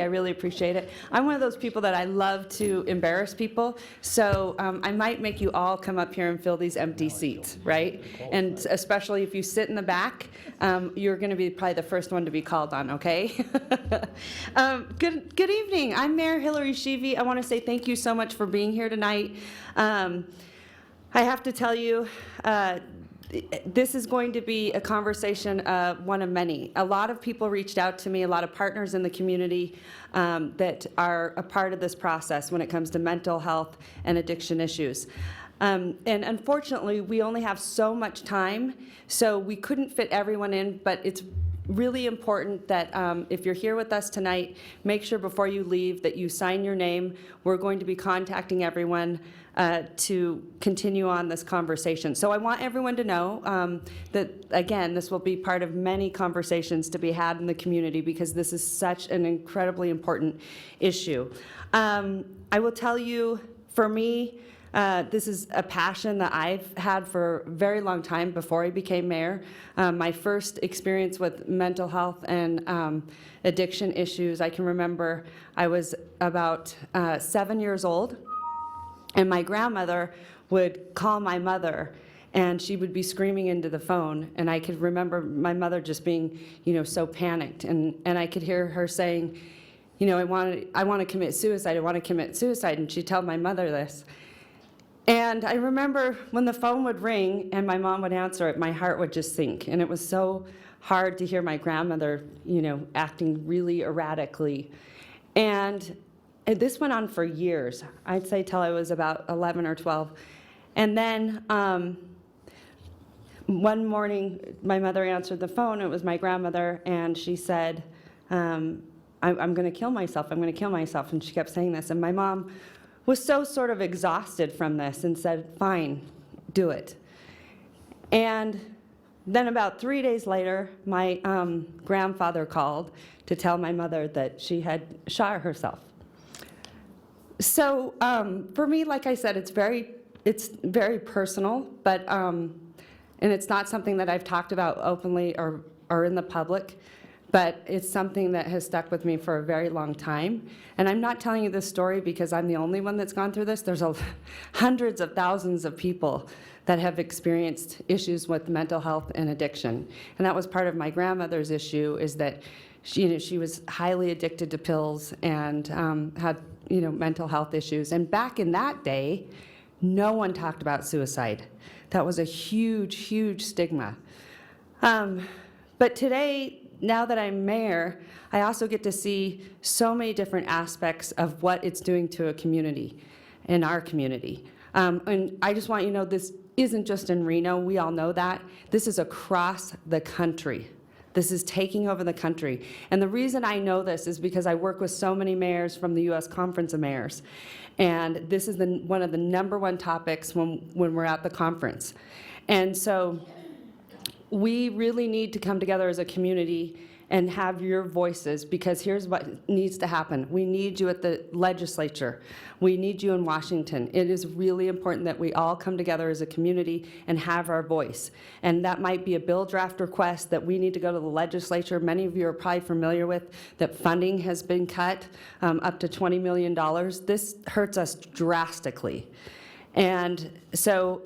I really appreciate it. I'm one of those people that I love to embarrass people, so I might make you all come up here and fill these empty seats, right? And especially if you sit in the back, you're going to be probably the first one to be called on, okay? Good evening. I'm Mayor Hillary Sheevy. I want to say thank you so much for being here tonight. I have to tell you, this is going to be a conversation, one of many. A lot of people reached out to me, a lot of partners in the community that are a part of this process when it comes to mental health and addiction issues. And unfortunately, we only have so much time, so we couldn't fit everyone in, but it's really important that if you're here with us tonight, make sure before you leave that you sign your name. We're going to be contacting everyone to continue on this conversation. So I want everyone to know that, again, this will be part of many conversations to be had in the community because this is such an incredibly important issue. I will tell you, for me, this is a passion that I've had for a very long time before I became mayor. My first experience with mental health and addiction issues, I can remember I was about 7 years old, and my grandmother would call my mother, and she would be screaming into the phone, and I could remember my mother just being, so panicked, and I could hear her saying, I want to commit suicide, I want to commit suicide, and she'd tell my mother this. And I remember when the phone would ring and my mom would answer it, my heart would just sink. And it was so hard to hear my grandmother, acting really erratically. And this went on for years, I'd say till I was about 11 or 12. And then one morning, my mother answered the phone. It was my grandmother, and she said, I'm going to kill myself. I'm going to kill myself. And she kept saying this. And my mom was so sort of exhausted from this and said, fine, do it. And then about 3 days later, my grandfather called to tell my mother that she had shot herself. So for me, like I said, it's very personal, but and it's not something that I've talked about openly or in the public. But it's something that has stuck with me for a very long time. And I'm not telling you this story because I'm the only one that's gone through this. There's hundreds of thousands of people that have experienced issues with mental health and addiction. And that was part of my grandmother's issue, is that she was highly addicted to pills and had mental health issues. And back in that day, no one talked about suicide. That was a huge, huge stigma. But today, now that I'm mayor, I also get to see so many different aspects of what it's doing to a community, in our community. And I just want you to know this isn't just in Reno. We all know that. This is across the country. This is taking over the country. And the reason I know this is because I work with so many mayors from the U.S. Conference of Mayors. And this is one of the #1 topics when we're at the conference. And so we really need to come together as a community and have your voices, because here's what needs to happen. We need you at the legislature. We need you in Washington. It is really important that we all come together as a community and have our voice. And that might be a bill draft request that we need to go to the legislature. Many of you are probably familiar with that funding has been cut up to $20 million. This hurts us drastically. And so,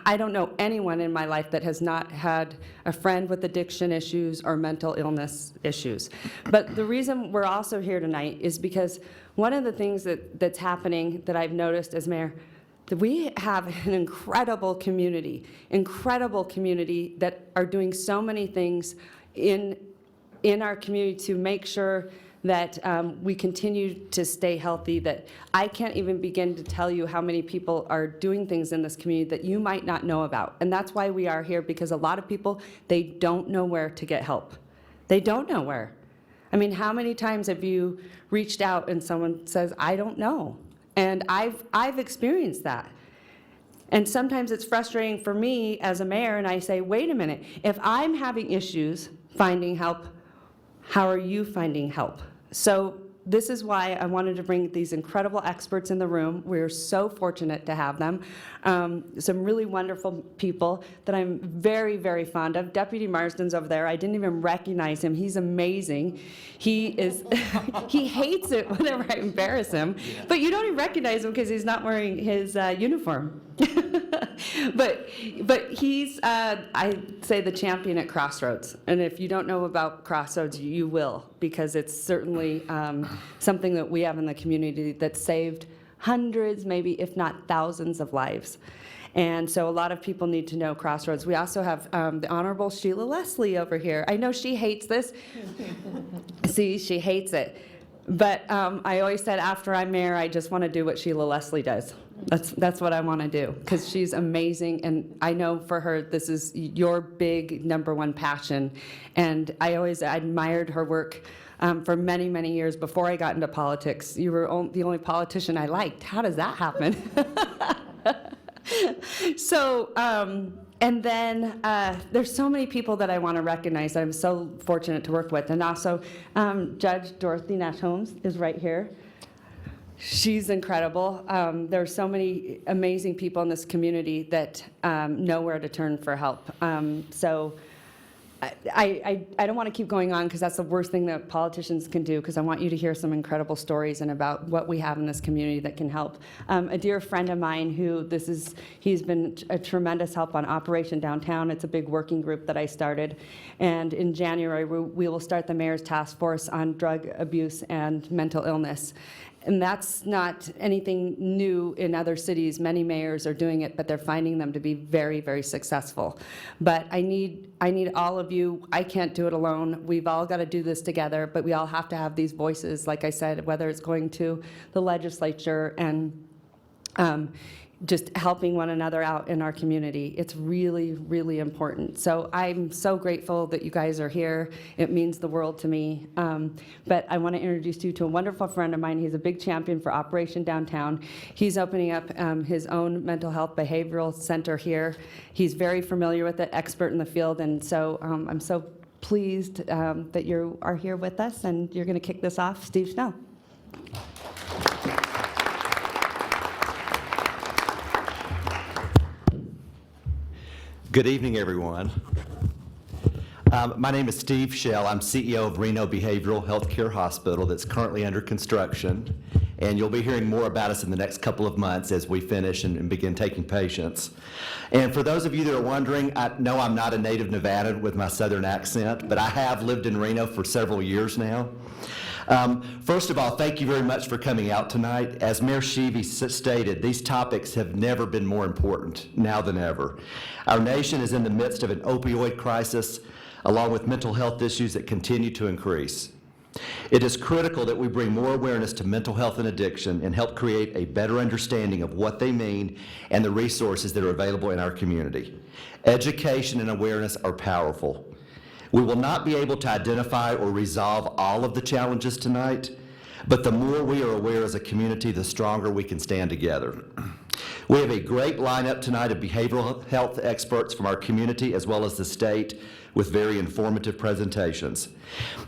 I don't know anyone in my life that has not had a friend with addiction issues or mental illness issues. But the reason we're also here tonight is because one of the things that's happening that I've noticed as mayor, that we have an incredible community that are doing so many things in our community to make sure that we continue to stay healthy, that I can't even begin to tell you how many people are doing things in this community that you might not know about. And that's why we are here, because a lot of people, they don't know where to get help. They don't know where. I mean, how many times have you reached out and someone says, I don't know? And I've experienced that. And sometimes it's frustrating for me as a mayor, and I say, wait a minute, if I'm having issues finding help, how are you finding help? So this is why I wanted to bring these incredible experts in the room. We're so fortunate to have them. Some really wonderful people that I'm very, very fond of. Deputy Marsden's over there. I didn't even recognize him. He's amazing. He is, he hates it whenever I embarrass him, but you don't even recognize him because he's not wearing his uniform. But he's, I'd say, the champion at Crossroads. And if you don't know about Crossroads, you will, because it's certainly something that we have in the community that saved hundreds, maybe if not thousands of lives. And so a lot of people need to know Crossroads. We also have the Honorable Sheila Leslie over here. I know she hates this. See, she hates it. But I always said after I'm mayor, I just want to do what Sheila Leslie does. That's what I want to do, because she's amazing, and I know for her this is your big #1 passion. And I always admired her work for many, many years before I got into politics. You were the only politician I liked. How does that happen? So, and then there's so many people that I want to recognize that I'm so fortunate to work with. And also, Judge Dorothy Nash-Holmes is right here. She's incredible. There are so many amazing people in this community that know where to turn for help. So I don't want to keep going on, because that's the worst thing that politicians can do, because I want you to hear some incredible stories and about what we have in this community that can help. A dear friend of mine he's been a tremendous help on Operation Downtown. It's a big working group that I started. And in January, we will start the Mayor's Task Force on Drug Abuse and Mental Illness. And that's not anything new in other cities. Many mayors are doing it, but they're finding them to be very, very successful. But I need all of you. I can't do it alone. We've all got to do this together, but we all have to have these voices, like I said, whether it's going to the legislature and just helping one another out in our community. It's really, really important. So I'm so grateful that you guys are here. It means the world to me. But I want to introduce you to a wonderful friend of mine. He's a big champion for Operation Downtown. He's opening up his own mental health behavioral center here. He's very familiar with it, expert in the field, and so I'm so pleased that you are here with us, and you're going to kick this off. Steve Schnell. Good evening, everyone. My name is Steve Schell. I'm CEO of Reno Behavioral Healthcare Hospital that's currently under construction, and you'll be hearing more about us in the next couple of months as we finish and begin taking patients. And for those of you that are wondering, I know I'm not a native Nevadan with my southern accent, but I have lived in Reno for several years now. First of all, thank you very much for coming out tonight. As Mayor Sheevy stated, these topics have never been more important now than ever. Our nation is in the midst of an opioid crisis, along with mental health issues that continue to increase. It is critical that we bring more awareness to mental health and addiction and help create a better understanding of what they mean and the resources that are available in our community. Education and awareness are powerful. We will not be able to identify or resolve all of the challenges tonight, but the more we are aware as a community, the stronger we can stand together. We have a great lineup tonight of behavioral health experts from our community as well as the state with very informative presentations.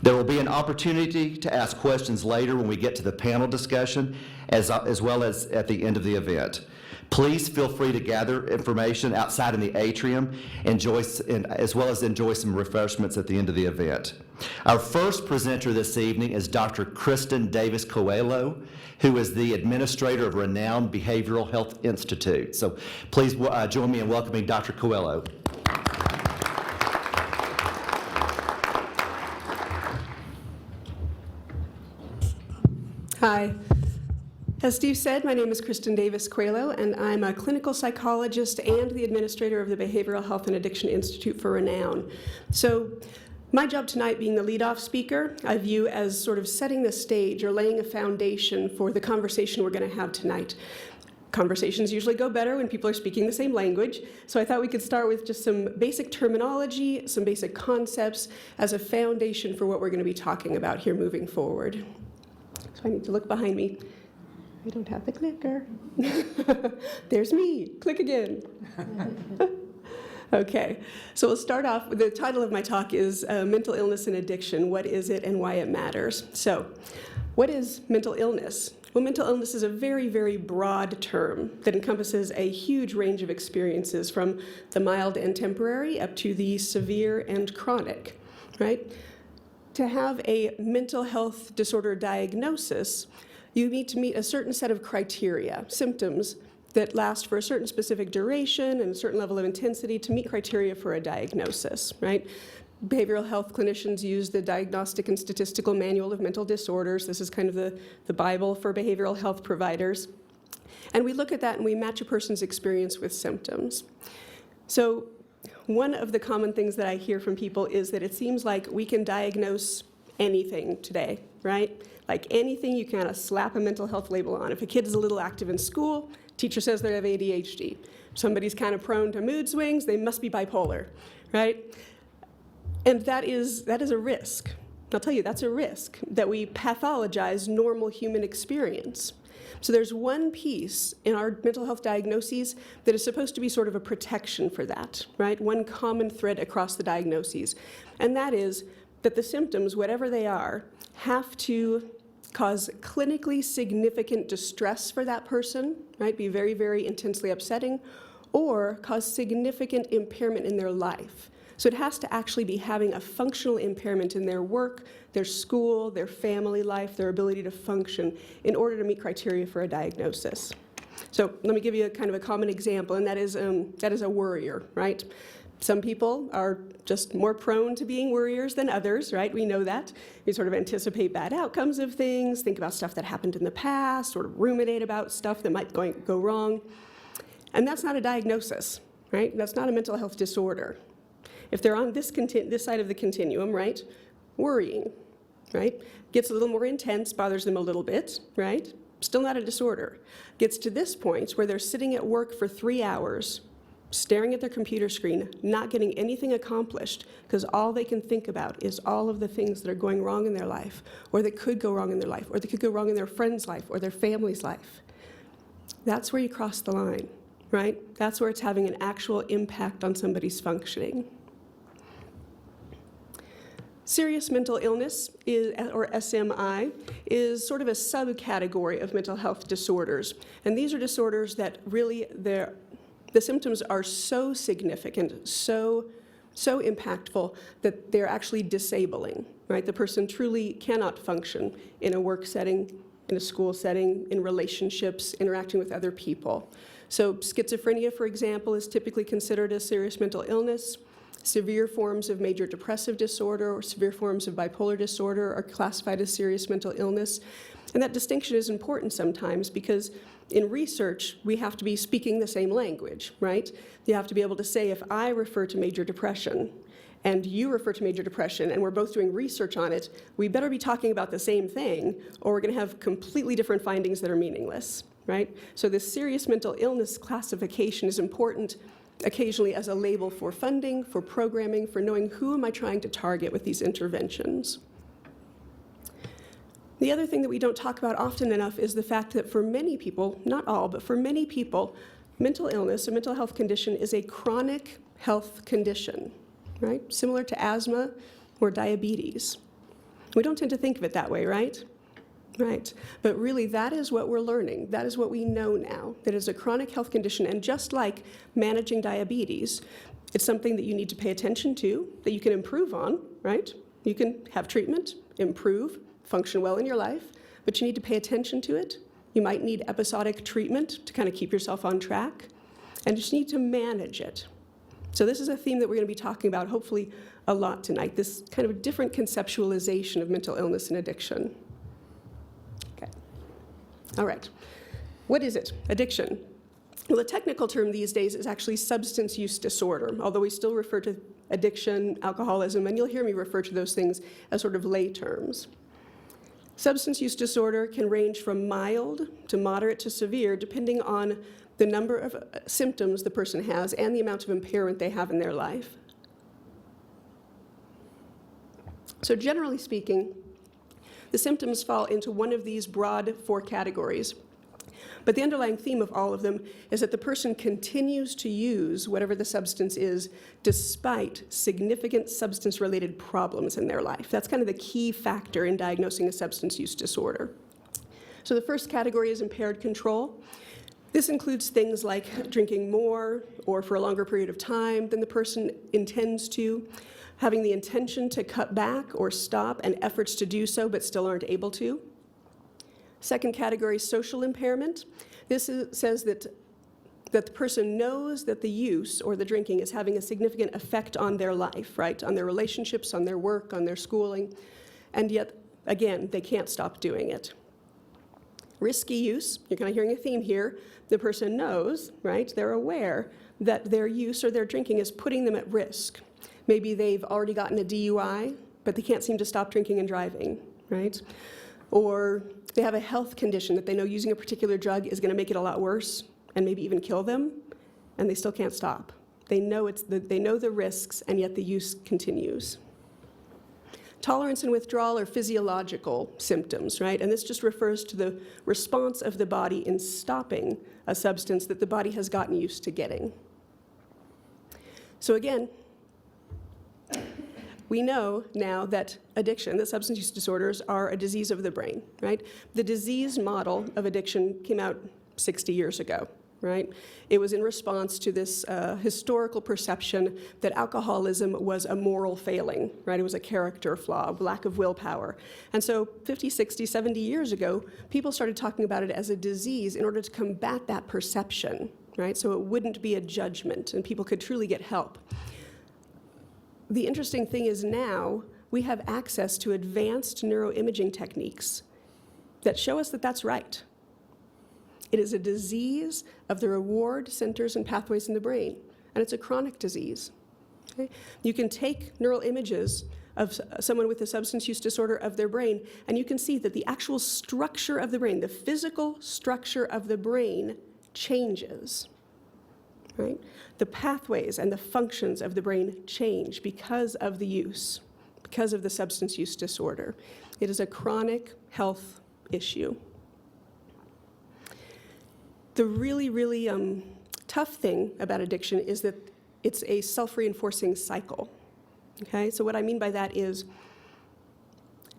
There will be an opportunity to ask questions later when we get to the panel discussion, as well as at the end of the event. Please feel free to gather information outside in the atrium, as well as enjoy some refreshments at the end of the event. Our first presenter this evening is Dr. Kristen Davis Coelho, who is the administrator of Renown Behavioral Health Institute. So please join me in welcoming Dr. Coelho. Hi. As Steve said, my name is Kristen Davis Coelho, and I'm a clinical psychologist and the administrator of the Behavioral Health and Addiction Institute for Renown. So my job tonight, being the lead-off speaker, I view as sort of setting the stage or laying a foundation for the conversation we're going to have tonight. Conversations usually go better when people are speaking the same language, so I thought we could start with just some basic terminology, some basic concepts as a foundation for what we're going to be talking about here moving forward. So I need to look behind me. I don't have the clicker. There's me. Click again. Okay, so we'll start off with the title of my talk is Mental Illness and Addiction, What is it and Why it Matters? So What is mental illness? Well, mental illness is a very, very broad term that encompasses a huge range of experiences, from the mild and temporary up to the severe and chronic, right? To have a mental health disorder diagnosis, you need to meet a certain set of criteria, symptoms that last for a certain specific duration and a certain level of intensity to meet criteria for a diagnosis, right? Behavioral health clinicians use the Diagnostic and Statistical Manual of Mental Disorders. This is kind of the Bible for behavioral health providers. And we look at that and we match a person's experience with symptoms. So one of the common things that I hear from people is that it seems like we can diagnose anything today, right? Like anything, you kind of slap a mental health label on. If a kid is a little active in school, teacher says they have ADHD. Somebody's kind of prone to mood swings, they must be bipolar, right? And that is a risk. I'll tell you, that's a risk, that we pathologize normal human experience. So there's one piece in our mental health diagnoses that is supposed to be sort of a protection for that, right? One common thread across the diagnoses. And that is that the symptoms, whatever they are, have to cause clinically significant distress for that person, right? Be very, very intensely upsetting, or cause significant impairment in their life. So it has to actually be having a functional impairment in their work, their school, their family life, their ability to function in order to meet criteria for a diagnosis. So let me give you a kind of a common example, and that is a worrier, right? Some people are just more prone to being worriers than others, right? We know that. We sort of anticipate bad outcomes of things, think about stuff that happened in the past, sort of ruminate about stuff that might go wrong. And that's not a diagnosis, right? That's not a mental health disorder. If they're on this side of the continuum, right, worrying, right, gets a little more intense, bothers them a little bit, right, still not a disorder. Gets to this point where they're sitting at work for 3 hours, staring at their computer screen, not getting anything accomplished, because all they can think about is all of the things that are going wrong in their life, or that could go wrong in their life, or that could go wrong in their friend's life, or their family's life. That's where you cross the line, right? That's where it's having an actual impact on somebody's functioning. Serious mental illness, or SMI, is sort of a subcategory of mental health disorders. And these are disorders that really, the symptoms are so significant, so impactful, that they're actually disabling, right? The person truly cannot function in a work setting, in a school setting, in relationships, interacting with other people. So schizophrenia, for example, is typically considered a serious mental illness. Severe forms of major depressive disorder or severe forms of bipolar disorder are classified as serious mental illness. And that distinction is important sometimes because in research, we have to be speaking the same language, right? You have to be able to say, if I refer to major depression and you refer to major depression and we're both doing research on it, we better be talking about the same thing or we're going to have completely different findings that are meaningless, right? So this serious mental illness classification is important occasionally as a label for funding, for programming, for knowing who am I trying to target with these interventions. The other thing that we don't talk about often enough is the fact that for many people, not all, but for many people, mental illness, a mental health condition, is a chronic health condition, right? Similar to asthma or diabetes. We don't tend to think of it that way, right? Right, but really that is what we're learning. That is what we know now, that it's a chronic health condition, and just like managing diabetes, it's something that you need to pay attention to, that you can improve on, right? You can have treatment, improve, function well in your life, but you need to pay attention to it. You might need episodic treatment to kind of keep yourself on track, and just need to manage it. So this is a theme that we're going to be talking about hopefully a lot tonight, this kind of different conceptualization of mental illness and addiction. All right, what is it? Addiction. Well, the technical term these days is actually substance use disorder, although we still refer to addiction, alcoholism, and you'll hear me refer to those things as sort of lay terms. Substance use disorder can range from mild to moderate to severe, depending on the number of symptoms the person has and the amount of impairment they have in their life. So generally speaking, the symptoms fall into one of these broad 4 categories. But the underlying theme of all of them is that the person continues to use whatever the substance is despite significant substance-related problems in their life. That's kind of the key factor in diagnosing a substance use disorder. So the first category is impaired control. This includes things like drinking more or for a longer period of time than the person intends to, having the intention to cut back or stop and efforts to do so but still aren't able to. Second category, social impairment. This says that the person knows that the use or the drinking is having a significant effect on their life, right? On their relationships, on their work, on their schooling, and yet, again, they can't stop doing it. Risky use, you're kind of hearing a theme here. The person knows, right? They're aware that their use or their drinking is putting them at risk. Maybe they've already gotten a DUI, but they can't seem to stop drinking and driving, right? Or they have a health condition that they know using a particular drug is going to make it a lot worse and maybe even kill them, and they still can't stop. They know the risks, and yet the use continues. Tolerance and withdrawal are physiological symptoms, right? And this just refers to the response of the body in stopping a substance that the body has gotten used to getting. So again, we know now that addiction, that substance use disorders, are a disease of the brain, right? The disease model of addiction came out 60 years ago, right? It was in response to this historical perception that alcoholism was a moral failing, right? It was a character flaw, lack of willpower. And so 50, 60, 70 years ago, people started talking about it as a disease in order to combat that perception, right? So it wouldn't be a judgment and people could truly get help. The interesting thing is now we have access to advanced neuroimaging techniques that show us that that's right. It is a disease of the reward centers and pathways in the brain, and it's a chronic disease. Okay? You can take neural images of someone with a substance use disorder of their brain, and you can see that the actual structure of the brain, the physical structure of the brain, changes. Right? The pathways and the functions of the brain change because of the use, because of the substance use disorder. It is a chronic health issue. The really, really tough thing about addiction is that it's a self-reinforcing cycle. Okay? So what I mean by that is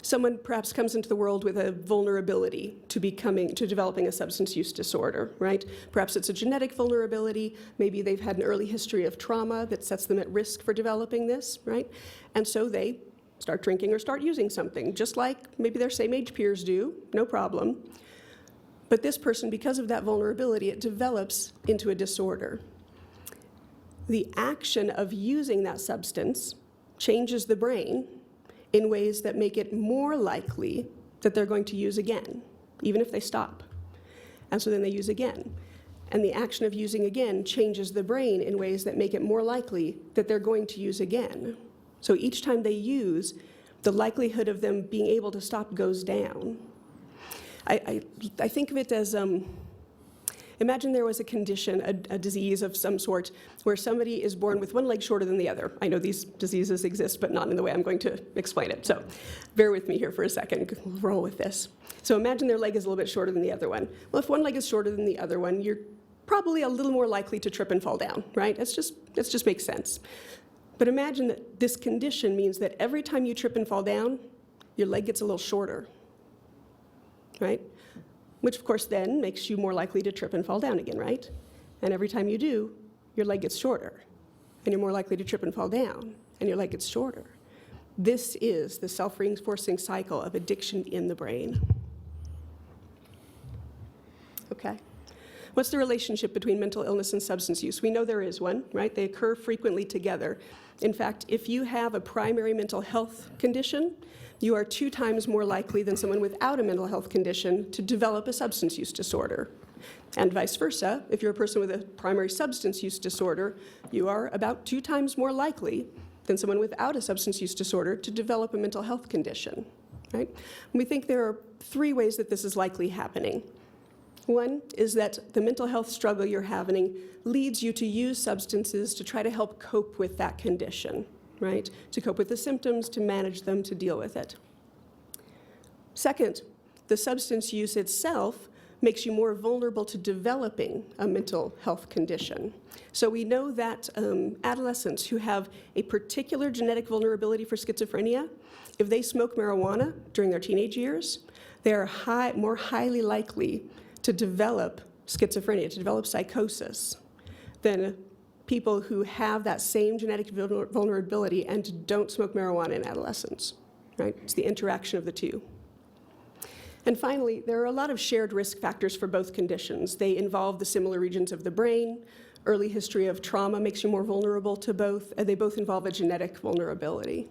someone perhaps comes into the world with a vulnerability to developing a substance use disorder, right? Perhaps it's a genetic vulnerability. Maybe they've had an early history of trauma that sets them at risk for developing this, right? And so they start drinking or start using something, just like maybe their same age peers do, no problem. But this person, because of that vulnerability, it develops into a disorder. The action of using that substance changes the brain in ways that make it more likely that they're going to use again, even if they stop. And so then they use again. And the action of using again changes the brain in ways that make it more likely that they're going to use again. So each time they use, the likelihood of them being able to stop goes down. I think of it as, imagine there was a condition, a disease of some sort, where somebody is born with one leg shorter than the other. I know these diseases exist, but not in the way I'm going to explain it. So bear with me here for a second. We'll roll with this. So imagine their leg is a little bit shorter than the other one. Well, if one leg is shorter than the other one, you're probably a little more likely to trip and fall down, right? It just makes sense. But imagine that this condition means that every time you trip and fall down, your leg gets a little shorter, right? Which, of course, then makes you more likely to trip and fall down again, right? And every time you do, your leg gets shorter, and you're more likely to trip and fall down, and your leg gets shorter. This is the self-reinforcing cycle of addiction in the brain. Okay. What's the relationship between mental illness and substance use? We know there is one, right? They occur frequently together. In fact, if you have a primary mental health condition, you are 2 times more likely than someone without a mental health condition to develop a substance use disorder. And vice versa, if you're a person with a primary substance use disorder, you are about 2 times more likely than someone without a substance use disorder to develop a mental health condition, right? And we think there are 3 ways that this is likely happening. One is that the mental health struggle you're having leads you to use substances to try to help cope with that condition, right? To cope with the symptoms, to manage them, to deal with it. Second, the substance use itself makes you more vulnerable to developing a mental health condition. So we know that adolescents who have a particular genetic vulnerability for schizophrenia, if they smoke marijuana during their teenage years, they are more highly likely to develop schizophrenia, to develop psychosis, than people who have that same genetic vulnerability and don't smoke marijuana in adolescence, right? It's the interaction of the two. And finally, there are a lot of shared risk factors for both conditions. They involve the similar regions of the brain. Early history of trauma makes you more vulnerable to both, and they both involve a genetic vulnerability.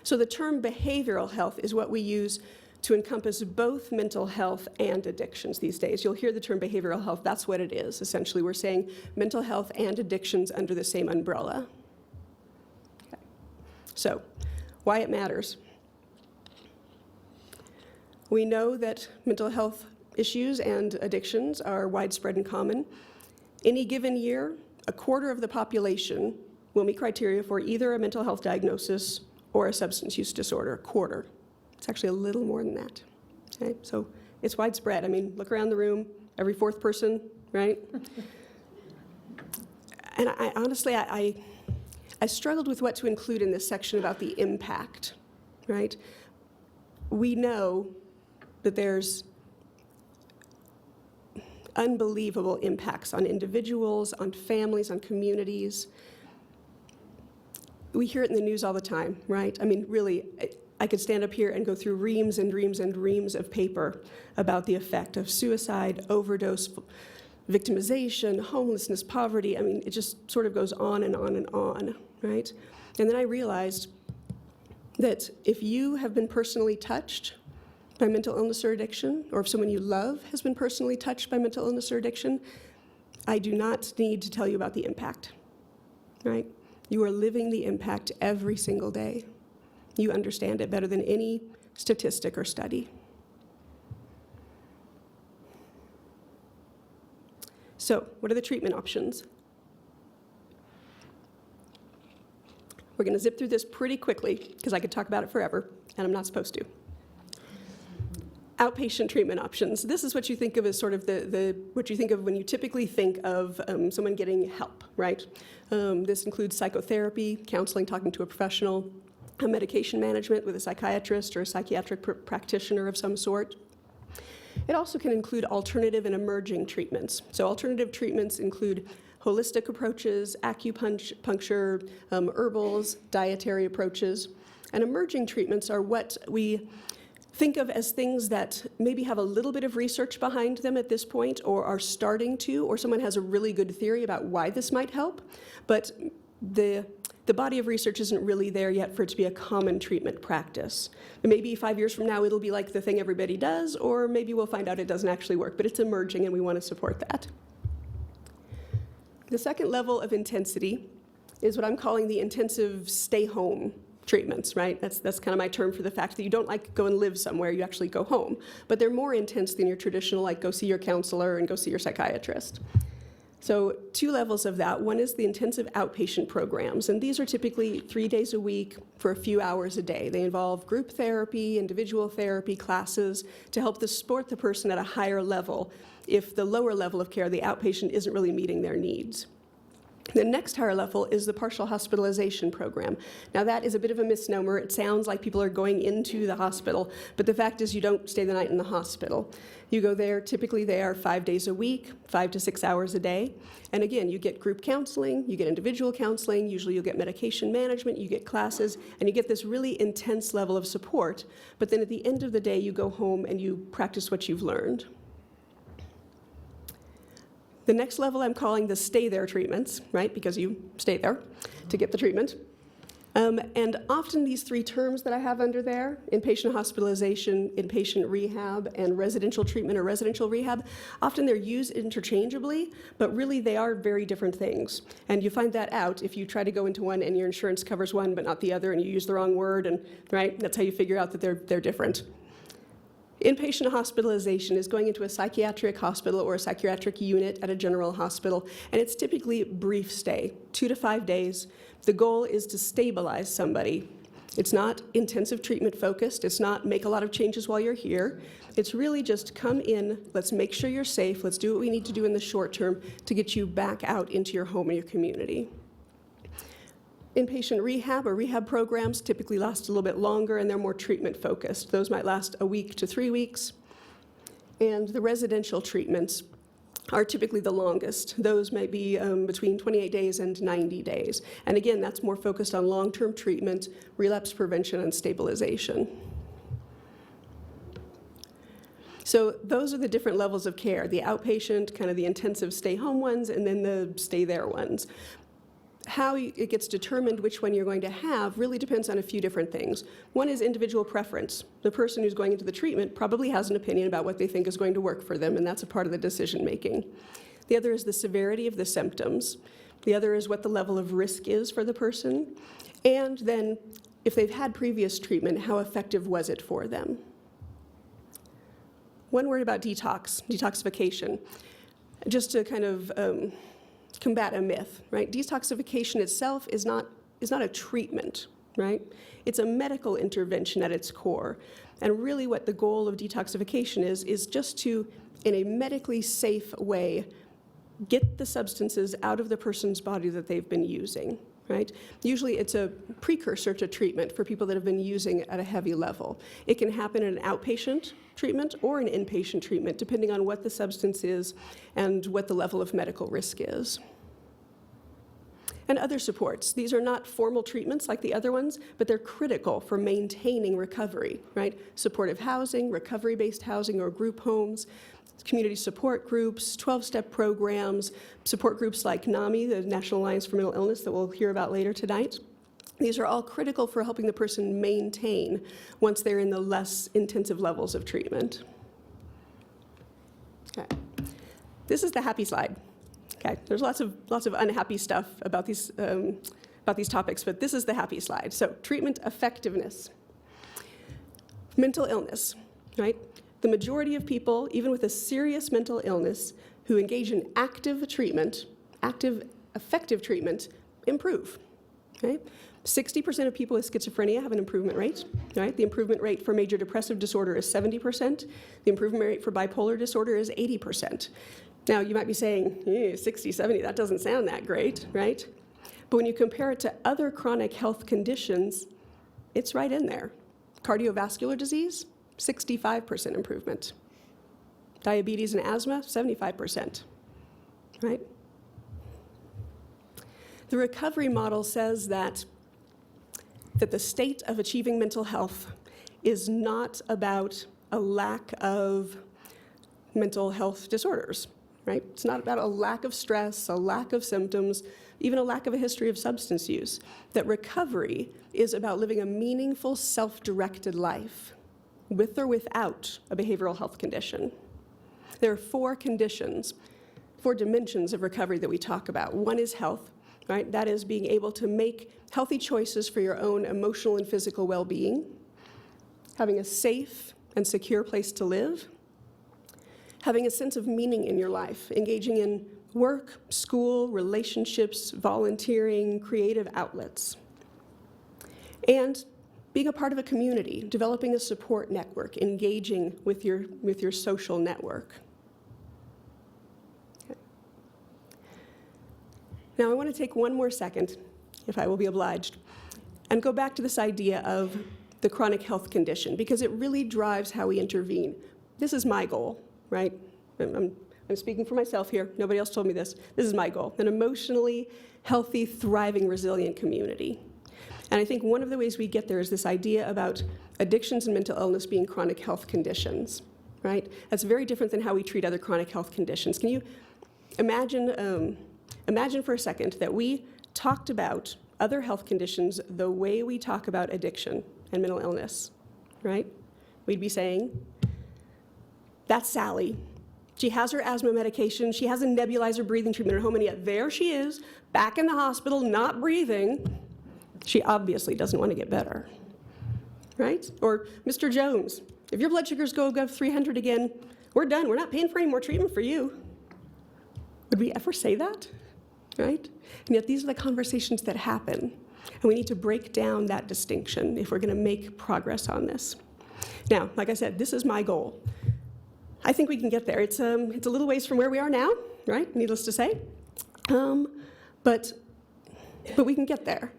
So the term behavioral health is what we use to encompass both mental health and addictions these days. You'll hear the term behavioral health, that's what it is. Essentially, we're saying mental health and addictions under the same umbrella. Okay. So, why it matters. We know that mental health issues and addictions are widespread and common. Any given year, a quarter of the population will meet criteria for either a mental health diagnosis or a substance use disorder, a quarter. It's actually a little more than that, okay? So it's widespread. I mean, look around the room, every fourth person, right? And I honestly, I struggled with what to include in this section about the impact, right? We know that there's unbelievable impacts on individuals, on families, on communities. We hear it in the news all the time, right? I mean, really, I could stand up here and go through reams and reams and reams of paper about the effect of suicide, overdose, victimization, homelessness, poverty. I mean, it just sort of goes on and on and on, right? And then I realized that if you have been personally touched by mental illness or addiction, or if someone you love has been personally touched by mental illness or addiction, I do not need to tell you about the impact, right? You are living the impact every single day. You understand it better than any statistic or study. So, what are the treatment options? We're going to zip through this pretty quickly because I could talk about it forever, and I'm not supposed to. Outpatient treatment options. This is what you think of as sort of what you think of when you typically think of someone getting help, right? This includes psychotherapy, counseling, talking to a professional, medication management with a psychiatrist or a psychiatric practitioner of some sort. It also can include alternative and emerging treatments. So alternative treatments include holistic approaches, acupuncture, herbals, dietary approaches. And emerging treatments are what we think of as things that maybe have a little bit of research behind them at this point, or are starting to, or someone has a really good theory about why this might help, but the body of research isn't really there yet for it to be a common treatment practice. And maybe 5 years from now it'll be like the thing everybody does, or maybe we'll find out it doesn't actually work, but it's emerging and we want to support that. The second level of intensity is what I'm calling the intensive stay-home treatments, right? That's kind of my term for the fact that you don't like go and live somewhere, you actually go home. But they're more intense than your traditional, like go see your counselor and go see your psychiatrist. So 2 levels of that. One is the intensive outpatient programs, and these are typically 3 days a week for a few hours a day. They involve group therapy, individual therapy, classes to help support the person at a higher level if the lower level of care, the outpatient, isn't really meeting their needs. The next higher level is the partial hospitalization program. Now that is a bit of a misnomer. It sounds like people are going into the hospital, but the fact is you don't stay the night in the hospital. You go there, typically they are 5 days a week, 5 to 6 hours a day. And again, you get group counseling, you get individual counseling, usually you'll get medication management, you get classes, and you get this really intense level of support. But then at the end of the day, you go home and you practice what you've learned. The next level I'm calling the stay there treatments, right? Because you stay there to get the treatment. And often these 3 terms that I have under there, inpatient hospitalization, inpatient rehab, and residential treatment or residential rehab, often they're used interchangeably, but really they are very different things. And you find that out if you try to go into one and your insurance covers one but not the other, and you use the wrong word, and right? That's how you figure out that they're different. Inpatient hospitalization is going into a psychiatric hospital or a psychiatric unit at a general hospital, and it's typically a brief stay, 2 to 5 days. The goal is to stabilize somebody It's not intensive treatment focused. It's not make a lot of changes while you're here. It's really just come in, let's make sure you're safe, let's do what we need to do in the short term to get you back out into your home and your community. Inpatient rehab or rehab programs typically last a little bit longer, and they're more treatment focused. Those might last a week to 3 weeks. And the residential treatments are typically the longest. Those might be between 28 days and 90 days. And again, that's more focused on long-term treatment, relapse prevention, and stabilization. So those are the different levels of care: the outpatient, kind of the intensive stay-home ones, and then the stay-there ones. How it gets determined which one you're going to have really depends on a few different things. One is individual preference. The person who's going into the treatment probably has an opinion about what they think is going to work for them, and that's a part of the decision making. The other is the severity of the symptoms. The other is what the level of risk is for the person. And then, if they've had previous treatment, how effective was it for them? One word about detoxification, just to kind of combat a myth, right? Detoxification itself is not a treatment, right? It's a medical intervention at its core. And really what the goal of detoxification is just to, in a medically safe way, get the substances out of the person's body that they've been using, right? Usually it's a precursor to treatment for people that have been using at a heavy level. It can happen in an outpatient treatment or an inpatient treatment, depending on what the substance is and what the level of medical risk is. And other supports. These are not formal treatments like the other ones, but they're critical for maintaining recovery, right? Supportive housing, recovery-based housing or group homes, community support groups, 12-step programs, support groups like NAMI, the National Alliance for Mental Illness, that we'll hear about later tonight. These are all critical for helping the person maintain once they're in the less intensive levels of treatment. Okay. This is the happy slide. Okay. There's lots of unhappy stuff about these topics, but this is the happy slide. So, treatment effectiveness. Mental illness, right? The majority of people, even with a serious mental illness, who engage in active treatment, active, effective treatment, improve, okay? 60% of people with schizophrenia have an improvement rate, right? The improvement rate for major depressive disorder is 70%. The improvement rate for bipolar disorder is 80%. Now, you might be saying, 60, 70, that doesn't sound that great, right? But when you compare it to other chronic health conditions, it's right in there. Cardiovascular disease, 65% improvement. Diabetes and asthma, 75%, right? The recovery model says that the state of achieving mental health is not about a lack of mental health disorders, right? It's not about a lack of stress, a lack of symptoms, even a lack of a history of substance use. That recovery is about living a meaningful, self-directed life, with or without a behavioral health condition. There are four dimensions of recovery that we talk about. One is health, right? That is being able to make healthy choices for your own emotional and physical well-being, having a safe and secure place to live, having a sense of meaning in your life, engaging in work, school, relationships, volunteering, creative outlets, and being a part of a community, developing a support network, engaging with your social network. Okay. Now I want to take one more second, if I will be obliged, and go back to this idea of the chronic health condition, because it really drives how we intervene. This is my goal, right? I'm speaking for myself here. Nobody else told me this. This is my goal, an emotionally healthy, thriving, resilient community. And I think one of the ways we get there is this idea about addictions and mental illness being chronic health conditions, right? That's very different than how we treat other chronic health conditions. Can you imagine for a second that we talked about other health conditions the way we talk about addiction and mental illness, right? We'd be saying, that's Sally. She has her asthma medication. She has a nebulizer breathing treatment at home, and yet there she is, back in the hospital, not breathing. She obviously doesn't want to get better, right? Or Mr. Jones, if your blood sugars go above 300 again, we're done. We're not paying for any more treatment for you. Would we ever say that, right? And yet these are the conversations that happen. And we need to break down that distinction if we're going to make progress on this. Now, like I said, this is my goal. I think we can get there. It's a little ways from where we are now, right? Needless to say. But we can get there.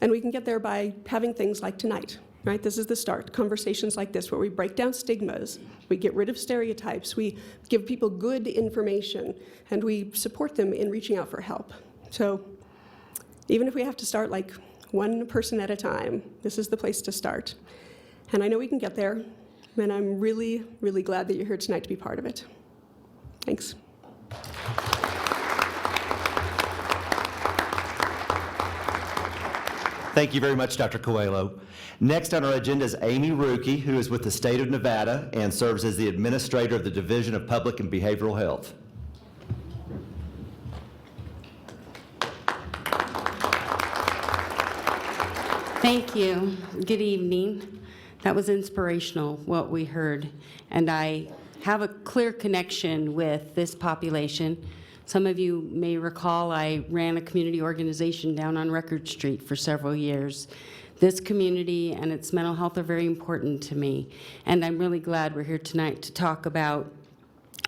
And we can get there by having things like tonight, right? This is the start. Conversations like this where we break down stigmas, we get rid of stereotypes, we give people good information, and we support them in reaching out for help. So even if we have to start like one person at a time, this is the place to start. And I know we can get there, and I'm really, really glad that you're here tonight to be part of it. Thanks. Thank you very much, Dr. Coelho. Next on our agenda is Amy Rookie, who is with the state of Nevada and serves as the administrator of the Division of Public and Behavioral Health. Thank you. Good evening. That was inspirational, what we heard. And I have a clear connection with this population. Some of you may recall I ran a community organization down on Record Street for several years. This community and its mental health are very important to me. And I'm really glad we're here tonight to talk about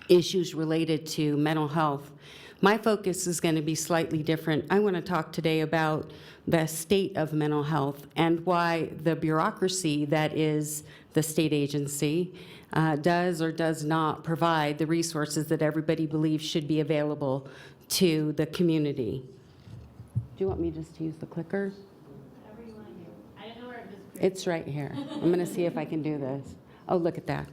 issues related to mental health. My focus is going to be slightly different. I want to talk today about the state of mental health and why the bureaucracy that is the state agency does or does not provide the resources that everybody believes should be available to the community. Do you want me just to use the clicker? Whatever you want to do. I don't know where it is. It's right here. I'm going to see if I can do this. Oh, look at that.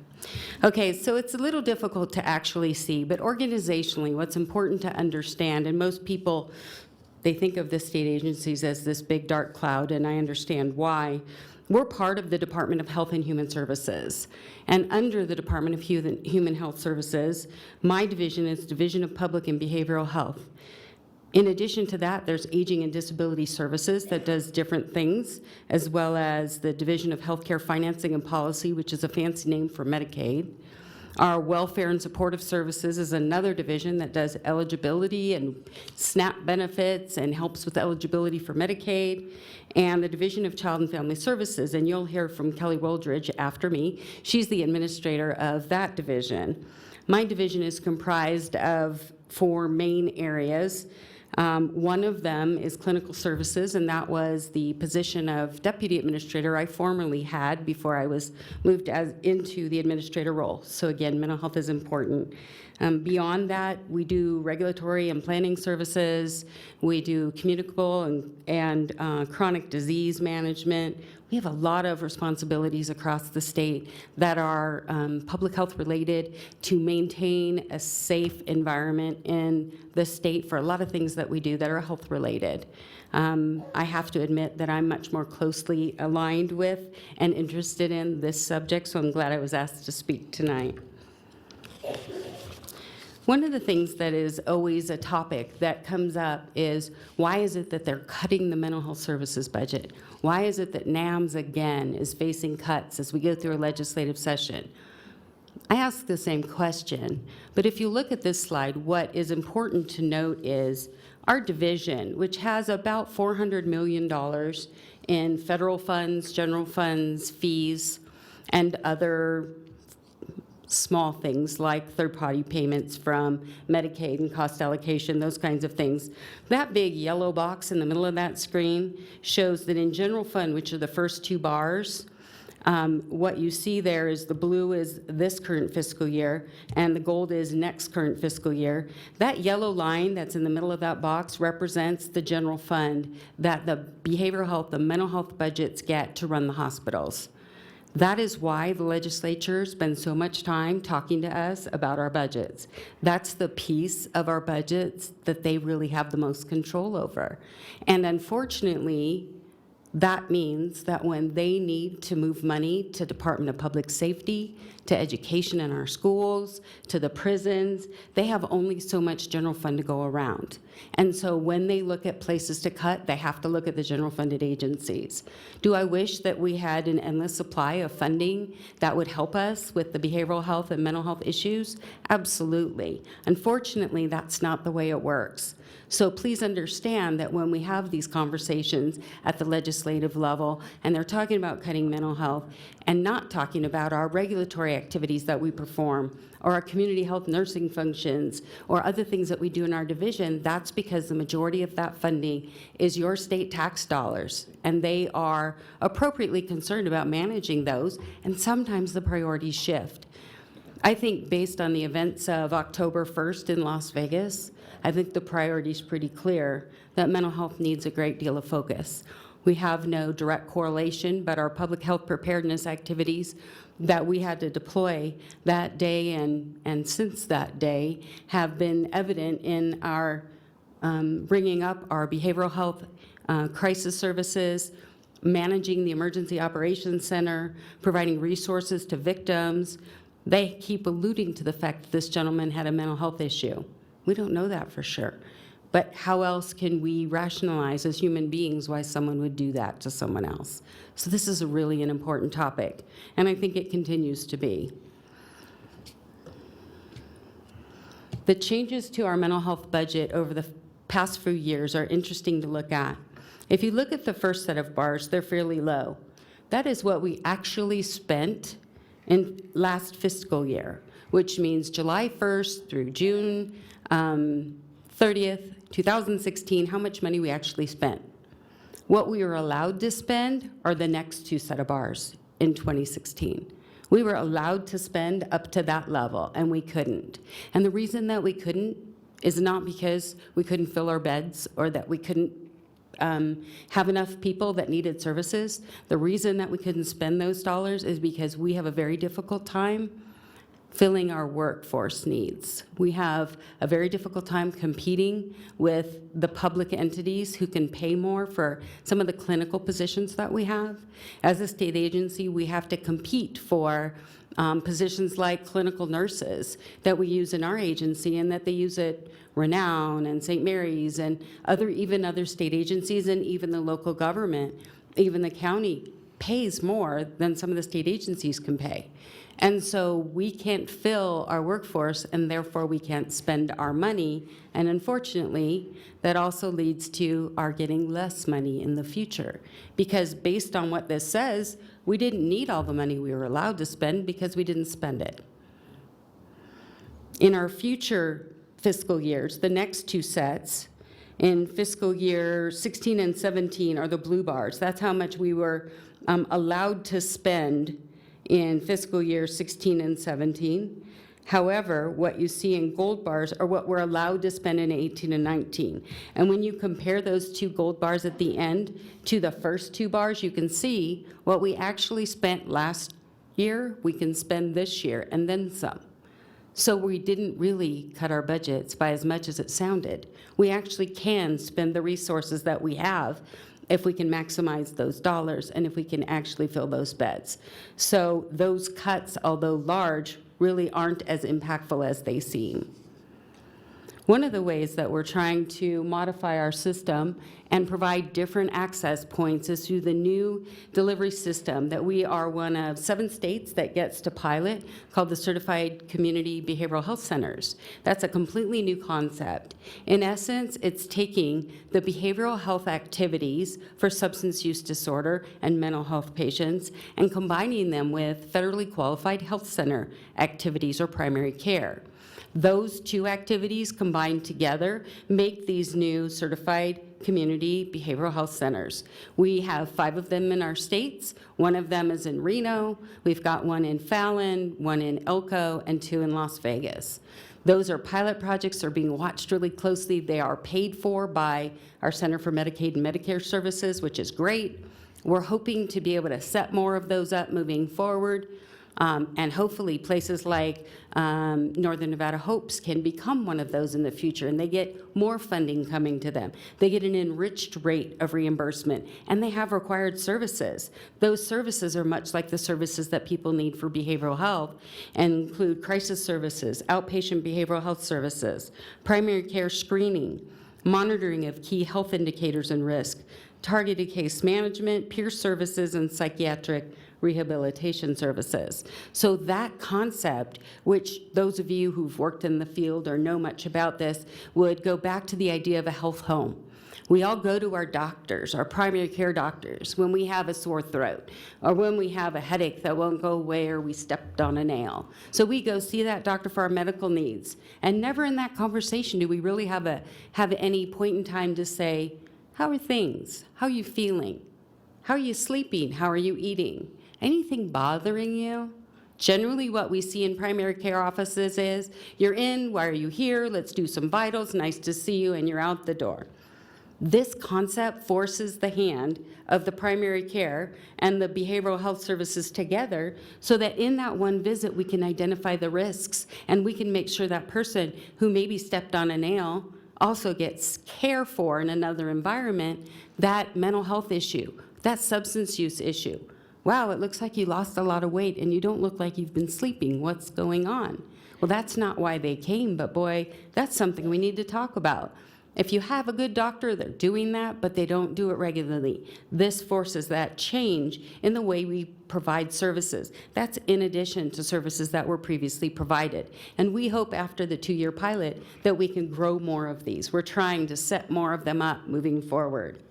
Okay, so it's a little difficult to actually see, but organizationally, what's important to understand, and most people, they think of the state agencies as this big dark cloud, and I understand why. We're part of the Department of Health and Human Services, and under the Department of Human Health Services, my division is Division of Public and Behavioral Health. In addition to that, there's Aging and Disability Services that does different things, as well as the Division of Healthcare Financing and Policy, which is a fancy name for Medicaid. Our Welfare and Supportive Services is another division that does eligibility and SNAP benefits and helps with eligibility for Medicaid. And the Division of Child and Family Services, and you'll hear from Kelly Woldridge after me. She's the administrator of that division. My division is comprised of 4 main areas. One of them is clinical services, and that was the position of deputy administrator I formerly had before I was moved into the administrator role. So again, mental health is important. Beyond that, we do regulatory and planning services. We do communicable and chronic disease management. We have a lot of responsibilities across the state that are public health related to maintain a safe environment in the state for a lot of things that we do that are health related. I have to admit that I'm much more closely aligned with and interested in this subject, so I'm glad I was asked to speak tonight. One of the things that is always a topic that comes up is, why is it that they're cutting the mental health services budget? Why is it that NAMS again is facing cuts as we go through a legislative session? I ask the same question, but if you look at this slide, what is important to note is our division, which has about $400 million in federal funds, general funds, fees, and other small things like third-party payments from Medicaid and cost allocation, those kinds of things. That big yellow box in the middle of that screen shows that in general fund, which are the first 2 bars, what you see there is the blue is this current fiscal year, and the gold is next current fiscal year. That yellow line that's in the middle of that box represents the general fund that the behavioral health, the mental health budgets get to run the hospitals. That is why the legislature spends so much time talking to us about our budgets. That's the piece of our budgets that they really have the most control over. And unfortunately, that means that when they need to move money to Department of Public Safety, to education in our schools, to the prisons. They have only so much general fund to go around. And so when they look at places to cut, they have to look at the general funded agencies. Do I wish that we had an endless supply of funding that would help us with the behavioral health and mental health issues? Absolutely. Unfortunately, that's not the way it works. So please understand that when we have these conversations at the legislative level, and they're talking about cutting mental health and not talking about our regulatory activities that we perform, or our community health nursing functions, or other things that we do in our division, that's because the majority of that funding is your state tax dollars, and they are appropriately concerned about managing those, and sometimes the priorities shift. I think based on the events of October 1st in Las Vegas, I think the priority is pretty clear that mental health needs a great deal of focus. We have no direct correlation, but our public health preparedness activities that we had to deploy that day and since that day have been evident in our bringing up our behavioral health crisis services, managing the Emergency Operations Center, providing resources to victims. They keep alluding to the fact that this gentleman had a mental health issue. We don't know that for sure. But how else can we rationalize as human beings why someone would do that to someone else? So this is really an important topic, and I think it continues to be. The changes to our mental health budget over the past few years are interesting to look at. If you look at the first set of bars, they're fairly low. That is what we actually spent in last fiscal year, which means July 1st through June 30th, 2016, how much money we actually spent. What we were allowed to spend are the next two set of bars in 2016. We were allowed to spend up to that level, and we couldn't. And the reason that we couldn't is not because we couldn't fill our beds or that we couldn't have enough people that needed services. The reason that we couldn't spend those dollars is because we have a very difficult time filling our workforce needs. We have a very difficult time competing with the public entities who can pay more for some of the clinical positions that we have. As a state agency, we have to compete for positions like clinical nurses that we use in our agency and that they use at Renown and St. Mary's and even other state agencies, and even the local government, even the county pays more than some of the state agencies can pay. And so we can't fill our workforce, and therefore we can't spend our money. And unfortunately, that also leads to our getting less money in the future. Because based on what this says, we didn't need all the money we were allowed to spend because we didn't spend it. In our future fiscal years, the next two sets, in fiscal year 16 and 17 are the blue bars. That's how much we were allowed to spend in fiscal year 16 and 17. However, what you see in gold bars are what we're allowed to spend in 18 and 19. And when you compare those two gold bars at the end to the first two bars, you can see what we actually spent last year, we can spend this year, and then some. So we didn't really cut our budgets by as much as it sounded. We actually can spend the resources that we have if we can maximize those dollars and if we can actually fill those beds. So those cuts, although large, really aren't as impactful as they seem. One of the ways that we're trying to modify our system and provide different access points is through the new delivery system that we are one of 7 states that gets to pilot, called the Certified Community Behavioral Health Centers. That's a completely new concept. In essence, it's taking the behavioral health activities for substance use disorder and mental health patients and combining them with federally qualified health center activities or primary care. Those two activities combined together make these new certified community behavioral health centers. We have 5 of them in our states. 1 of them is in Reno. We've got 1 in Fallon, 1 in Elko, and 2 in Las Vegas. Those are pilot projects. They're being watched really closely. They are paid for by our Center for Medicaid and Medicare Services, which is great. We're hoping to be able to set more of those up moving forward. And hopefully places like Northern Nevada Hopes can become one of those in the future, and they get more funding coming to them. They get an enriched rate of reimbursement, and they have required services. Those services are much like the services that people need for behavioral health, and include crisis services, outpatient behavioral health services, primary care screening, monitoring of key health indicators and risk, targeted case management, peer services, and psychiatric rehabilitation services. So that concept, which those of you who've worked in the field or know much about this, would go back to the idea of a health home. We all go to our doctors, our primary care doctors, when we have a sore throat, or when we have a headache that won't go away, or we stepped on a nail. So we go see that doctor for our medical needs. And never in that conversation do we really have any point in time to say, how are things? How are you feeling? How are you sleeping? How are you eating? Anything bothering you? Generally, what we see in primary care offices is, you're in, why are you here? Let's do some vitals, nice to see you, and you're out the door. This concept forces the hand of the primary care and the behavioral health services together so that in that one visit, we can identify the risks, and we can make sure that person who maybe stepped on a nail also gets care for in another environment, that mental health issue, that substance use issue. Wow, it looks like you lost a lot of weight and you don't look like you've been sleeping. What's going on? Well, that's not why they came, but boy, that's something we need to talk about. If you have a good doctor, they're doing that, but they don't do it regularly. This forces that change in the way we provide services. That's in addition to services that were previously provided. And we hope after the 2-year pilot that we can grow more of these. We're trying to set more of them up moving forward.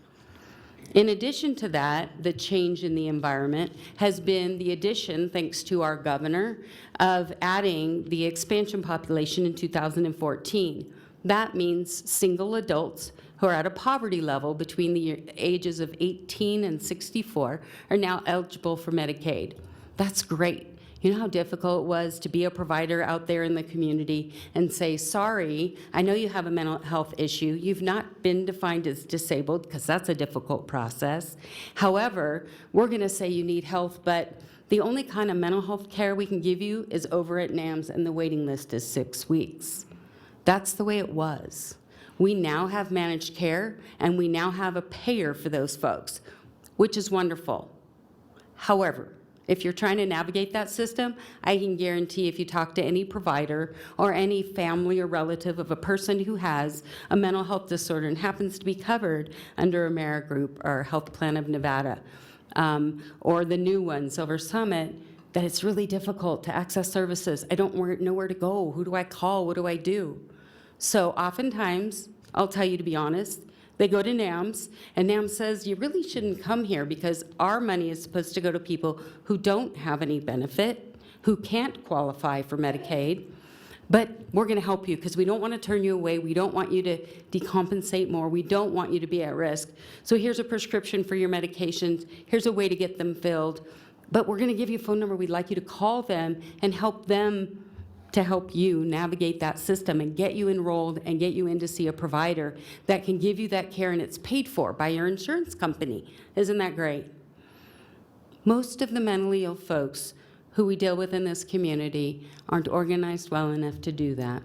In addition to that, the change in the environment has been the addition, thanks to our governor, of adding the expansion population in 2014. That means single adults who are at a poverty level between the ages of 18 and 64 are now eligible for Medicaid. That's great. You know how difficult it was to be a provider out there in the community and say, sorry, I know you have a mental health issue. You've not been defined as disabled, because that's a difficult process. However, we're going to say you need health, but the only kind of mental health care we can give you is over at NAMS, and the waiting list is 6 weeks. That's the way it was. We now have managed care, and we now have a payer for those folks, which is wonderful. However, if you're trying to navigate that system, I can guarantee if you talk to any provider or any family or relative of a person who has a mental health disorder and happens to be covered under AmeriGroup or Health Plan of Nevada, or the new one, Silver Summit, that it's really difficult to access services. I don't know where to go. Who do I call? What do I do? So oftentimes, I'll tell you to be honest, they go to NAMS, and NAMS says, you really shouldn't come here because our money is supposed to go to people who don't have any benefit, who can't qualify for Medicaid, but we're going to help you because we don't want to turn you away. We don't want you to decompensate more. We don't want you to be at risk. So here's a prescription for your medications. Here's a way to get them filled. But we're going to give you a phone number. We'd like you to call them and help them to help you navigate that system and get you enrolled and get you in to see a provider that can give you that care, and it's paid for by your insurance company. Isn't that great? Most of the mentally ill folks who we deal with in this community aren't organized well enough to do that.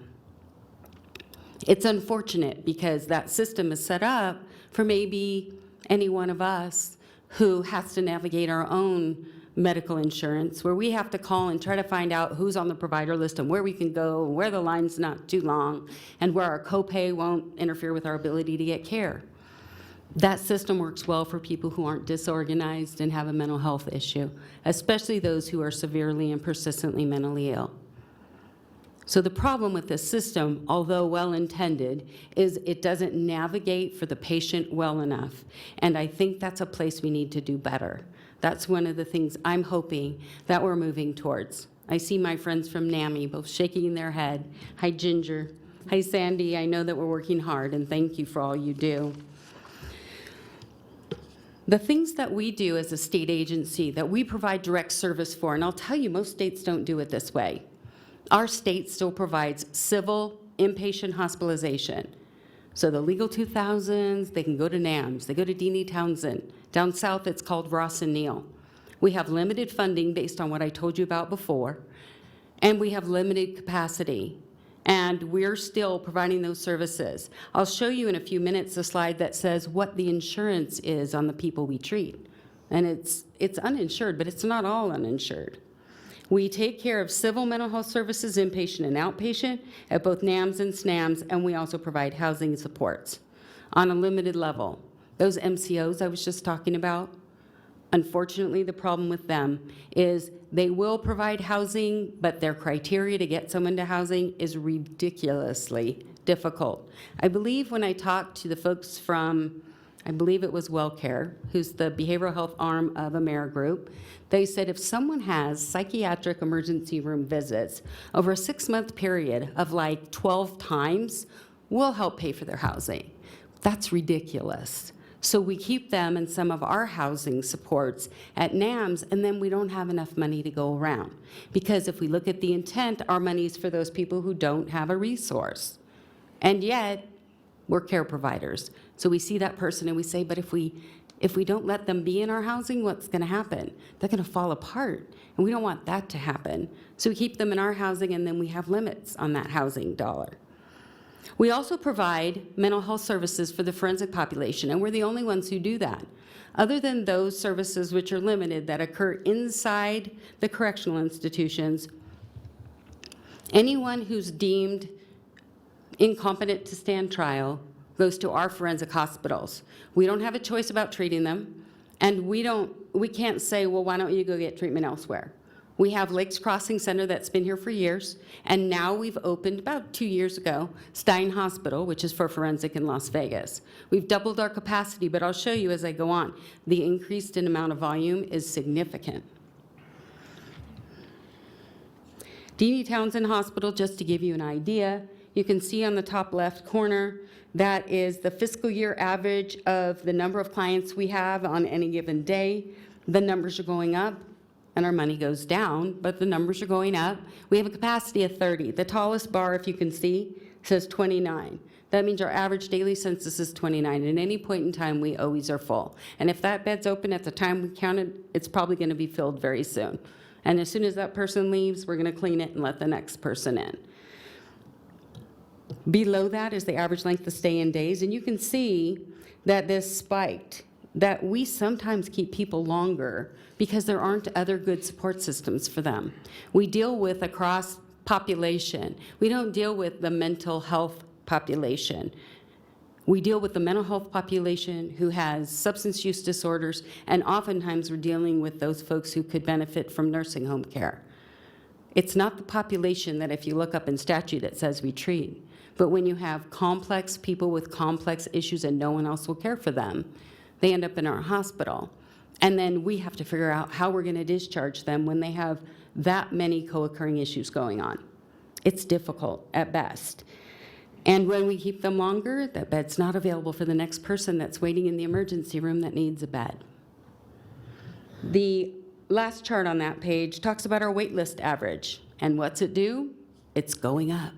It's unfortunate because that system is set up for maybe any one of us who has to navigate our own medical insurance, where we have to call and try to find out who's on the provider list and where we can go and where the line's not too long and where our copay won't interfere with our ability to get care. That system works well for people who aren't disorganized and have a mental health issue, especially those who are severely and persistently mentally ill. So the problem with this system, although well-intended, is it doesn't navigate for the patient well enough. And I think that's a place we need to do better. That's one of the things I'm hoping that we're moving towards. I see my friends from NAMI both shaking their head. Hi, Ginger. Hi, Sandy. I know that we're working hard, and thank you for all you do. The things that we do as a state agency that we provide direct service for, and I'll tell you, most states don't do it this way. Our state still provides civil inpatient hospitalization. So the legal 2000s, they can go to NAMS, they go to Dini-Townsend. Down south, it's called Rawson-Neal. We have limited funding based on what I told you about before, and we have limited capacity, and we're still providing those services. I'll show you in a few minutes a slide that says what the insurance is on the people we treat. And it's uninsured, but it's not all uninsured. We take care of civil mental health services, inpatient and outpatient, at both NAMS and SNAMS, and we also provide housing supports on a limited level. Those MCOs I was just talking about, unfortunately, the problem with them is they will provide housing, but their criteria to get someone to housing is ridiculously difficult. I believe when I talked to the folks from, I believe it was WellCare, who's the behavioral health arm of Amerigroup, they said if someone has psychiatric emergency room visits over a 6-month period of like 12 times, we'll help pay for their housing. That's ridiculous. So we keep them in some of our housing supports at NAMS, and then we don't have enough money to go around. Because if we look at the intent, our money is for those people who don't have a resource. And yet, we're care providers. So we see that person and we say, but if we don't let them be in our housing, what's going to happen? They're going to fall apart, and we don't want that to happen. So we keep them in our housing, and then we have limits on that housing dollar. We also provide mental health services for the forensic population, and we're the only ones who do that. Other than those services which are limited that occur inside the correctional institutions, anyone who's deemed incompetent to stand trial goes to our forensic hospitals. We don't have a choice about treating them, and we can't say, well, why don't you go get treatment elsewhere? We have Lakes Crossing Center that's been here for years, and now we've opened, about 2 years ago, Stein Hospital, which is for forensic in Las Vegas. We've doubled our capacity, but I'll show you as I go on. The increased in amount of volume is significant. Dini-Townsend Hospital, just to give you an idea, you can see on the top left corner, that is the fiscal year average of the number of clients we have on any given day. The numbers are going up, and our money goes down, but the numbers are going up. We have a capacity of 30. The tallest bar, if you can see, says 29. That means our average daily census is 29. At any point in time, we always are full. And if that bed's open at the time we counted, it's probably going to be filled very soon. And as soon as that person leaves, we're going to clean it and let the next person in. Below that is the average length of stay in days, and you can see that this spiked, that we sometimes keep people longer because there aren't other good support systems for them. We deal with across population. We don't deal with the mental health population. We deal with the mental health population who has substance use disorders, and oftentimes we're dealing with those folks who could benefit from nursing home care. It's not the population that if you look up in statute it says we treat, but when you have complex people with complex issues and no one else will care for them, they end up in our hospital. And then we have to figure out how we're going to discharge them when they have that many co-occurring issues going on. It's difficult at best. And when we keep them longer, that bed's not available for the next person that's waiting in the emergency room that needs a bed. The last chart on that page talks about our wait list average. And what's it do? It's going up.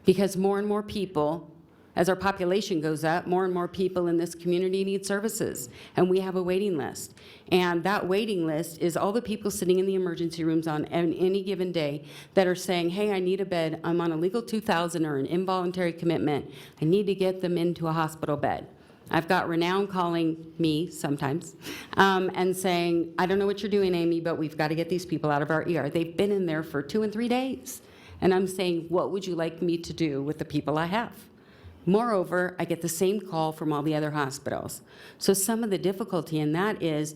Because more and more people, as our population goes up, more and more people in this community need services, and we have a waiting list. And that waiting list is all the people sitting in the emergency rooms on any given day that are saying, hey, I need a bed, I'm on a legal 2,000 or an involuntary commitment, I need to get them into a hospital bed. I've got Renown calling me sometimes and saying, I don't know what you're doing, Amy, but we've got to get these people out of our ER. They've been in there for 2 and 3 days. And I'm saying, what would you like me to do with the people I have? Moreover, I get the same call from all the other hospitals. So some of the difficulty in that is,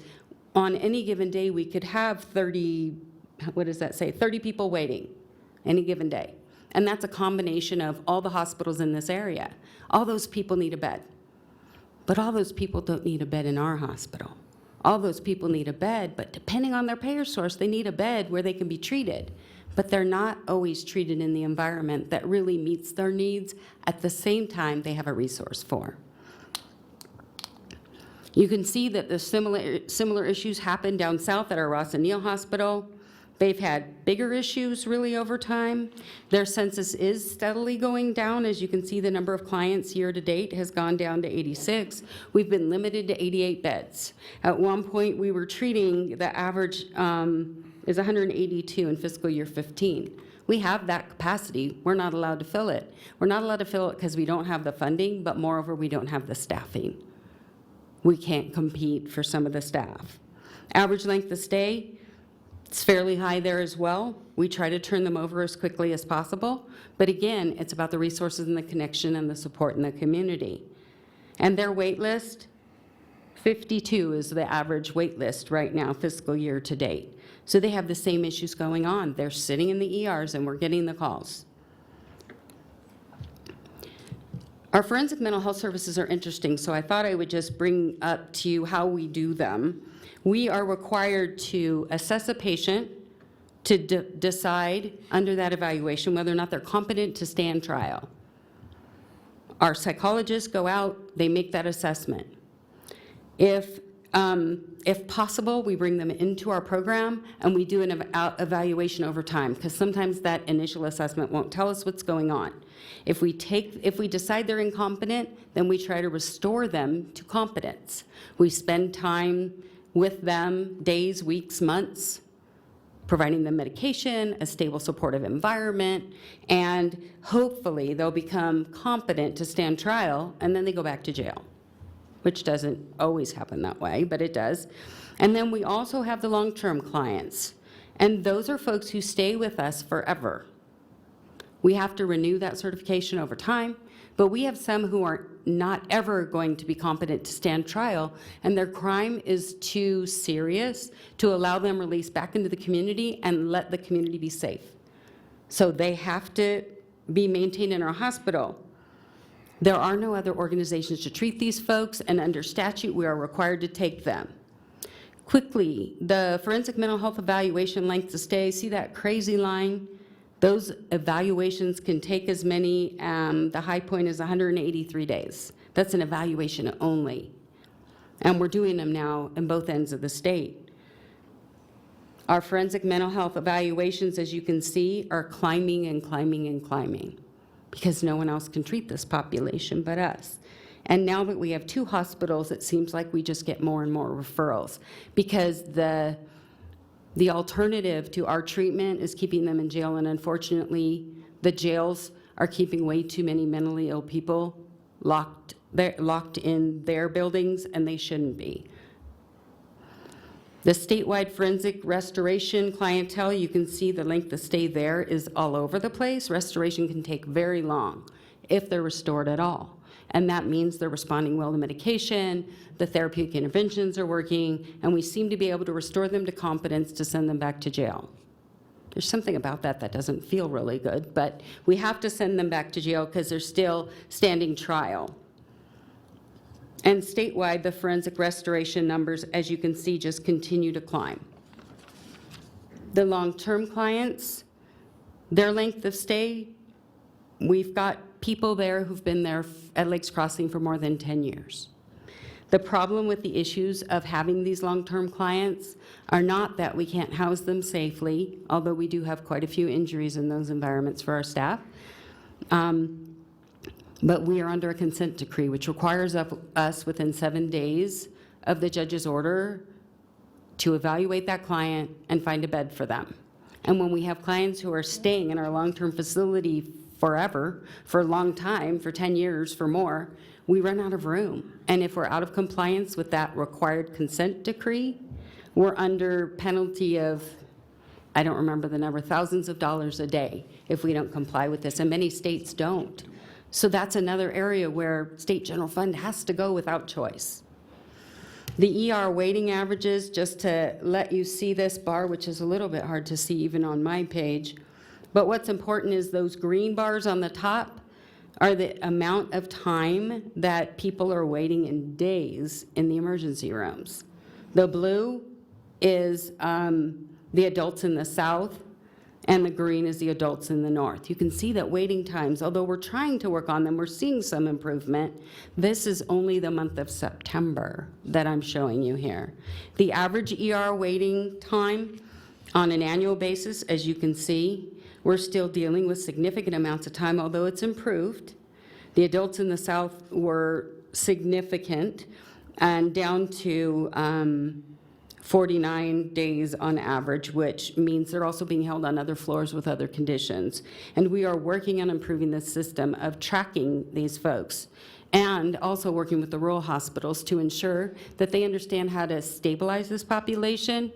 on any given day, we could have 30 people waiting any given day. And that's a combination of all the hospitals in this area. All those people need a bed. But all those people don't need a bed in our hospital. All those people need a bed, but depending on their payer source, they need a bed where they can be treated. But they're not always treated in the environment that really meets their needs at the same time they have a resource for. You can see that the similar issues happen down south at our Rawson-Neal Hospital. They've had bigger issues really over time. Their census is steadily going down. As you can see, the number of clients year to date has gone down to 86. We've been limited to 88 beds. At one point, we were treating, the average is 182 in fiscal year 15. We have that capacity. We're not allowed to fill it. We're not allowed to fill it because we don't have the funding, but moreover, we don't have the staffing. We can't compete for some of the staff. Average length of stay, it's fairly high there as well. We try to turn them over as quickly as possible. But again, it's about the resources and the connection and the support in the community. And their wait list, 52 is the average wait list right now, fiscal year to date. So they have the same issues going on. They're sitting in the ERs and we're getting the calls. Our forensic mental health services are interesting, so I thought I would just bring up to you how we do them. We are required to assess a patient to decide under that evaluation whether or not they're competent to stand trial. Our psychologists go out, they make that assessment. If possible, we bring them into our program and we do an evaluation over time, because sometimes that initial assessment won't tell us what's going on. If we decide they're incompetent, then we try to restore them to competence. We spend time with them, days, weeks, months, providing them medication, a stable supportive environment, and hopefully they'll become competent to stand trial, and then they go back to jail, which doesn't always happen that way, but it does. And then we also have the long-term clients, and those are folks who stay with us forever. We have to renew that certification over time, but we have some who are not ever going to be competent to stand trial, and their crime is too serious to allow them released back into the community and let the community be safe. So they have to be maintained in our hospital. There are no other organizations to treat these folks, and under statute, we are required to take them. Quickly, the forensic mental health evaluation length of stay, see that crazy line? Those evaluations can take as many, the high point is 183 days. That's an evaluation only. And we're doing them now in both ends of the state. Our forensic mental health evaluations, as you can see, are climbing and climbing and climbing, because no one else can treat this population but us. And now that we have 2 hospitals, it seems like we just get more and more referrals, because the alternative to our treatment is keeping them in jail, and unfortunately, the jails are keeping way too many mentally ill people locked in their buildings, and they shouldn't be. The statewide forensic restoration clientele, you can see the length of stay there is all over the place. Restoration can take very long if they're restored at all. And that means they're responding well to medication, the therapeutic interventions are working, and we seem to be able to restore them to competence to send them back to jail. There's something about that that doesn't feel really good, but we have to send them back to jail because they're still standing trial. And statewide, the forensic restoration numbers, as you can see, just continue to climb. The long-term clients, their length of stay, we've got people there who've been there at Lakes Crossing for more than 10 years. The problem with the issues of having these long-term clients are not that we can't house them safely, although we do have quite a few injuries in those environments for our staff. But we are under a consent decree, which requires us within 7 days of the judge's order to evaluate that client and find a bed for them. And when we have clients who are staying in our long-term facility forever, for a long time, for 10 years, for more, we run out of room. And if we're out of compliance with that required consent decree, we're under penalty of, I don't remember the number, thousands of dollars a day if we don't comply with this, and many states don't. So that's another area where state general fund has to go without choice. The ER waiting averages, just to let you see this bar, which is a little bit hard to see even on my page, but what's important is those green bars on the top are the amount of time that people are waiting in days in the emergency rooms. The blue is the adults in the south, and the green is the adults in the north. You can see that waiting times, although we're trying to work on them, we're seeing some improvement. This is only the month of September that I'm showing you here. The average ER waiting time On an annual basis, as you can see, we're still dealing with significant amounts of time, although it's improved. The adults in the South were significant and down to 49 days on average, which means they're also being held on other floors with other conditions. And we are working on improving the system of tracking these folks and also working with the rural hospitals to ensure that they understand how to stabilize this population,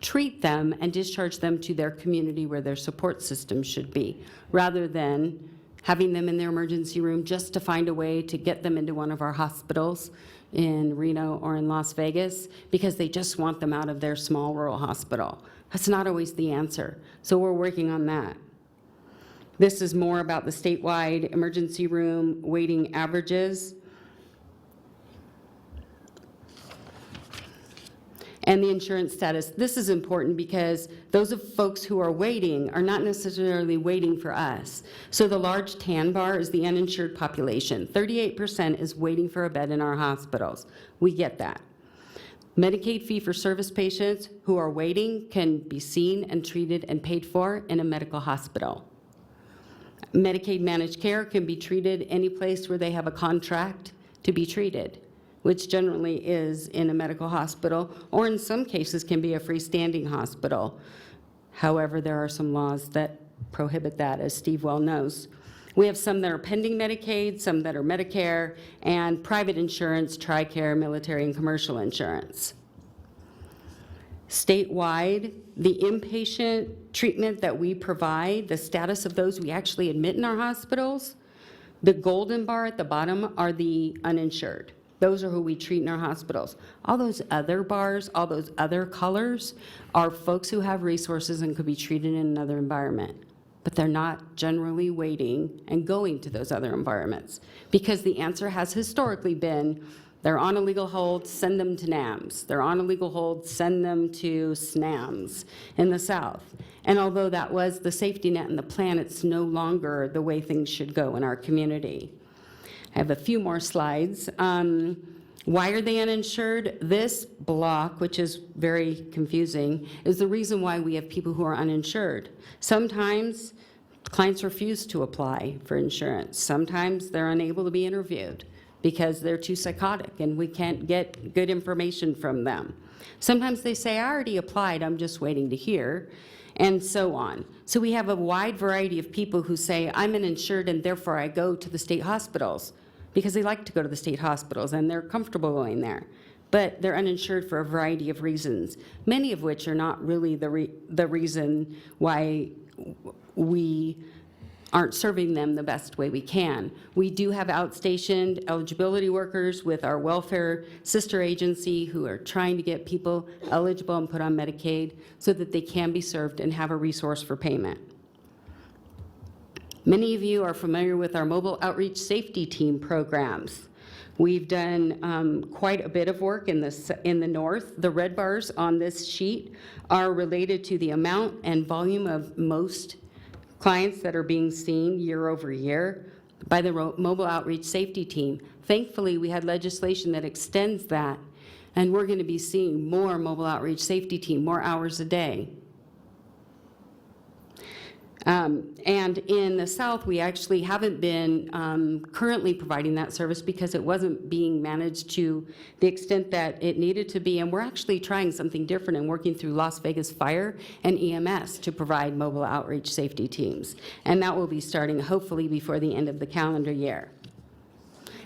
treat them, and discharge them to their community where their support system should be, rather than having them in their emergency room just to find a way to get them into one of our hospitals in Reno or in Las Vegas because they just want them out of their small rural hospital. That's not always the answer. So we're working on that. This is more about the statewide emergency room waiting averages. And the insurance status. This is important because those of folks who are waiting are not necessarily waiting for us. So the large tan bar is the uninsured population. 38% is waiting for a bed in our hospitals. We get that. Medicaid fee-for-service patients who are waiting can be seen and treated and paid for in a medical hospital. Medicaid managed care can be treated any place where they have a contract to be treated, which generally is in a medical hospital, or in some cases can be a freestanding hospital. However, there are some laws that prohibit that, as Steve well knows. We have some that are pending Medicaid, some that are Medicare, and private insurance, TRICARE, military and commercial insurance. Statewide, the inpatient treatment that we provide, the status of those we actually admit in our hospitals, the golden bar at the bottom are the uninsured. Those are who we treat in our hospitals. All those other bars, all those other colors are folks who have resources and could be treated in another environment. But they're not generally waiting and going to those other environments because the answer has historically been, they're on a legal hold, send them to NAMS. They're on a legal hold, send them to SNAMS in the South. And although that was the safety net and the plan, it's no longer the way things should go in our community. I have a few more slides. Why are they uninsured? This block, which is very confusing, is the reason why we have people who are uninsured. Sometimes clients refuse to apply for insurance. Sometimes they're unable to be interviewed because they're too psychotic and we can't get good information from them. Sometimes they say, I already applied, I'm just waiting to hear, and so on. So we have a wide variety of people who say, I'm uninsured and therefore I go to the state hospitals because they like to go to the state hospitals and they're comfortable going there. But they're uninsured for a variety of reasons, many of which are not really the reason why we aren't serving them the best way we can. We do have outstationed eligibility workers with our welfare sister agency who are trying to get people eligible and put on Medicaid so that they can be served and have a resource for payment. Many of you are familiar with our mobile outreach safety team programs. We've done quite a bit of work in the north. The red bars on this sheet are related to the amount and volume of most clients that are being seen year over year by the mobile outreach safety team. Thankfully, we had legislation that extends that, and we're going to be seeing more mobile outreach safety team, more hours a day. And in the South, we actually haven't been currently providing that service because it wasn't being managed to the extent that it needed to be. And we're actually trying something different and working through Las Vegas Fire and EMS to provide mobile outreach safety teams. And that will be starting hopefully before the end of the calendar year.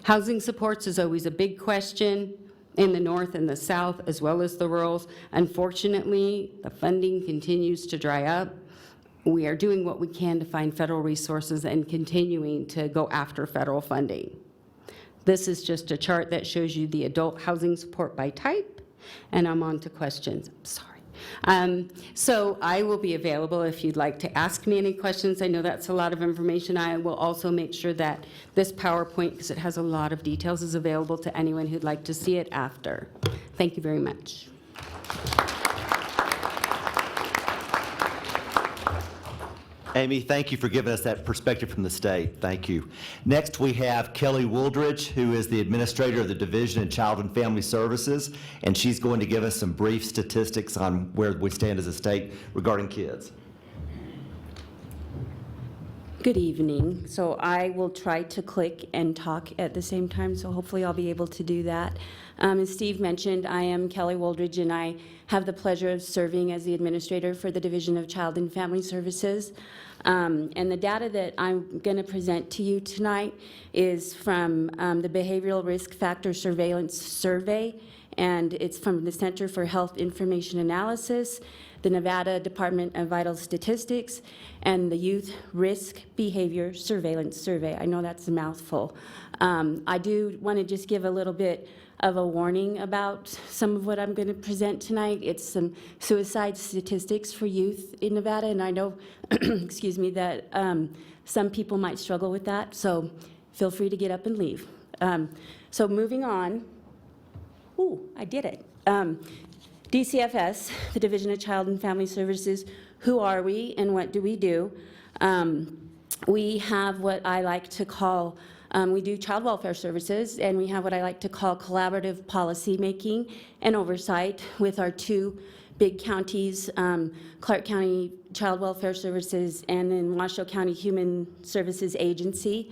Housing supports is always a big question in the North and the South, as well as the rurals. Unfortunately, the funding continues to dry up. We are doing what we can to find federal resources and continuing to go after federal funding. This is just a chart that shows you the adult housing support by type, and I'm on to questions. I'm sorry. So I will be available if you'd like to ask me any questions. I know that's a lot of information. I will also make sure that this PowerPoint, because it has a lot of details, is available to anyone who'd like to see it after. Thank you very much. Amy, thank you for giving us that perspective from the state. Thank you. Next, we have Kelly Wooldridge, who is the administrator of the Division of Child and Family Services, and she's going to give us some brief statistics on where we stand as a state regarding kids. Good evening. So I will try to click and talk at the same time, so hopefully I'll be able to do that. As Steve mentioned, I am Kelly Wooldridge, and I have the pleasure of serving as the administrator for the Division of Child and Family Services. And the data that I'm going to present to you tonight is from the Behavioral Risk Factor Surveillance Survey, and it's from the Center for Health Information Analysis, the Nevada Department of Vital Statistics, and the Youth Risk Behavior Surveillance Survey. I know that's a mouthful. I do want to just give a little bit of a warning about some of what I'm going to present tonight. It's some suicide statistics for youth in Nevada, and I know, excuse me, that some people might struggle with that, so feel free to get up and leave. So moving on. Ooh, I did it. DCFS, the Division of Child and Family Services, who are we and what do we do? We have what I like to call, we do child welfare services, and we have what I like to call collaborative policy making and oversight with our two big counties, Clark County Child Welfare Services and then Washoe County Human Services Agency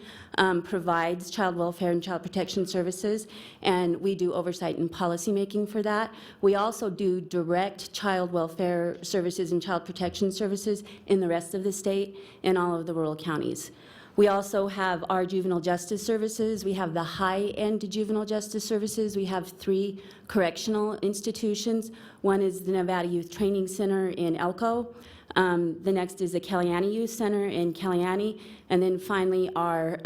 provides child welfare and child protection services, and we do oversight and policy making for that. We also do direct child welfare services and child protection services in the rest of the state and all of the rural counties. We also have our juvenile justice services. We have the high-end juvenile justice services. We have 3 correctional institutions. One is the Nevada Youth Training Center in Elko. The next is the Kelliani Youth Center in Kelliani. And then finally, our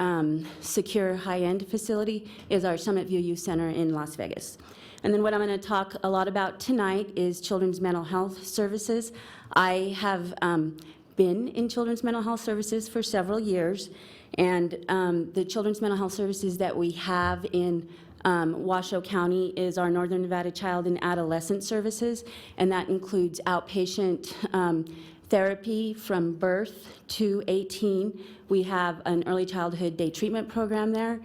secure high-end facility is our Summit View Youth Center in Las Vegas. And then what I'm going to talk a lot about tonight is children's mental health services. I have been in children's mental health services for several years, and the children's mental health services that we have in Washoe County is our Northern Nevada Child and Adolescent Services, and that includes outpatient therapy from birth to 18. We have an early childhood day treatment program there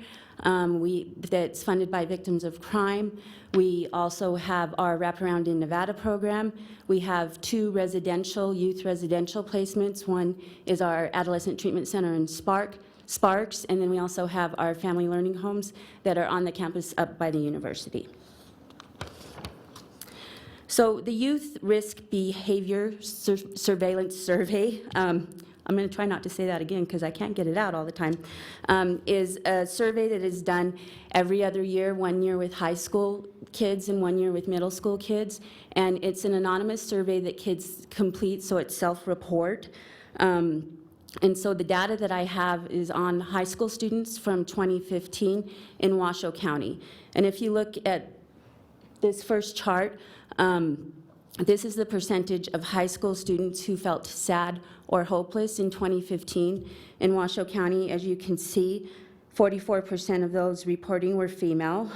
that's funded by victims of crime. We also have our Wraparound in Nevada program. We have 2 youth residential placements. One is our Adolescent Treatment Center in Sparks, and then we also have our family learning homes that are on the campus up by the university. So the Youth Risk Behavior Surveillance Survey, I'm going to try not to say that again because I can't get it out all the time, is a survey that is done every other year, 1 year with high school kids and 1 year with middle school kids. And it's an anonymous survey that kids complete, so it's self-report. And so the data that I have is on high school students from 2015 in Washoe County. And if you look at this first chart, this is the percentage of high school students who felt sad or hopeless in 2015 in Washoe County. As you can see, 44% of those reporting were female.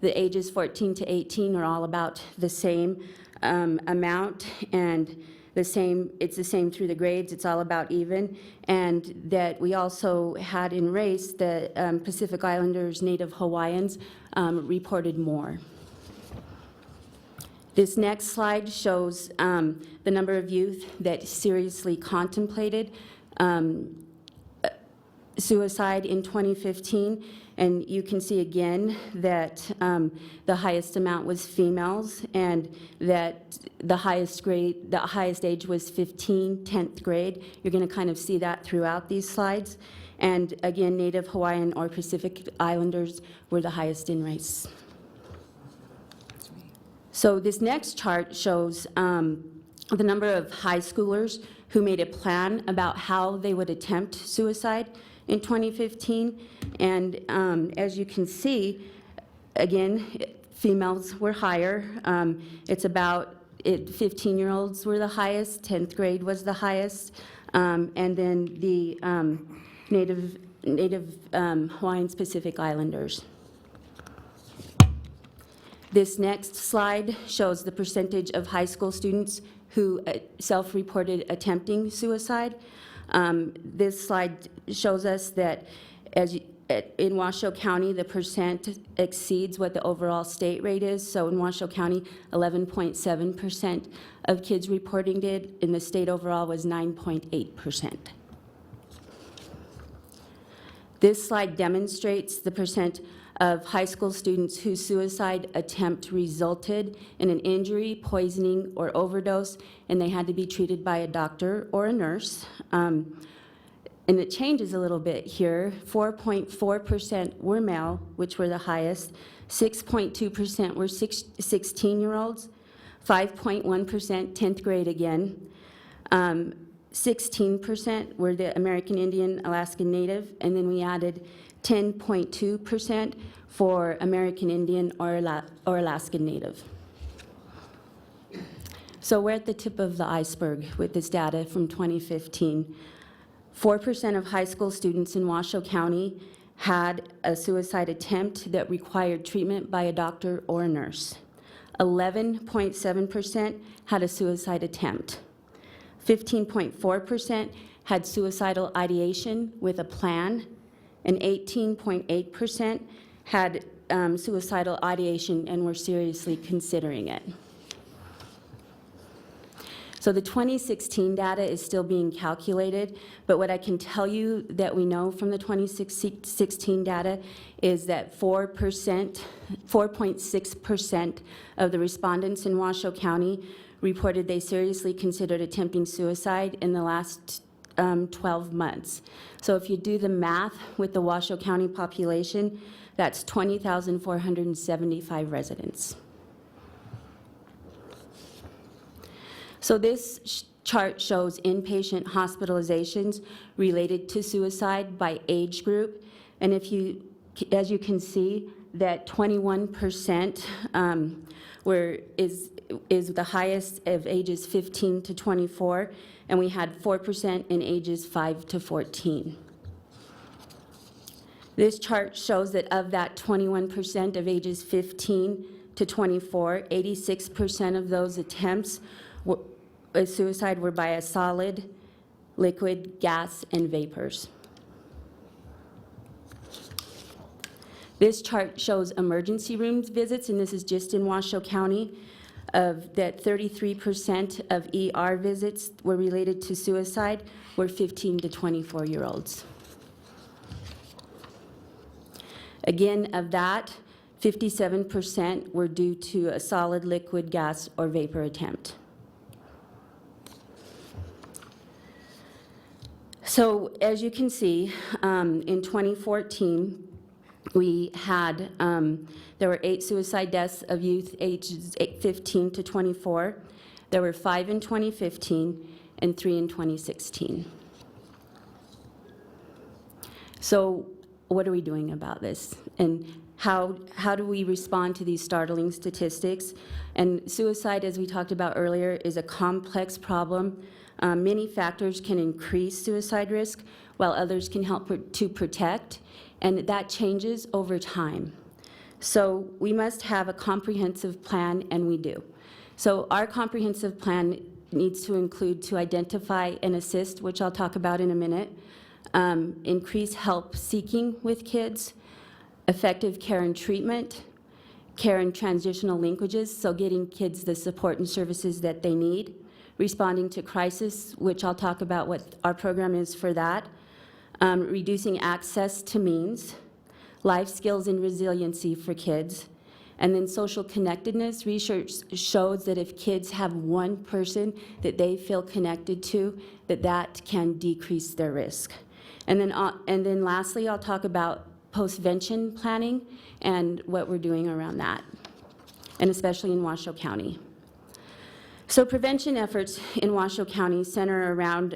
The ages 14 to 18 are all about the same amount, and it's the same through the grades. It's all about even. And that we also had in race the Pacific Islanders, Native Hawaiians reported more. This next slide shows the number of youth that seriously contemplated suicide in 2015, and you can see again that the highest amount was females, and that the highest age was 15, 10th grade. You're going to kind of see that throughout these slides. And again, Native Hawaiian or Pacific Islanders were the highest in race. So this next chart shows the number of high schoolers who made a plan about how they would attempt suicide in 2015. And as you can see, again, females were higher. It's about 15-year-olds were the highest, 10th grade was the highest, and then the Native Hawaiian Pacific Islanders. This next slide shows the percentage of high school students who self-reported attempting suicide. This slide shows us that in Washoe County, the percent exceeds what the overall state rate is. So in Washoe County, 11.7% of kids reporting it. In the state overall was 9.8%. This slide demonstrates the percent of high school students whose suicide attempt resulted in an injury, poisoning, or overdose, and they had to be treated by a doctor or a nurse. And it changes a little bit here. 4.4% were male, which were the highest. 6.2% were 16-year-olds. 5.1% 10th grade again. 16% were the American Indian, Alaskan Native, and then we added 10.2% for American Indian or Alaskan Native. So we're at the tip of the iceberg with this data from 2015. 4% of high school students in Washoe County had a suicide attempt that required treatment by a doctor or a nurse. 11.7% had a suicide attempt. 15.4% had suicidal ideation with a plan, and 18.8% had suicidal ideation and were seriously considering it. So the 2016 data is still being calculated, but what I can tell you that we know from the 2016 data is that 4.6% of the respondents in Washoe County reported they seriously considered attempting suicide in the last 12 months. So if you do the math with the Washoe County population, that's 20,475 residents. So this chart shows inpatient hospitalizations related to suicide by age group. And as you can see, that 21% is the highest of ages 15 to 24, and we had 4% in ages 5 to 14. This chart shows that of that 21% of ages 15 to 24, 86% of those attempts suicide were by a solid, liquid, gas, and vapors. This chart shows emergency room visits, and this is just in Washoe County, of that 33% of ER visits were related to suicide were 15 to 24-year-olds. Again, of that, 57% were due to a solid, liquid, gas, or vapor attempt. So as you can see, in 2014, we had, there were 8 suicide deaths of youth ages 15 to 24. There were 5 in 2015 and 3 in 2016. So what are we doing about this? And how do we respond to these startling statistics? And suicide, as we talked about earlier, is a complex problem. Many factors can increase suicide risk, while others can help to protect, and that changes over time. So we must have a comprehensive plan, and we do. So our comprehensive plan needs to include to identify and assist, which I'll talk about in a minute, increase help seeking with kids, effective care and treatment, care and transitional linkages, so getting kids the support and services that they need, responding to crisis, which I'll talk about what our program is for that, reducing access to means, life skills and resiliency for kids, and then social connectedness. Research shows that if kids have one person that they feel connected to, that can decrease their risk. And then lastly, I'll talk about postvention planning and what we're doing around that, and especially in Washoe County. So prevention efforts in Washoe County center around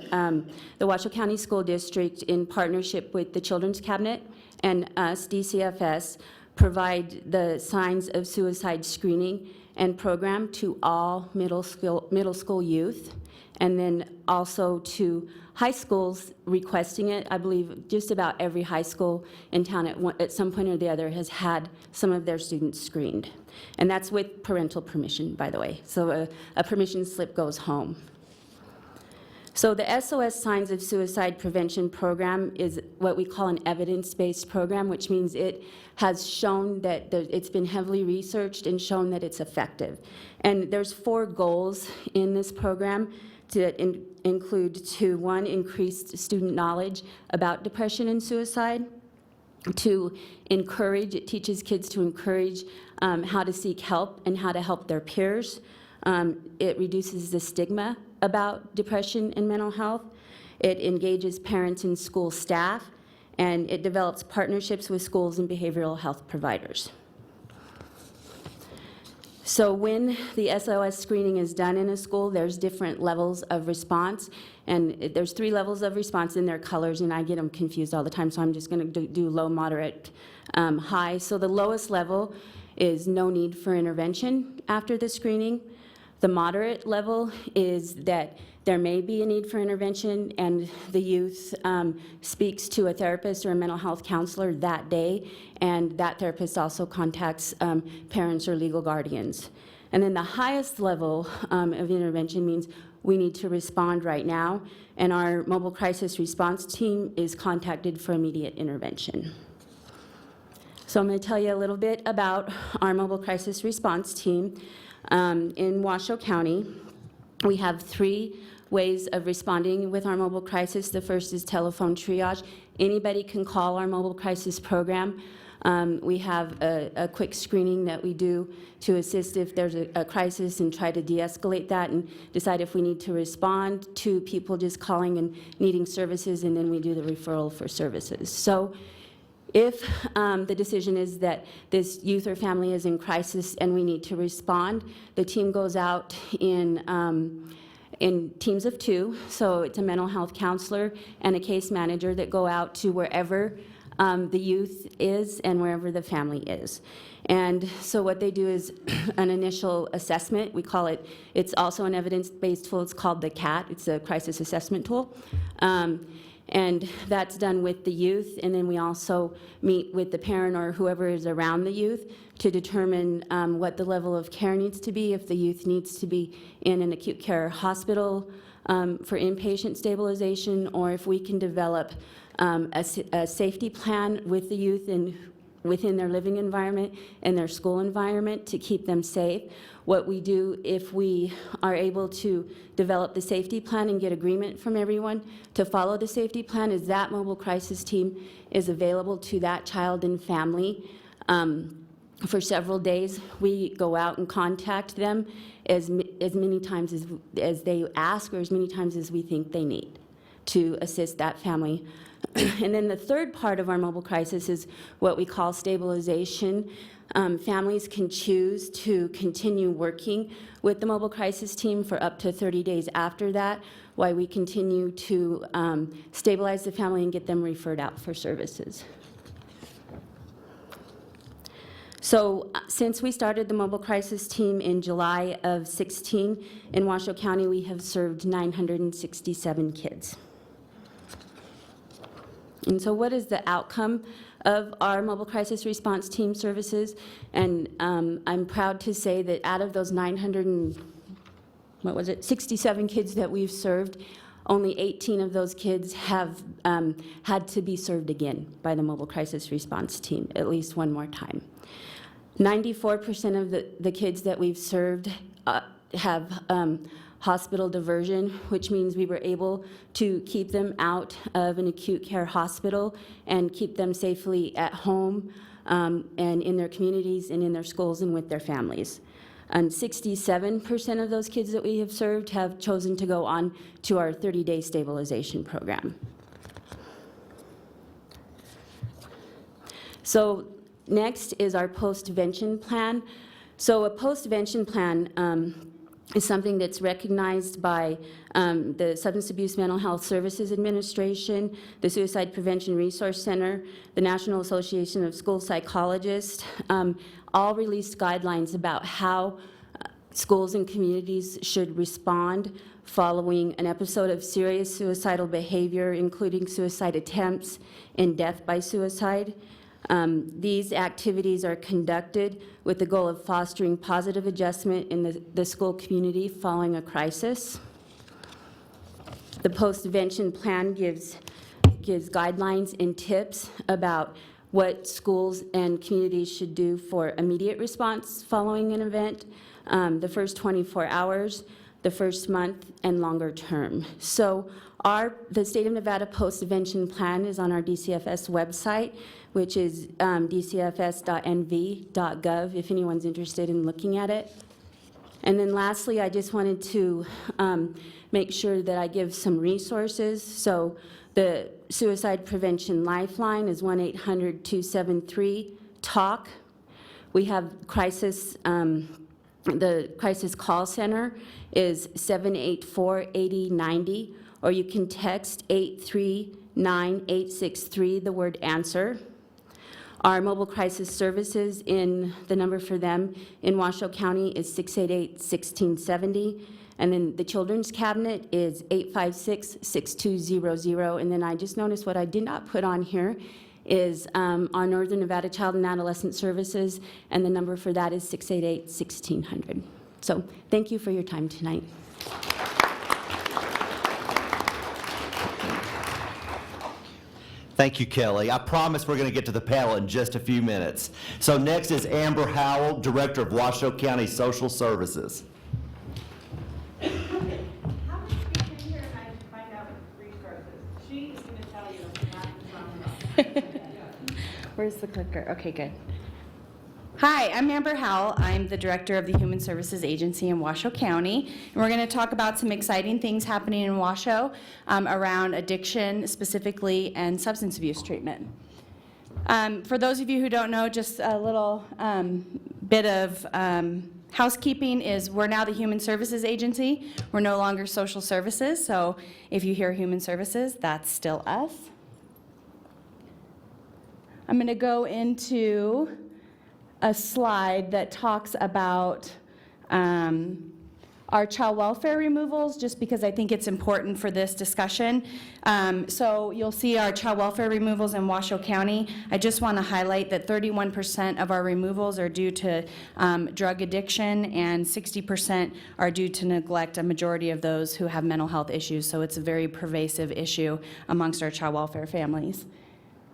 the Washoe County School District in partnership with the Children's Cabinet and us, DCFS, provide the signs of suicide screening and program to all middle school youth. and then also to high schools requesting it. I believe just about every high school in town at some point or the other has had some of their students screened. And that's with parental permission, by the way. So a permission slip goes home. So the SOS Signs of Suicide Prevention Program is what we call an evidence-based program, which means it has shown that it's been heavily researched and shown that it's effective. And there's 4 goals in this program that include to, 1, increased student knowledge about depression and suicide, 2, encourage, it teaches kids to encourage how to seek help and how to help their peers. It reduces the stigma about depression and mental health. It engages parents and school staff, and it develops partnerships with schools and behavioral health providers. So when the SOS screening is done in a school, there's different levels of response, and there's 3 levels of response in their colors, and I get them confused all the time, so I'm just gonna do low, moderate, high. So the lowest level is no need for intervention after the screening. The moderate level is that there may be a need for intervention, and the youth speaks to a therapist or a mental health counselor that day, and that therapist also contacts parents or legal guardians. And then the highest level of intervention means we need to respond right now, and our mobile crisis response team is contacted for immediate intervention. So I'm going to tell you a little bit about our mobile crisis response team. In Washoe County, we have 3 ways of responding with our mobile crisis. The first is telephone triage. Anybody can call our mobile crisis program. We have a quick screening that we do to assist if there's a crisis and try to de-escalate that and decide if we need to respond to people just calling and needing services, and then we do the referral for services. So if the decision is that this youth or family is in crisis and we need to respond, the team goes out in teams of 2. So it's a mental health counselor and a case manager that go out to wherever the youth is and wherever the family is. And so what they do is an initial assessment. We call it, it's also an evidence-based tool. It's called the CAT. It's a crisis assessment tool. And that's done with the youth, and then we also meet with the parent or whoever is around the youth to determine what the level of care needs to be, if the youth needs to be in an acute care hospital for inpatient stabilization, or if we can develop a safety plan with the youth within their living environment and their school environment to keep them safe. What we do, if we are able to develop the safety plan and get agreement from everyone to follow the safety plan, is that mobile crisis team is available to that child and family for several days. We go out and contact them as many times as they ask, or as many times as we think they need to assist that family. And then the third part of our mobile crisis is what we call stabilization. Families can choose to continue working with the mobile crisis team for up to 30 days after that, while we continue to stabilize the family and get them referred out for services. So since we started the mobile crisis team in July of 16, in Washoe County, we have served 967 kids. And so what is the outcome of our mobile crisis response team services? And I'm proud to say that out of those 67 kids that we've served, only 18 of those kids have had to be served again by the mobile crisis response team, at least one more time. 94% of the kids that we've served have hospital diversion, which means we were able to keep them out of an acute care hospital and keep them safely at home and in their communities and in their schools and with their families. And 67% of those kids that we have served have chosen to go on to our 30-day stabilization program. So next is our post-vention plan. So a post-vention plan is something that's recognized by the Substance Abuse Mental Health Services Administration, the Suicide Prevention Resource Center, the National Association of School Psychologists, all released guidelines about how schools and communities should respond following an episode of serious suicidal behavior, including suicide attempts and death by suicide. These activities are conducted with the goal of fostering positive adjustment in the school community following a crisis. The post-intervention plan gives guidelines and tips about what schools and communities should do for immediate response following an event, the first 24 hours, the first month, and longer term. So the State of Nevada Post-Intervention Plan is on our DCFS website, which is dcfs.nv.gov, if anyone's interested in looking at it. And then lastly, I just wanted to make sure that I give some resources. So the Suicide Prevention Lifeline is 1-800-273-TALK. We have the crisis call center is 784-8090, or you can text 839-863, the word answer. Our mobile crisis services, the number for them in Washoe County is 688-1670. And then the children's cabinet is 856-6200. And then I just noticed what I did not put on here is our Northern Nevada Child and Adolescent Services, and the number for that is 688-1600. So thank you for your time tonight. Thank you, Kelly. I promise we're going to get to the panel in just a few minutes. So next is Amber Howell, Director of Washoe County Social Services. How many of you came here tonight to find out resources? She is going to tell you that. Where's the clicker? Okay, good. Hi, I'm Amber Howell. I'm the Director of the Human Services Agency in Washoe County. And we're going to talk about some exciting things happening in Washoe around addiction specifically and substance abuse treatment. For those of you who don't know, just a little bit of housekeeping is we're now the Human Services Agency. We're no longer social services, so if you hear human services, that's still us. I'm going to go into a slide that talks about our child welfare removals, just because I think it's important for this discussion. So you'll see our child welfare removals in Washoe County. I just want to highlight that 31% of our removals are due to drug addiction, and 60% are due to neglect, a majority of those who have mental health issues. So it's a very pervasive issue amongst our child welfare families.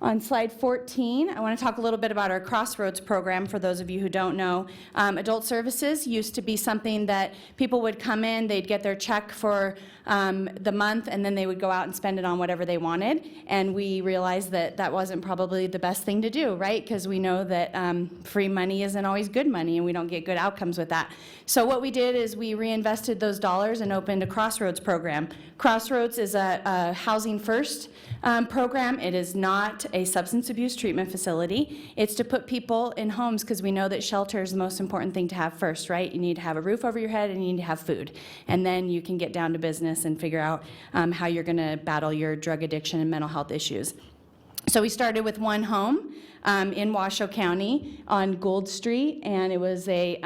On slide 14, I want to talk a little bit about our Crossroads program for those of you who don't know. Adult services used to be something that people would come in, they'd get their check for the month, and then they would go out and spend it on whatever they wanted. And we realized that that wasn't probably the best thing to do, right? Because we know that free money isn't always good money, and we don't get good outcomes with that. So what we did is we reinvested those dollars and opened a Crossroads program. Crossroads is a housing first program. It is not a substance abuse treatment facility. It's to put people in homes, because we know that shelter is the most important thing to have first, right? You need to have a roof over your head and you need to have food. And then you can get down to business and figure out how you're going to battle your drug addiction and mental health issues. So we started with one home in Washoe County on Gould Street, and it was a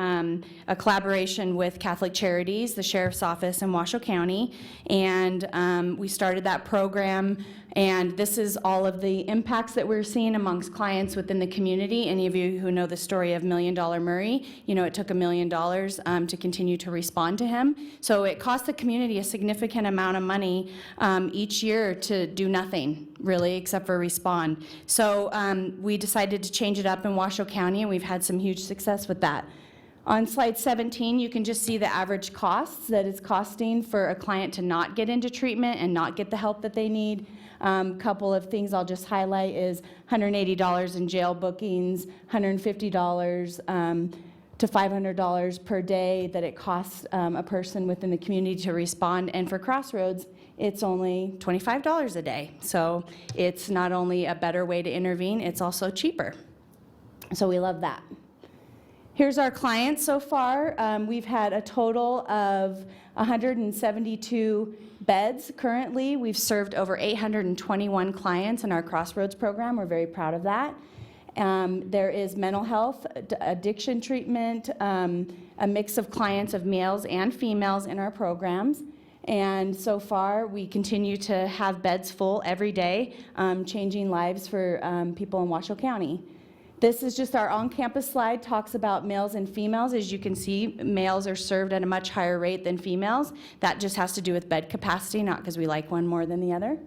collaboration with Catholic Charities, the Sheriff's Office in Washoe County, and we started that program. And this is all of the impacts that we're seeing amongst clients within the community. Any of you who know the story of $1 Million Murray, you know it took $1 million to continue to respond to him. So it cost the community a significant amount of money each year to do nothing, really, except for respond. So we decided to change it up in Washoe County, and we've had some huge success with that. On slide 17, you can just see the average costs that it's costing for a client to not get into treatment and not get the help that they need. Couple of things I'll just highlight is $180 in jail bookings, $150 to $500 per day that it costs a person within the community to respond. And for Crossroads, it's only $25 a day. So it's not only a better way to intervene, it's also cheaper. So we love that. Here's our clients so far. We've had a total of 172 beds currently. We've served over 821 clients in our Crossroads program. We're very proud of that. There is mental health, addiction treatment, a mix of clients of males and females in our programs. And so far, we continue to have beds full every day, changing lives for people in Washoe County. This is just our on-campus slide, talks about males and females. As you can see, males are served at a much higher rate than females. That just has to do with bed capacity, not because we like one more than the other.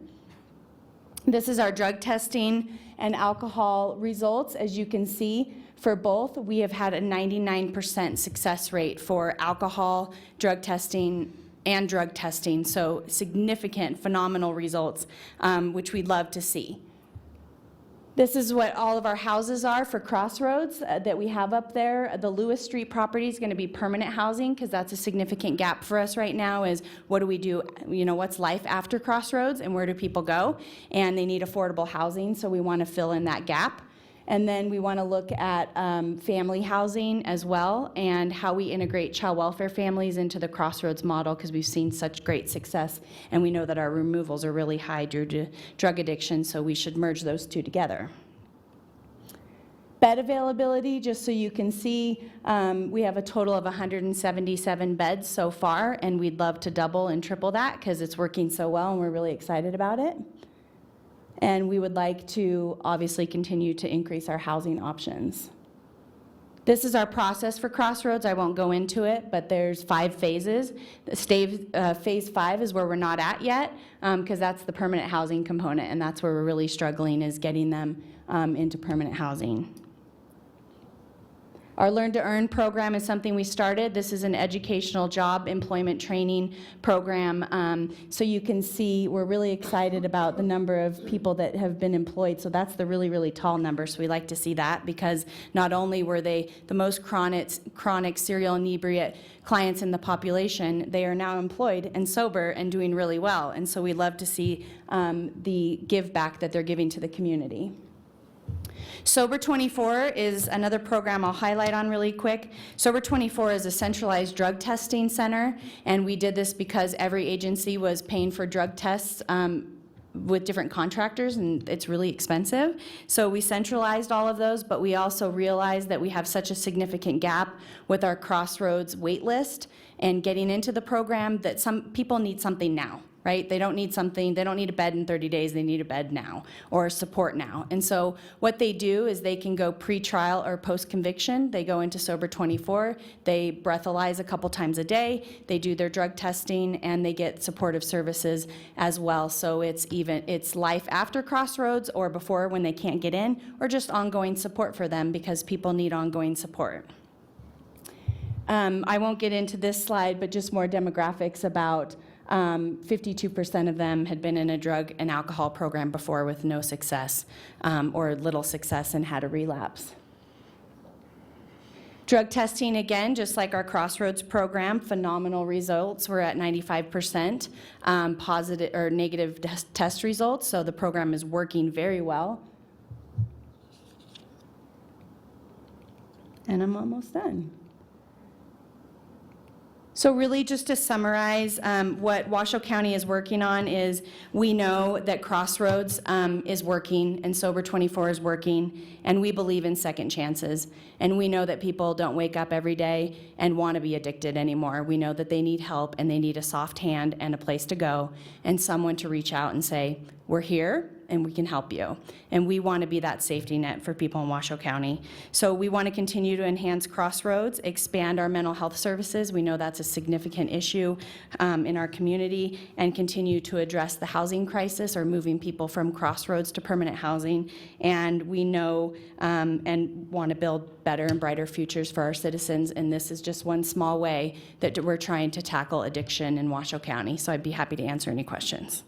This is our drug testing and alcohol results. As you can see, for both, we have had a 99% success rate for alcohol, drug testing, so significant, phenomenal results, which we'd love to see. This is what all of our houses are for Crossroads that we have up there. The Lewis Street property is going to be permanent housing because that's a significant gap for us right now is what do we do, what's life after Crossroads and where do people go? And they need affordable housing, so we want to fill in that gap. And then we want to look at family housing as well and how we integrate child welfare families into the Crossroads model because we've seen such great success and we know that our removals are really high due to drug addiction, so we should merge those two together. Bed availability, just so you can see, we have a total of 177 beds so far, and we'd love to double and triple that because it's working so well and we're really excited about it. And we would like to obviously continue to increase our housing options. This is our process for Crossroads. I won't go into it, but there's 5 phases. Phase 5 is where we're not at yet, because that's the permanent housing component, and that's where we're really struggling is getting them into permanent housing. Our Learn to Earn program is something we started. This is an educational job employment training program. So you can see we're really excited about the number of people that have been employed. So that's the really, really tall number. So we like to see that because not only were they the most chronic serial inebriate clients in the population, they are now employed and sober and doing really well. And so we love to see the give back that they're giving to the community. Sober 24 is another program I'll highlight on really quick. Sober 24 is a centralized drug testing center, and we did this because every agency was paying for drug tests with different contractors, and it's really expensive. So we centralized all of those, but we also realized that we have such a significant gap with our Crossroads wait list and getting into the program that some people need something now. Right? They don't need a bed in 30 days, they need a bed now or support now. And so what they do is they can go pre-trial or post-conviction. They go into Sober 24, they breathalyze a couple times a day, they do their drug testing, and they get supportive services as well. So it's life after Crossroads or before when they can't get in, or just ongoing support for them because people need ongoing support. I won't get into this slide, but just more demographics about 52% of them had been in a drug and alcohol program before with no success or little success and had a relapse. Drug testing, again, just like our Crossroads program, phenomenal results. We're at 95% positive or negative test results, so the program is working very well. And I'm almost done. So really, just to summarize, what Washoe County is working on is we know that Crossroads is working and Sober 24 is working, and we believe in second chances. And we know that people don't wake up every day and want to be addicted anymore. We know that they need help and they need a soft hand and a place to go and someone to reach out and say, we're here and we can help you. And we want to be that safety net for people in Washoe County. So we want to continue to enhance Crossroads, expand our mental health services. We know that's a significant issue in our community, and continue to address the housing crisis or moving people from Crossroads to permanent housing. And we know and want to build better and brighter futures for our citizens. And this is just one small way that we're trying to tackle addiction in Washoe County. So I'd be happy to answer any questions.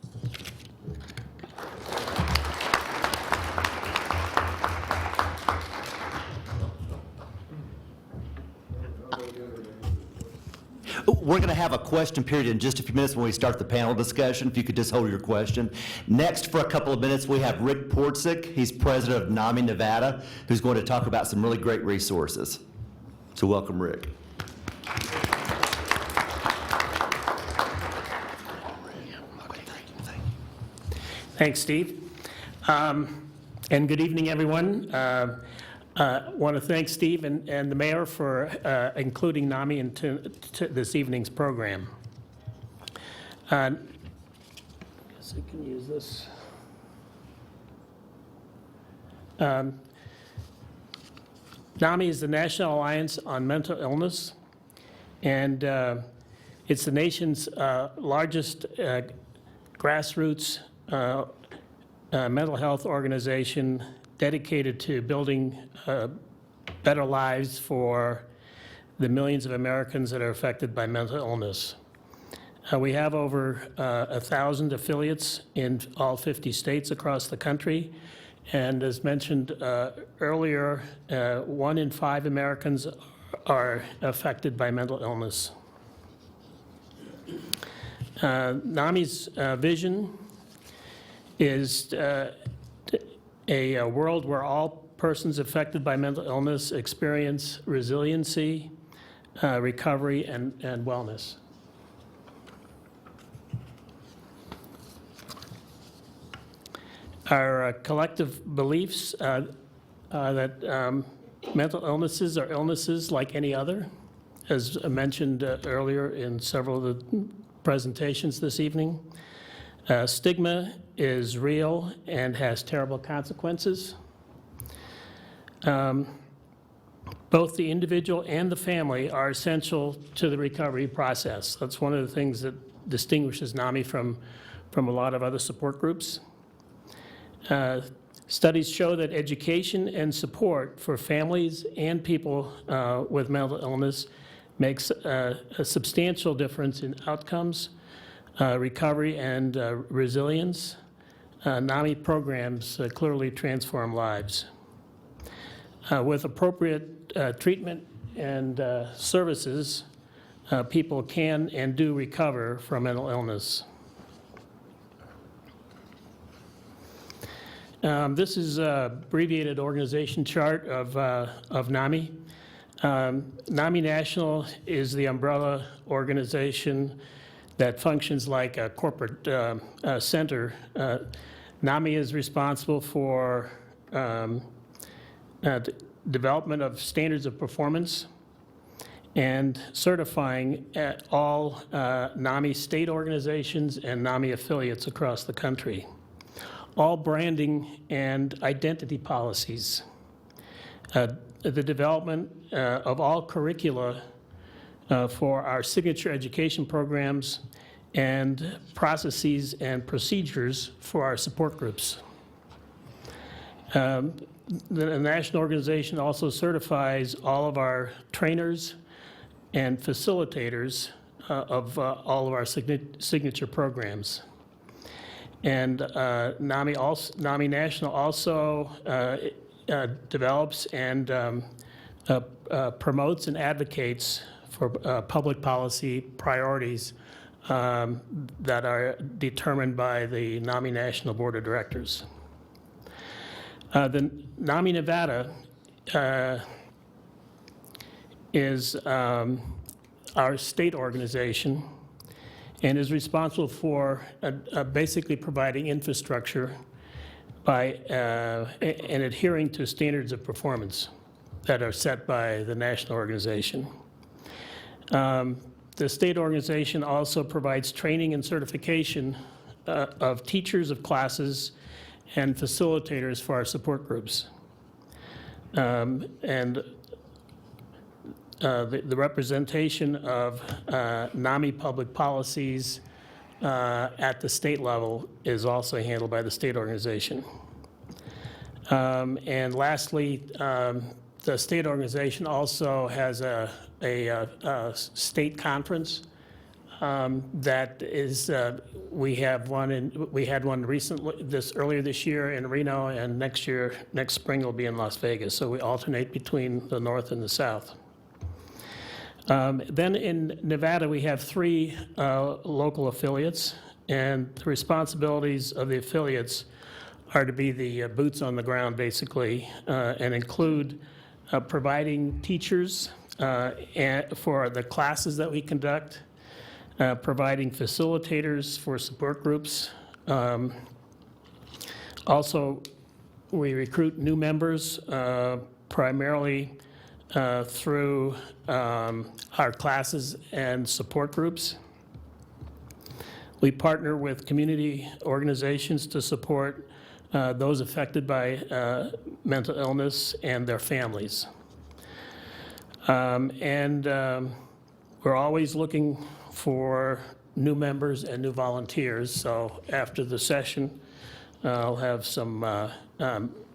We're going to have a question period in just a few minutes when we start the panel discussion, if you could just hold your question. Next, for a couple of minutes, we have Rick Portzik. He's president of NAMI Nevada, who's going to talk about some really great resources. So welcome, Rick. Thanks, Steve. And good evening, everyone. I want to thank Steve and the mayor for including NAMI into this evening's program. I guess I can use this. NAMI is the National Alliance on Mental Illness, and it's the nation's largest grassroots mental health organization dedicated to building better lives for the millions of Americans that are affected by mental illness. We have over 1,000 affiliates in all 50 states across the country. And as mentioned earlier, 1 in 5 Americans are affected by mental illness. NAMI's vision is a world where all persons affected by mental illness experience resiliency, recovery, and wellness. Our collective beliefs are that mental illnesses are illnesses like any other, as mentioned earlier in several of the presentations this evening. Stigma is real and has terrible consequences. Both the individual and the family are essential to the recovery process. That's one of the things that distinguishes NAMI from a lot of other support groups. Studies show that education and support for families and people with mental illness makes a substantial difference in outcomes, recovery, and resilience. NAMI programs clearly transform lives. With appropriate treatment and services, people can and do recover from mental illness. This is an abbreviated organization chart of NAMI. NAMI National is the umbrella organization that functions like a corporate center. NAMI is responsible for development of standards of performance and certifying at all NAMI state organizations and NAMI affiliates across the country. All branding and identity policies, the development of all curricula for our signature education programs, and processes and procedures for our support groups. The national organization also certifies all of our trainers and facilitators of all of our signature programs. And NAMI National also develops and promotes and advocates for public policy priorities that are determined by the NAMI National Board of Directors. The NAMI Nevada is our state organization and is responsible for basically providing infrastructure by and adhering to standards of performance that are set by the national organization. The state organization also provides training and certification of teachers of classes and facilitators for our support groups. And the representation of NAMI public policies at the state level is also handled by the state organization. And lastly, the state organization also has a state conference that is, we had one recently, earlier this year in Reno, and next spring it'll be in Las Vegas. So we alternate between the north and the south. Then in Nevada, we have 3 local affiliates, and the responsibilities of the affiliates are to be the boots on the ground, basically, and include providing teachers for the classes that we conduct, providing facilitators for support groups. Also, we recruit new members primarily through our classes and support groups. We partner with community organizations to support those affected by mental illness and their families. We're always looking for new members and new volunteers, so after the session, I'll have some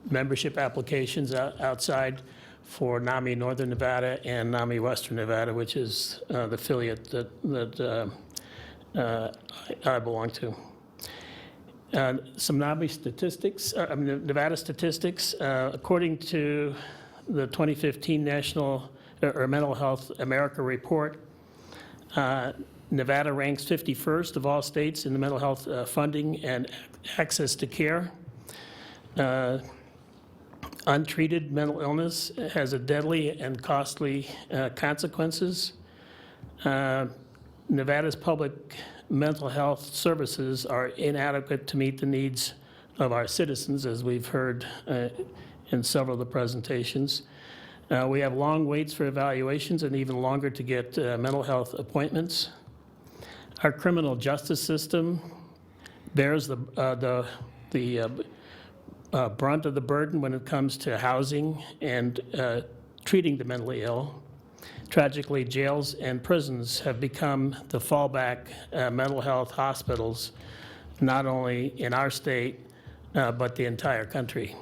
membership applications outside for NAMI Northern Nevada and NAMI Western Nevada, which is the affiliate that I belong to. Some NAMI statistics, Nevada statistics. According to the 2015 National or Mental Health America report, Nevada ranks 51st of all states in the mental health funding and access to care. Untreated mental illness has a deadly and costly consequences. Nevada's public mental health services are inadequate to meet the needs of our citizens, as we've heard in several of the presentations. We have long waits for evaluations and even longer to get mental health appointments. Our criminal justice system bears the brunt of the burden when it comes to housing and treating the mentally ill. Tragically, jails and prisons have become the fallback mental health hospitals, not only in our state, but the entire country.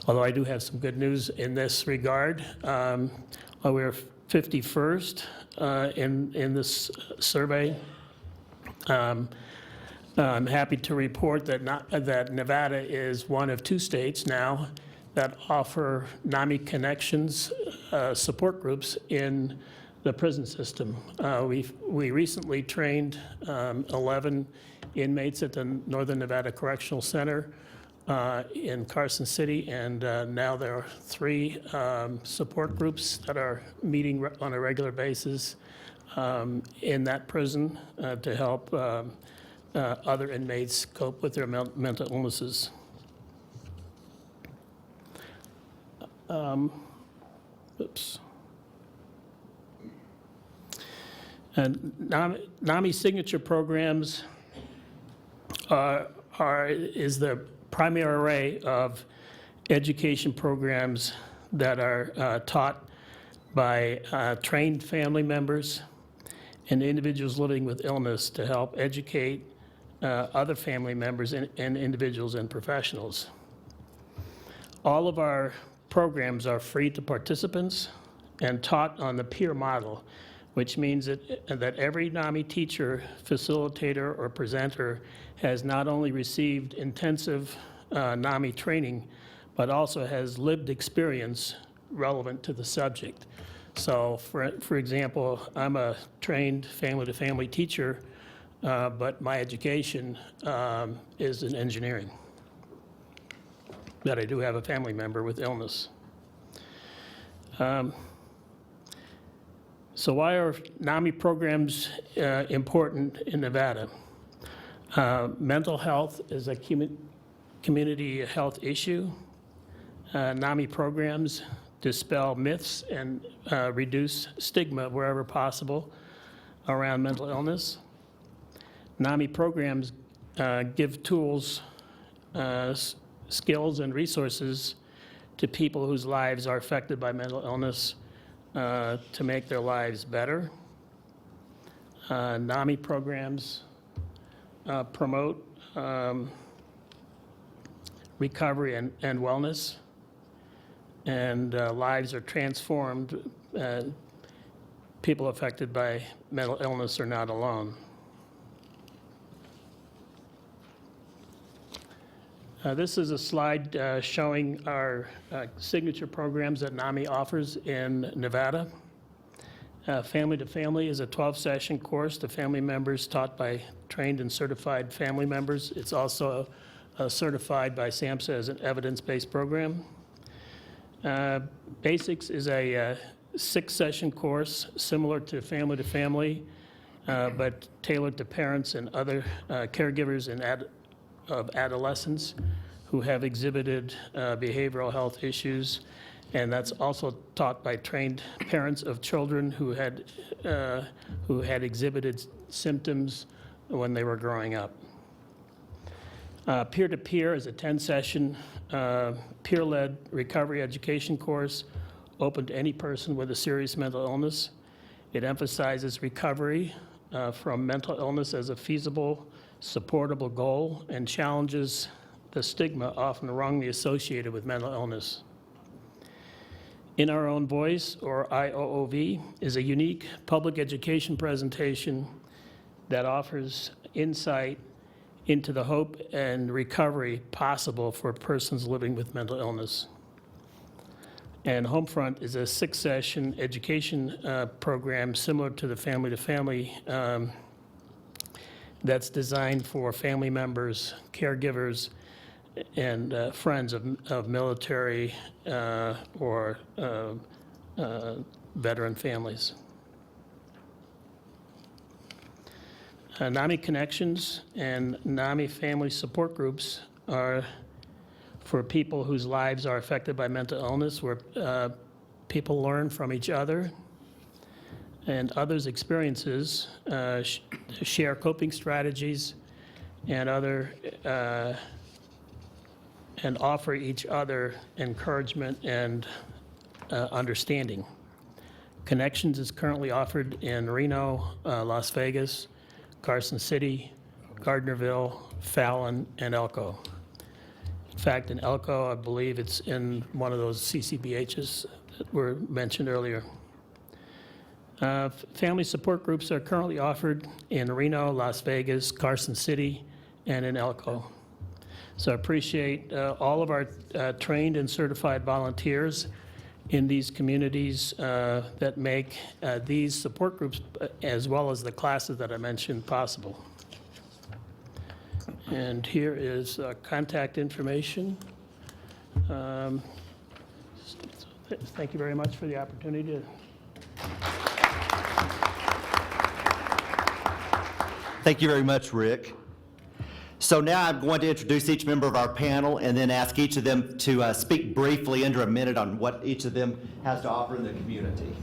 Although I do have some good news in this regard. We're 51st in this survey. I'm happy to report that Nevada is one of 2 states now that offer NAMI Connections support groups in the prison system. We recently trained 11 inmates at the Northern Nevada Correctional Center in Carson City, and now there are 3 support groups that are meeting on a regular basis in that prison to help other inmates cope with their mental illnesses. Oops. And NAMI signature programs is the primary array of education programs that are taught by trained family members and individuals living with illness to help educate other family members and individuals and professionals. All of our programs are free to participants and taught on the peer model, which means that every NAMI teacher, facilitator, or presenter has not only received intensive NAMI training, but also has lived experience relevant to the subject. So, for example, I'm a trained family-to-family teacher, but my education is in engineering. But I do have a family member with illness. So why are NAMI programs important in Nevada? Mental health is a community health issue. NAMI programs dispel myths and reduce stigma wherever possible around mental illness. NAMI programs give tools, skills, and resources to people whose lives are affected by mental illness to make their lives better. NAMI programs promote recovery and wellness, and lives are transformed. People affected by mental illness are not alone. This is a slide showing our signature programs that NAMI offers in Nevada. Family to Family is a 12-session course to family members taught by trained and certified family members. It's also certified by SAMHSA as an evidence-based program. Basics is a 6-session course similar to Family to Family, but tailored to parents and other caregivers of adolescents who have exhibited behavioral health issues, and that's also taught by trained parents of children who had exhibited symptoms when they were growing up. Peer-to-Peer is a 10-session peer-led recovery education course open to any person with a serious mental illness. It emphasizes recovery from mental illness as a feasible, supportable goal and challenges the stigma often wrongly associated with mental illness. In Our Own Voice, or IOOV, is a unique public education presentation that offers insight into the hope and recovery possible for persons living with mental illness. And Homefront is a 6-session education program similar to the Family to Family that's designed for family members, caregivers, and friends of military or veteran families. NAMI Connections and NAMI Family Support Groups are for people whose lives are affected by mental illness, where people learn from each other and others' experiences, share coping strategies, and and offer each other encouragement and understanding. Connections is currently offered in Reno, Las Vegas, Carson City, Gardnerville, Fallon, and Elko. In fact, in Elko, I believe it's in one of those CCBHs that were mentioned earlier. Family support groups are currently offered in Reno, Las Vegas, Carson City, and in Elko. So I appreciate all of our trained and certified volunteers in these communities that make these support groups, as well as the classes that I mentioned, possible. And here is contact information. Thank you very much for the opportunity to. Thank you very much, Rick. So now I'm going to introduce each member of our panel and then ask each of them to speak briefly under a minute on what each of them has to offer in the community.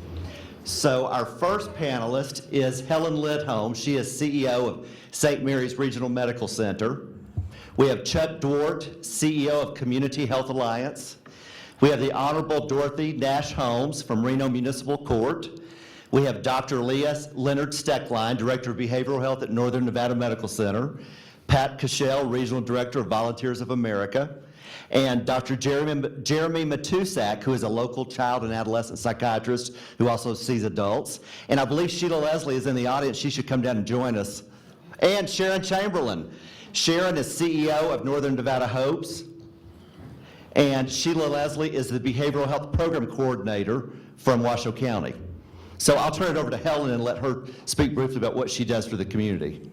So our first panelist is Helen Lidholm. She is CEO of St. Mary's Regional Medical Center. We have Chuck Dwart, CEO of Community Health Alliance. We have the Honorable Dorothy Nash Holmes from Reno Municipal Court. We have Dr. Leonard Steckline, Director of Behavioral Health at Northern Nevada Medical Center. Pat Cashell, Regional Director of Volunteers of America, and Dr. Jeremy Matusak, who is a local child and adolescent psychiatrist who also sees adults. And I believe Sheila Leslie is in the audience. She should come down and join us. And Sharon Chamberlain. Sharon is CEO of Northern Nevada Hopes. And Sheila Leslie is the Behavioral Health Program Coordinator from Washoe County. So I'll turn it over to Helen and let her speak briefly about what she does for the community.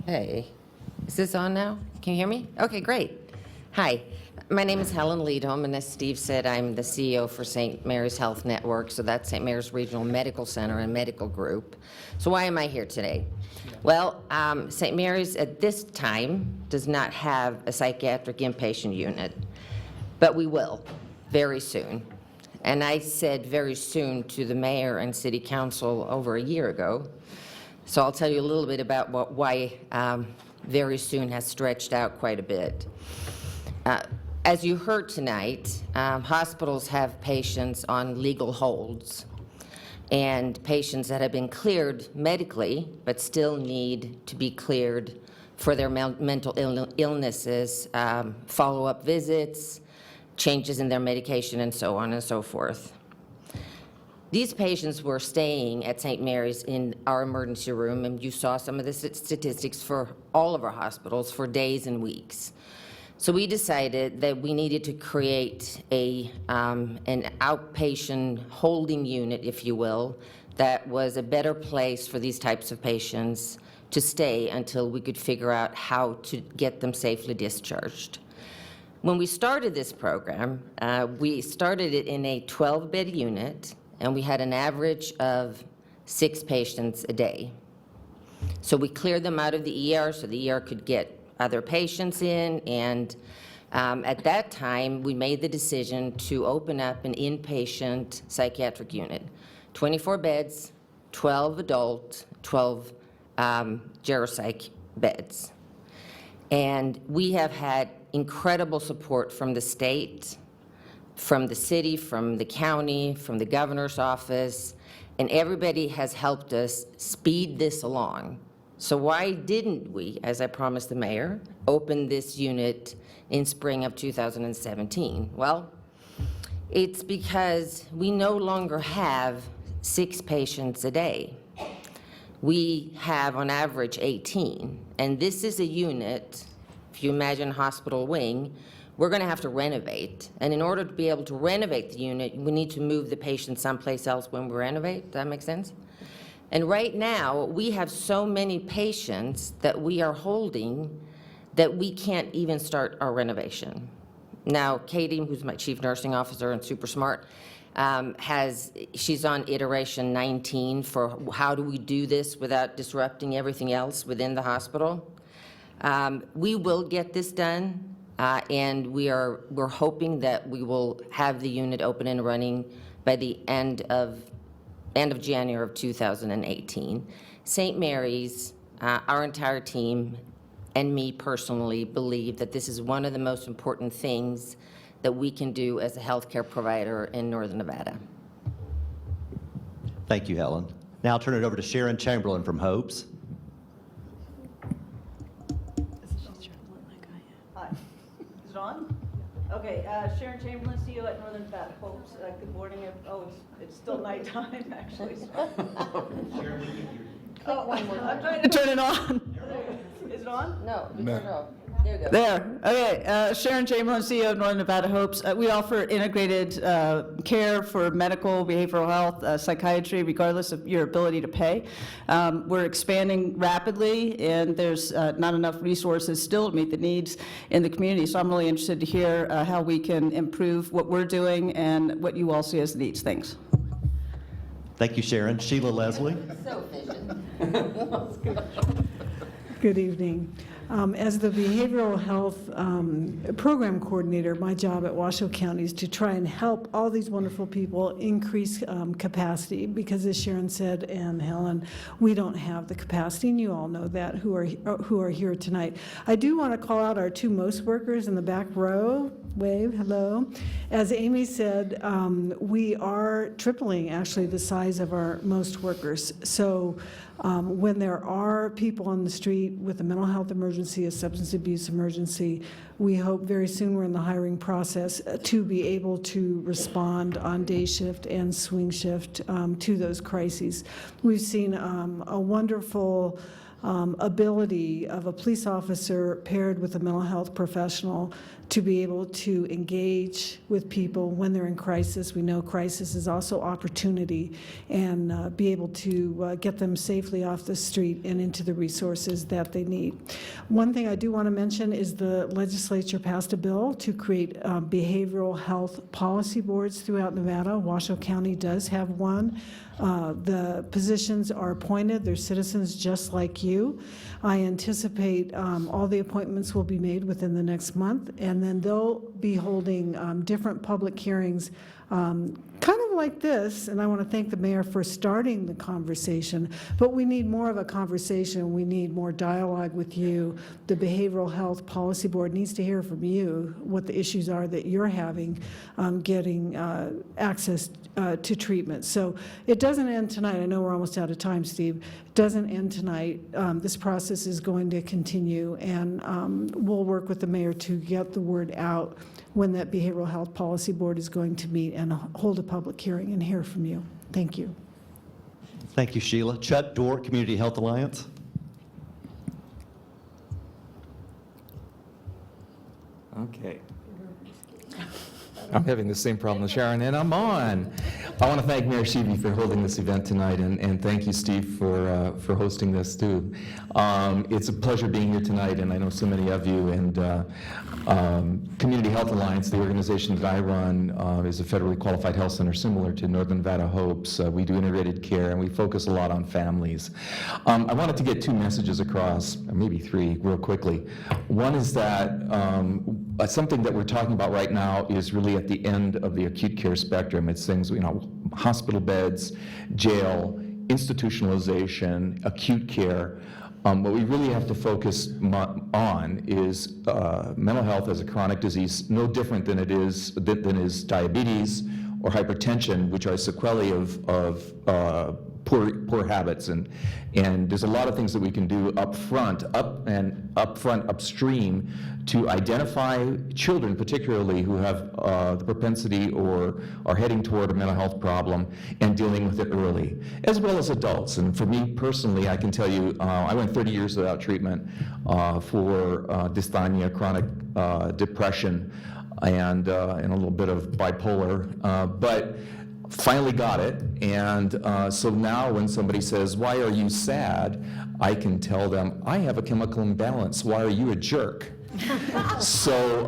Hey, is this on now? Can you hear me? Okay, great. Hi, my name is Helen Lidholm, and as Steve said, I'm the CEO for St. Mary's Health Network, so that's St. Mary's Regional Medical Center and Medical Group. So why am I here today? Well, St. Mary's at this time does not have a psychiatric inpatient unit, but we will very soon. And I said very soon to the mayor and city council over a year ago. So I'll tell you a little bit about why very soon has stretched out quite a bit. As you heard tonight, hospitals have patients on legal holds and patients that have been cleared medically but still need to be cleared for their mental illnesses, follow-up visits, changes in their medication, and so on and so forth. These patients were staying at St. Mary's in our emergency room, and you saw some of the statistics for all of our hospitals for days and weeks. So we decided that we needed to create an outpatient holding unit, if you will, that was a better place for these types of patients to stay until we could figure out how to get them safely discharged. When we started this program, we started it in a 12-bed unit, and we had an average of 6 patients a day. So we cleared them out of the ER so the ER could get other patients in, and at that time, we made the decision to open up an inpatient psychiatric unit. 24 beds, 12 adult, 12 geropsych beds. And we have had incredible support from the state, from the city, from the county, from the governor's office, and everybody has helped us speed this along. So why didn't we, as I promised the mayor, open this unit in spring of 2017? Well, it's because we no longer have 6 patients a day. We have on average 18, and this is a unit, if you imagine hospital wing, we're going to have to renovate. And in order to be able to renovate the unit, we need to move the patient someplace else when we renovate. Does that make sense? And right now, we have so many patients that we are holding that we can't even start our renovation. Now, Katie, who's my chief nursing officer and super smart, she's on iteration 19 for how do we do this without disrupting everything else within the hospital. We will get this done, and we're hoping that we will have the unit open and running by the end of January of 2018. St. Mary's, our entire team, and me personally believe that this is one of the most important things that we can do as a healthcare provider in Northern Nevada. Thank you, Helen. Now I'll turn it over to Sharon Chamberlain from Hopes. Hi. Is it on? Okay, Sharon Chamberlain, CEO at Northern Nevada Hopes. Good morning. Oh, it's still nighttime, actually. Oh, I'm trying to turn it on. Is it on? No, you turn it off. There you go. There. Okay. Sharon Chamberlain, CEO of Northern Nevada Hopes. We offer integrated care for medical, behavioral health, psychiatry, regardless of your ability to pay. We're expanding rapidly, and there's not enough resources still to meet the needs in the community. So I'm really interested to hear how we can improve what we're doing and what you all see as needs. Thanks. Thank you, Sharon. Sheila Leslie. So efficient. Good evening. As the behavioral health program coordinator, my job at Washoe County is to try and help all these wonderful people increase capacity, because as Sharon said and Helen, we don't have the capacity, and you all know that who are here tonight. I do want to call out our 2 most workers in the back row. Wave, hello. As Amy said, we are tripling actually the size of our most workers. So when there are people on the street with a mental health emergency, a substance abuse emergency, we hope very soon we're in the hiring process to be able to respond on day shift and swing shift to those crises. We've seen a wonderful ability of a police officer paired with a mental health professional to be able to engage with people when they're in crisis. We know crisis is also opportunity, and be able to get them safely off the street and into the resources that they need. One thing I do want to mention is the legislature passed a bill to create behavioral health policy boards throughout Nevada. Washoe County does have one. The positions are appointed. They're citizens just like you. I anticipate all the appointments will be made within the next month, and then they'll be holding different public hearings kind of like this, and I want to thank the mayor for starting the conversation, but we need more of a conversation. We need more dialogue with you. The Behavioral Health Policy Board needs to hear from you what the issues are that you're having getting access to treatment. So it doesn't end tonight. I know we're almost out of time, Steve. It doesn't end tonight. This process is going to continue, and we'll work with the mayor to get the word out when that Behavioral Health Policy Board is going to meet and hold a public hearing and hear from you. Thank you. Thank you, Sheila. Chuck Dorr, Community Health Alliance. Okay. I'm having the same problem as Sharon, and I'm on. I want to thank Mayor Sheevy for holding this event tonight, and thank you, Steve, for hosting this, too. It's a pleasure being here tonight, and I know so many of you, and Community Health Alliance, the organization that I run, is a federally qualified health center similar to Northern Nevada Hopes. We do integrated care, and we focus a lot on families. I wanted to get 2 messages across, or maybe 3, real quickly. One is that something that we're talking about right now is really at the end of the acute care spectrum. It's things, hospital beds, jail, institutionalization, acute care. What we really have to focus on is mental health as a chronic disease, no different than it is diabetes or hypertension, which are sequelae of poor habits, and there's a lot of things that we can do upfront upstream to identify children particularly who have the propensity or are heading toward a mental health problem and dealing with it early, as well as adults. And for me personally, I can tell you, I went 30 years without treatment for dysthymia, chronic depression, and a little bit of bipolar, but finally got it. And so now when somebody says, "Why are you sad?" I can tell them, "I have a chemical imbalance. Why are you a jerk?" So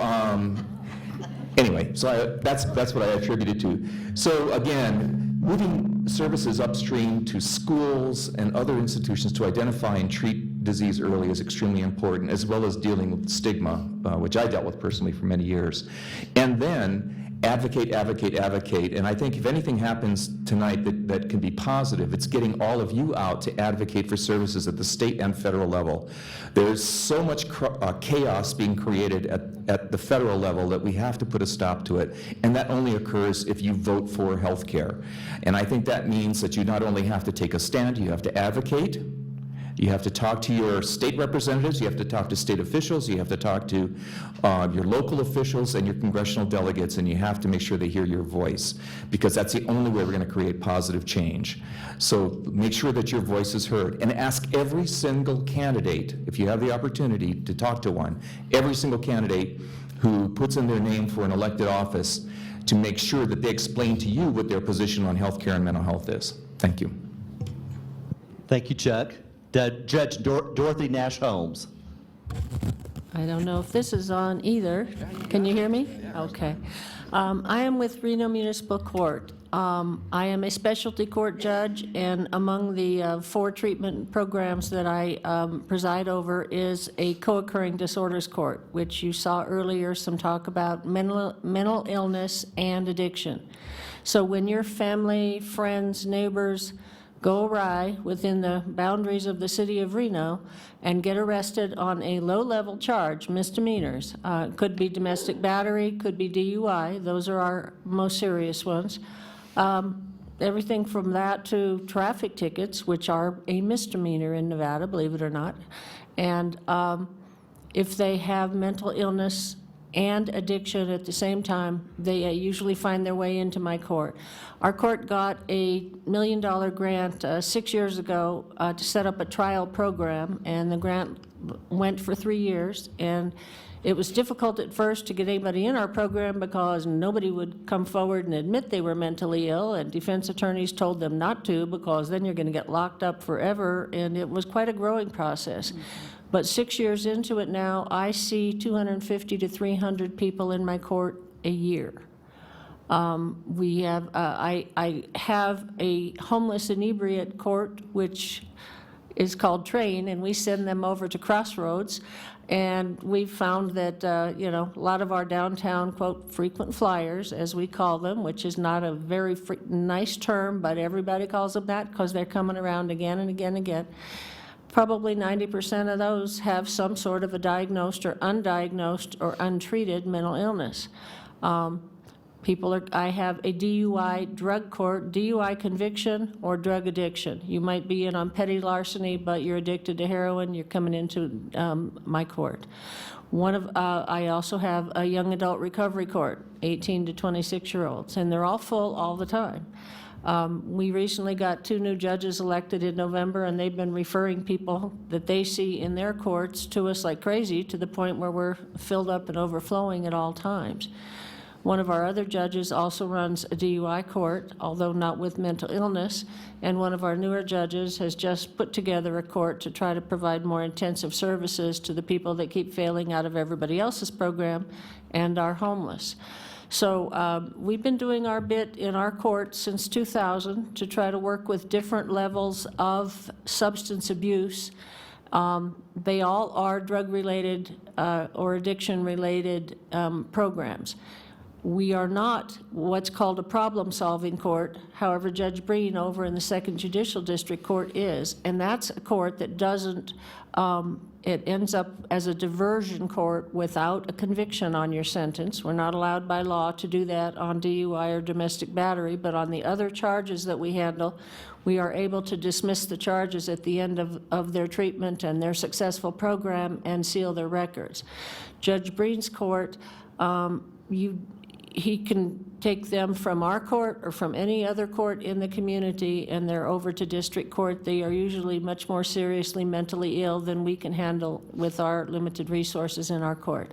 anyway, so that's what I attribute it to. So again, moving services upstream to schools and other institutions to identify and treat disease early is extremely important, as well as dealing with stigma, which I dealt with personally for many years. And then advocate, advocate, advocate. And I think if anything happens tonight that can be positive, it's getting all of you out to advocate for services at the state and federal level. There's so much chaos being created at the federal level that we have to put a stop to it. And that only occurs if you vote for health care. And I think that means that you not only have to take a stand, you have to advocate. You have to talk to your state representatives, you have to talk to state officials, you have to talk to your local officials and your congressional delegates, and you have to make sure they hear your voice, because that's the only way we're going to create positive change. So make sure that your voice is heard, and ask every single candidate, if you have the opportunity to talk to one, every single candidate who puts in their name for an elected office, to make sure that they explain to you what their position on health care and mental health is. Thank you. Thank you, Chuck. Judge Dorothy Nash Holmes. I don't know if this is on either. Can you hear me? Okay. I am with Reno Municipal Court. I am a specialty court judge, and among the 4 treatment programs that I preside over is a co-occurring disorders court, which you saw earlier some talk about mental illness and addiction. So when your family, friends, neighbors go awry within the boundaries of the city of Reno and get arrested on a low-level charge, misdemeanors. Could be domestic battery, could be DUI. Those are our most serious ones. Everything from that to traffic tickets, which are a misdemeanor in Nevada, believe it or not. And if they have mental illness and addiction at the same time, they usually find their way into my court. Our court got a $1 million grant 6 years ago to set up a trial program, and the grant went for 3 years. And it was difficult at first to get anybody in our program because nobody would come forward and admit they were mentally ill, and defense attorneys told them not to, because then you're going to get locked up forever, and it was quite a growing process. But 6 years into it now, I see 250 to 300 people in my court a year. We have, I have a homeless inebriate court, which is called Train, and we send them over to Crossroads. And we've found that, a lot of our downtown, quote, frequent flyers, as we call them, which is not a very nice term, but everybody calls them that because they're coming around again and again and again. Probably 90% of those have some sort of a diagnosed or undiagnosed or untreated mental illness. I have a DUI drug court, DUI conviction or drug addiction. You might be in on petty larceny, but you're addicted to heroin, you're coming into my court. I also have a young adult recovery court, 18 to 26-year-olds, and they're all full all the time. We recently got 2 new judges elected in November, and they've been referring people that they see in their courts to us like crazy, to the point where we're filled up and overflowing at all times. One of our other judges also runs a DUI court, although not with mental illness, and one of our newer judges has just put together a court to try to provide more intensive services to the people that keep failing out of everybody else's program and are homeless. So we've been doing our bit in our court since 2000 to try to work with different levels of substance abuse. They all are drug-related or addiction-related programs. We are not what's called a problem-solving court. However, Judge Breen over in the Second Judicial District Court is, and that's a court that doesn't, it ends up as a diversion court without a conviction on your sentence. We're not allowed by law to do that on DUI or domestic battery, but on the other charges that we handle, we are able to dismiss the charges at the end of their treatment and their successful program and seal their records. Judge Breen's court, he can take them from our court or from any other court in the community, and they're over to district court. They are usually much more seriously mentally ill than we can handle with our limited resources in our court.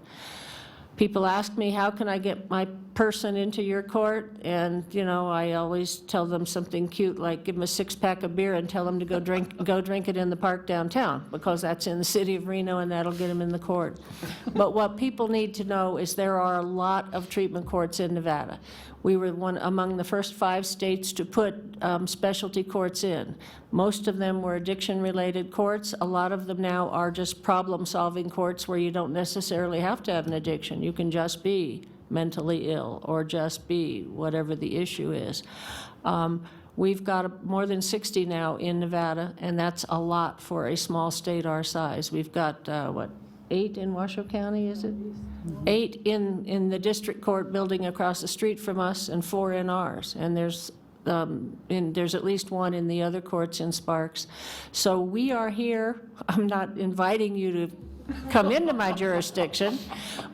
People ask me, how can I get my person into your court? And, you know, I always tell them something cute, like give them a six-pack of beer and tell them to go drink it in the park downtown, because that's in the city of Reno, and that'll get them in the court. But what people need to know is there are a lot of treatment courts in Nevada. We were among the first 5 states to put specialty courts in. Most of them were addiction-related courts. A lot of them now are just problem-solving courts where you don't necessarily have to have an addiction. You can just be mentally ill or just be whatever the issue is. We've got more than 60 now in Nevada, and that's a lot for a small state our size. We've got, 8 in Washoe County, is it? 8 in the district court building across the street from us and 4 in ours. And there's at least 1 in the other courts in Sparks. So we are here. I'm not inviting you to come into my jurisdiction,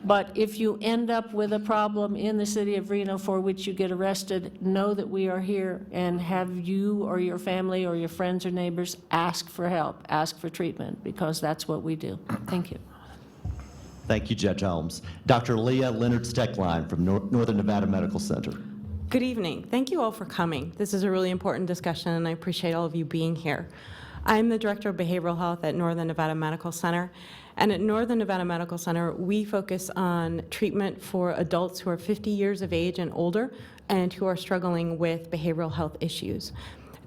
but if you end up with a problem in the city of Reno for which you get arrested, know that we are here, and have you or your family or your friends or neighbors ask for help, ask for treatment, because that's what we do. Thank you. Thank you, Judge Holmes. Dr. Leah Leonard-Steckline from Northern Nevada Medical Center. Good evening. Thank you all for coming. This is a really important discussion, and I appreciate all of you being here. I'm the Director of Behavioral Health at Northern Nevada Medical Center, and at Northern Nevada Medical Center, we focus on treatment for adults who are 50 years of age and older and who are struggling with behavioral health issues.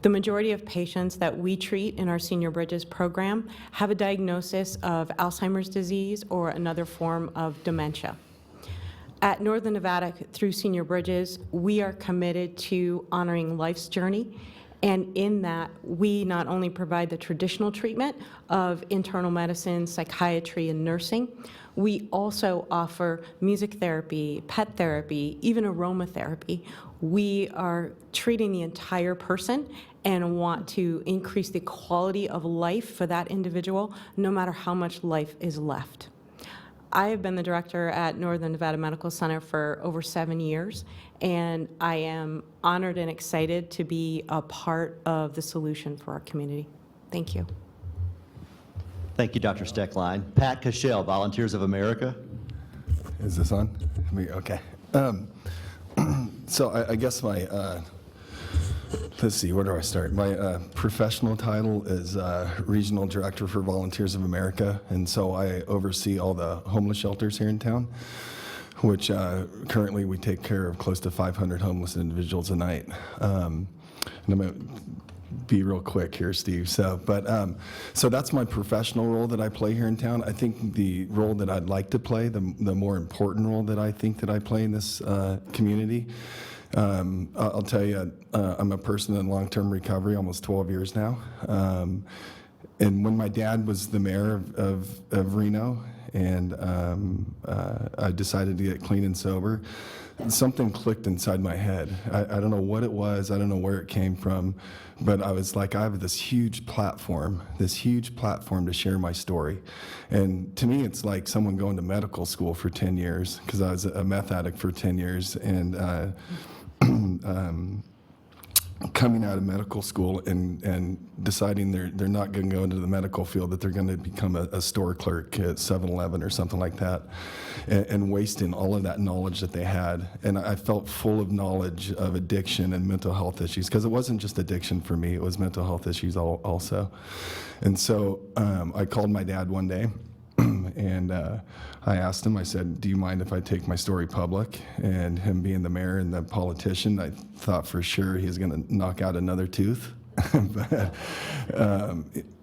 The majority of patients that we treat in our Senior Bridges program have a diagnosis of Alzheimer's disease or another form of dementia. At Northern Nevada, through Senior Bridges, we are committed to honoring life's journey, and in that, we not only provide the traditional treatment of internal medicine, psychiatry, and nursing, we also offer music therapy, pet therapy, even aromatherapy. We are treating the entire person and want to increase the quality of life for that individual, no matter how much life is left. I have been the director at Northern Nevada Medical Center for over 7 years, and I am honored and excited to be a part of the solution for our community. Thank you. Thank you, Dr. Steckline. Pat Cashell, Volunteers of America. Is this on? Okay. So I guess my, let's see, where do I start? My professional title is Regional Director for Volunteers of America, and so I oversee all the homeless shelters here in town, which currently we take care of close to 500 homeless individuals a night. And I'm going to be real quick here, Steve. So that's my professional role that I play here in town. I think the role that I'd like to play, the more important role that I think that I play in this community, I'll tell you, I'm a person in long-term recovery, almost 12 years now. And when my dad was the mayor of Reno, and I decided to get clean and sober, something clicked inside my head. I don't know what it was, I don't know where it came from, but I was like, I have this huge platform to share my story. And to me, it's like someone going to medical school for 10 years, because I was a meth addict for 10 years, and coming out of medical school and deciding they're not going to go into the medical field, that they're going to become a store clerk at 7-Eleven or something like that, and wasting all of that knowledge that they had. And I felt full of knowledge of addiction and mental health issues, because it wasn't just addiction for me, it was mental health issues also. And so I called my dad one day, and I asked him, I said, do you mind if I take my story public? And him being the mayor and the politician, I thought for sure he was going to knock out another tooth. But,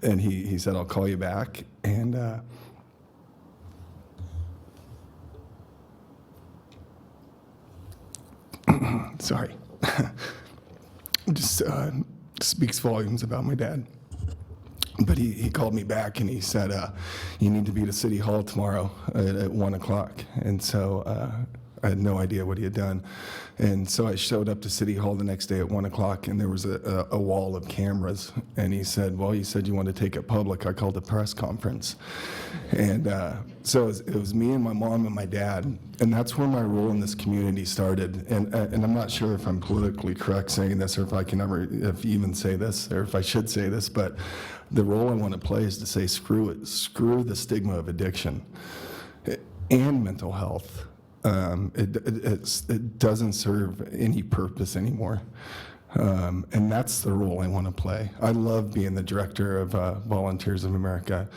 and he said, I'll call you back. And sorry. Just speaks volumes about my dad. But he called me back and he said, you need to be at City Hall tomorrow at 1 o'clock. And so I had no idea what he had done. And so I showed up to City Hall the next day at 1 o'clock, and there was a wall of cameras. And he said, well, you said you wanted to take it public. I called a press conference. And so it was me and my mom and my dad. And that's where my role in this community started. And I'm not sure if I'm politically correct saying this, or if I can ever even say this, or if I should say this, but the role I want to play is to say, screw it, screw the stigma of addiction and mental health. It doesn't serve any purpose anymore. And that's the role I want to play. I love being the director of Volunteers of America.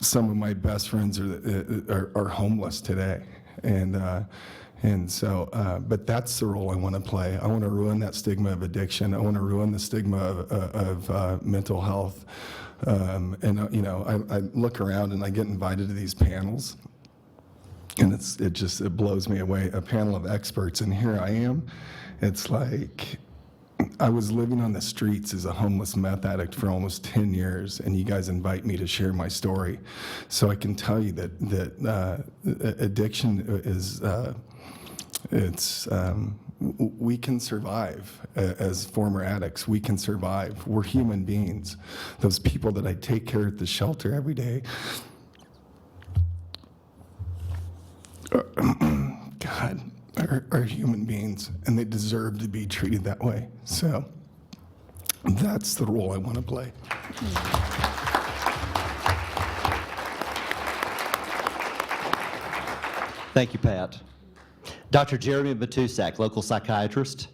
Some of my best friends are homeless today. And so, but that's the role I want to play. I want to ruin that stigma of addiction. I want to ruin the stigma of mental health. And you know, I look around and I get invited to these panels, and it blows me away. A panel of experts, and here I am. It's like I was living on the streets as a homeless meth addict for almost 10 years, and you guys invite me to share my story. So I can tell you that addiction is. We can survive as former addicts. We can survive. We're human beings. Those people that I take care at the shelter every day, God, are human beings, and they deserve to be treated that way. So that's the role I want to play. Thank you, Pat. Dr. Jeremy Matusak, local psychiatrist.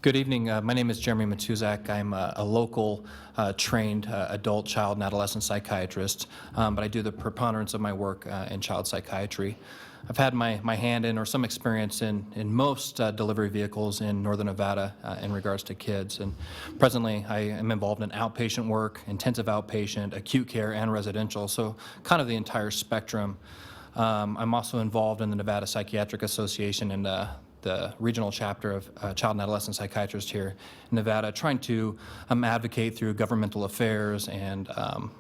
Good evening. My name is Jeremy Matusak. I'm a local trained adult, child, and adolescent psychiatrist, but I do the preponderance of my work in child psychiatry. I've had my hand in, or some experience in most delivery vehicles in Northern Nevada in regards to kids. And presently, I am involved in outpatient work, intensive outpatient, acute care, and residential, so kind of the entire spectrum. I'm also involved in the Nevada Psychiatric Association and the regional chapter of child and adolescent psychiatrists here in Nevada, trying to advocate through governmental affairs and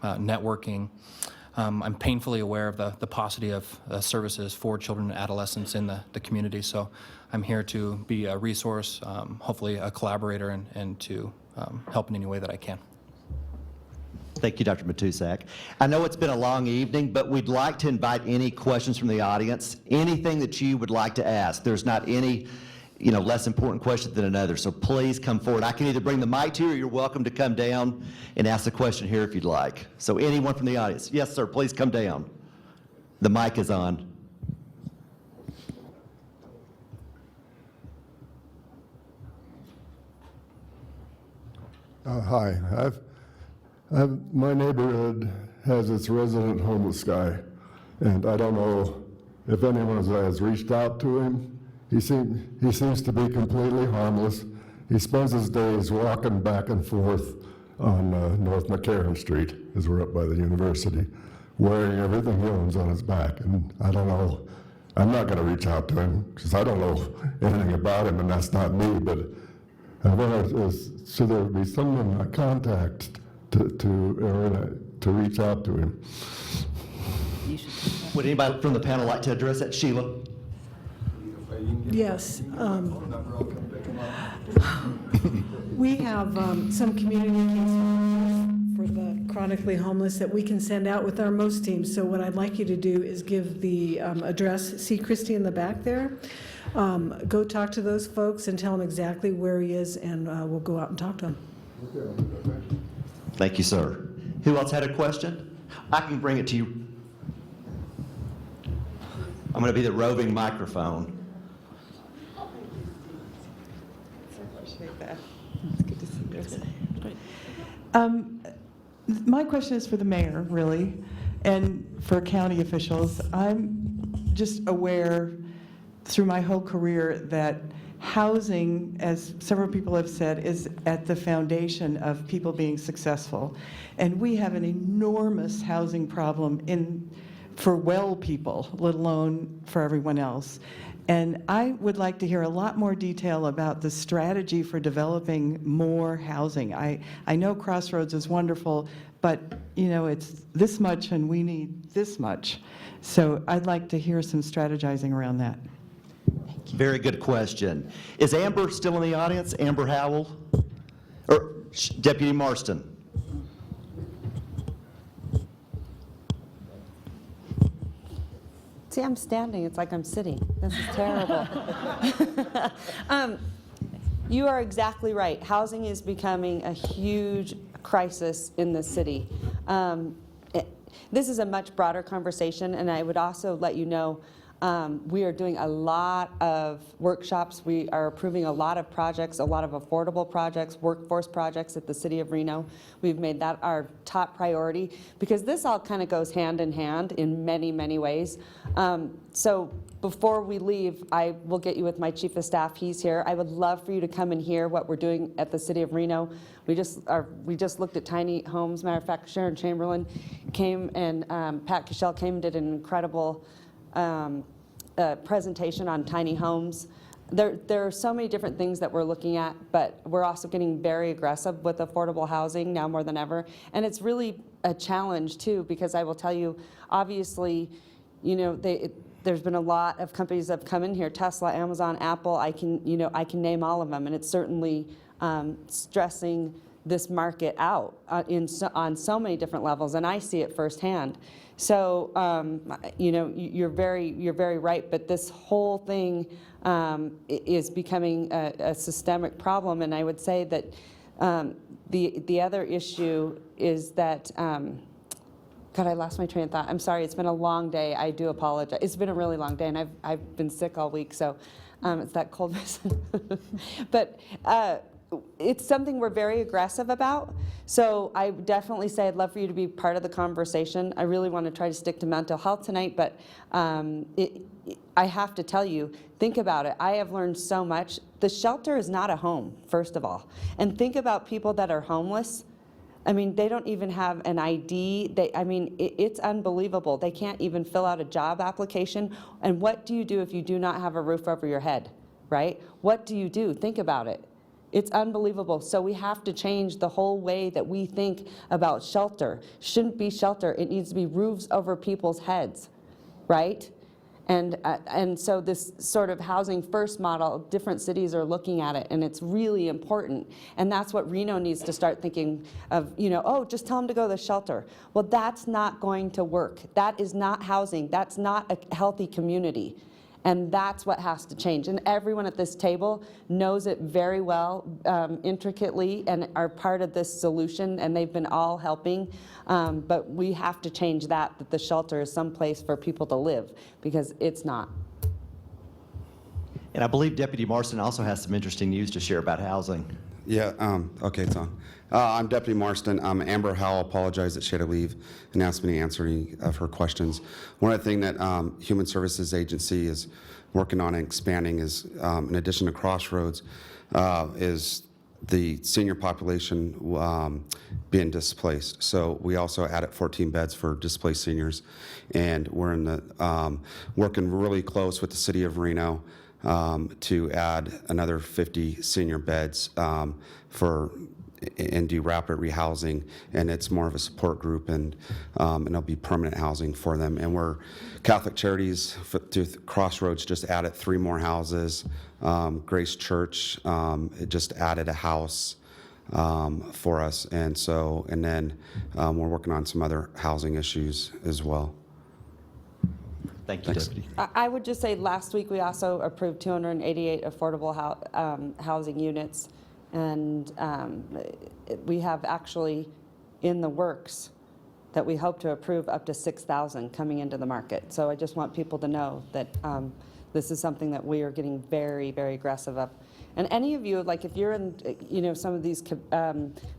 networking. I'm painfully aware of the paucity of services for children and adolescents in the community, so I'm here to be a resource, hopefully a collaborator, and to help in any way that I can. Thank you, Dr. Matusak. I know it's been a long evening, but we'd like to invite any questions from the audience, anything that you would like to ask. There's not any, less important question than another, so please come forward. I can either bring the mic to you, or you're welcome to come down and ask the question here if you'd like. So anyone from the audience. Yes, sir, please come down. The mic is on. Hi. My neighborhood has its resident homeless guy, and I don't know if anyone has reached out to him. He seems to be completely harmless. He spends his days walking back and forth on North McCarran Street, as we're up by the university, wearing everything he owns on his back. And I don't know, I'm not going to reach out to him because I don't know anything about him, and that's not me, but I want so there would be someone I contact to reach out to him. Would anybody from the panel like to address that? Sheila? Yes. We have some community cases for the chronically homeless that we can send out with our MOST teams. So what I'd like you to do is give the address. See Christy in the back there? Go talk to those folks and tell them exactly where he is, and we'll go out and talk to him. Thank you, sir. Who else had a question? I can bring it to you. I'm going to be the roving microphone. My question is for the mayor, really, and for county officials. I'm just aware through my whole career that housing, as several people have said, is at the foundation of people being successful. And we have an enormous housing problem for well people, let alone for everyone else. And I would like to hear a lot more detail about the strategy for developing more housing. I know Crossroads is wonderful, but it's this much and we need this much. So I'd like to hear some strategizing around that. Very good question. Is Amber still in the audience? Amber Howell? Or Deputy Marston? See, I'm standing, it's like I'm sitting. This is terrible. You are exactly right. Housing is becoming a huge crisis in the city. This is a much broader conversation, and I would also let you know we are doing a lot of workshops. We are approving a lot of projects, a lot of affordable projects, workforce projects at the City of Reno. We've made that our top priority because this all kind of goes hand in hand in many, many ways. So before we leave, I will get you with my Chief of Staff. He's here. I would love for you to come and hear what we're doing at the City of Reno. We just looked at tiny homes. Matter of fact, Sharon Chamberlain came and Pat Cashel came and did an incredible presentation on tiny homes. There are so many different things that we're looking at, but we're also getting very aggressive with affordable housing now more than ever. And it's really a challenge too, because I will tell you, obviously, there's been a lot of companies that have come in here, Tesla, Amazon, Apple, I can name all of them, and it's certainly stressing this market out on so many different levels, and I see it firsthand. So, you're very right, but this whole thing is becoming a systemic problem, and I would say that the other issue is that, God, I lost my train of thought. I'm sorry, it's been a long day. I do apologize. It's been a really long day, and I've been sick all week, so it's that cold medicine. But it's something we're very aggressive about. So I definitely say I'd love for you to be part of the conversation. I really want to try to stick to mental health tonight, but I have to tell you, think about it. I have learned so much. The shelter is not a home, first of all. And think about people that are homeless. I mean, they don't even have an ID. It's unbelievable. They can't even fill out a job application. And what do you do if you do not have a roof over your head, right? What do you do? Think about it. It's unbelievable. So we have to change the whole way that we think about shelter. Shouldn't be shelter. It needs to be roofs over people's heads, right? And so this sort of housing first model, different cities are looking at it, and it's really important. And that's what Reno needs to start thinking of, just tell them to go to the shelter. Well, that's not going to work. That is not housing. That's not a healthy community. And that's what has to change. And everyone at this table knows it very well, intricately, and are part of this solution, and they've been all helping. But we have to change that the shelter is someplace for people to live, because it's not. And I believe Deputy Marston also has some interesting news to share about housing. Yeah, okay, it's on. I'm Deputy Marston. Amber Howell apologized that she had to leave and asked me to answer any of her questions. One of the things that Human Services Agency is working on and expanding is, in addition to Crossroads, is the senior population being displaced. So we also added 14 beds for displaced seniors, and we're in the working really close with the City of Reno to add another 50 senior beds and do rapid rehousing, and it's more of a support group, and it'll be permanent housing for them. And we're Catholic Charities through Crossroads just added 3 more houses. Grace Church it just added a house for us, and then we're working on some other housing issues as well. Thank you, Deputy. I would just say last week we also approved 288 affordable housing units, and we have actually in the works that we hope to approve up to 6,000 coming into the market. So I just want people to know that this is something that we are getting very, very aggressive of. And any of you, like if you're in some of these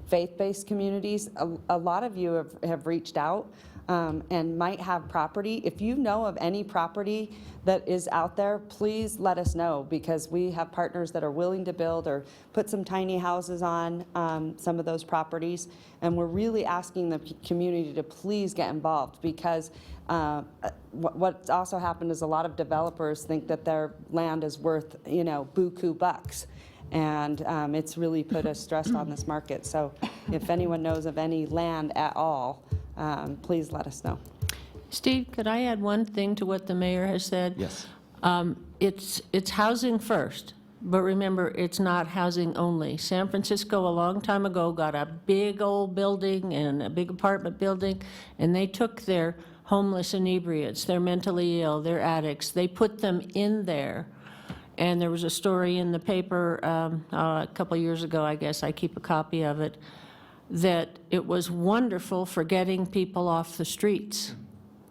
faith-based communities, a lot of you have reached out. and might have property, if you know of any property that is out there, please let us know, because we have partners that are willing to build or put some tiny houses on some of those properties. And we're really asking the community to please get involved, because what's also happened is a lot of developers think that their land is worth, buku bucks. And it's really put a stress on this market. So if anyone knows of any land at all, please let us know. Steve, could I add one thing to what the mayor has said? Yes. It's housing first, but remember, it's not housing only. San Francisco, a long time ago, got a big old building and a big apartment building, and they took their homeless inebriates, their mentally ill, their addicts, they put them in there. And there was a story in the paper a couple of years ago, I guess, I keep a copy of it, that it was wonderful for getting people off the streets.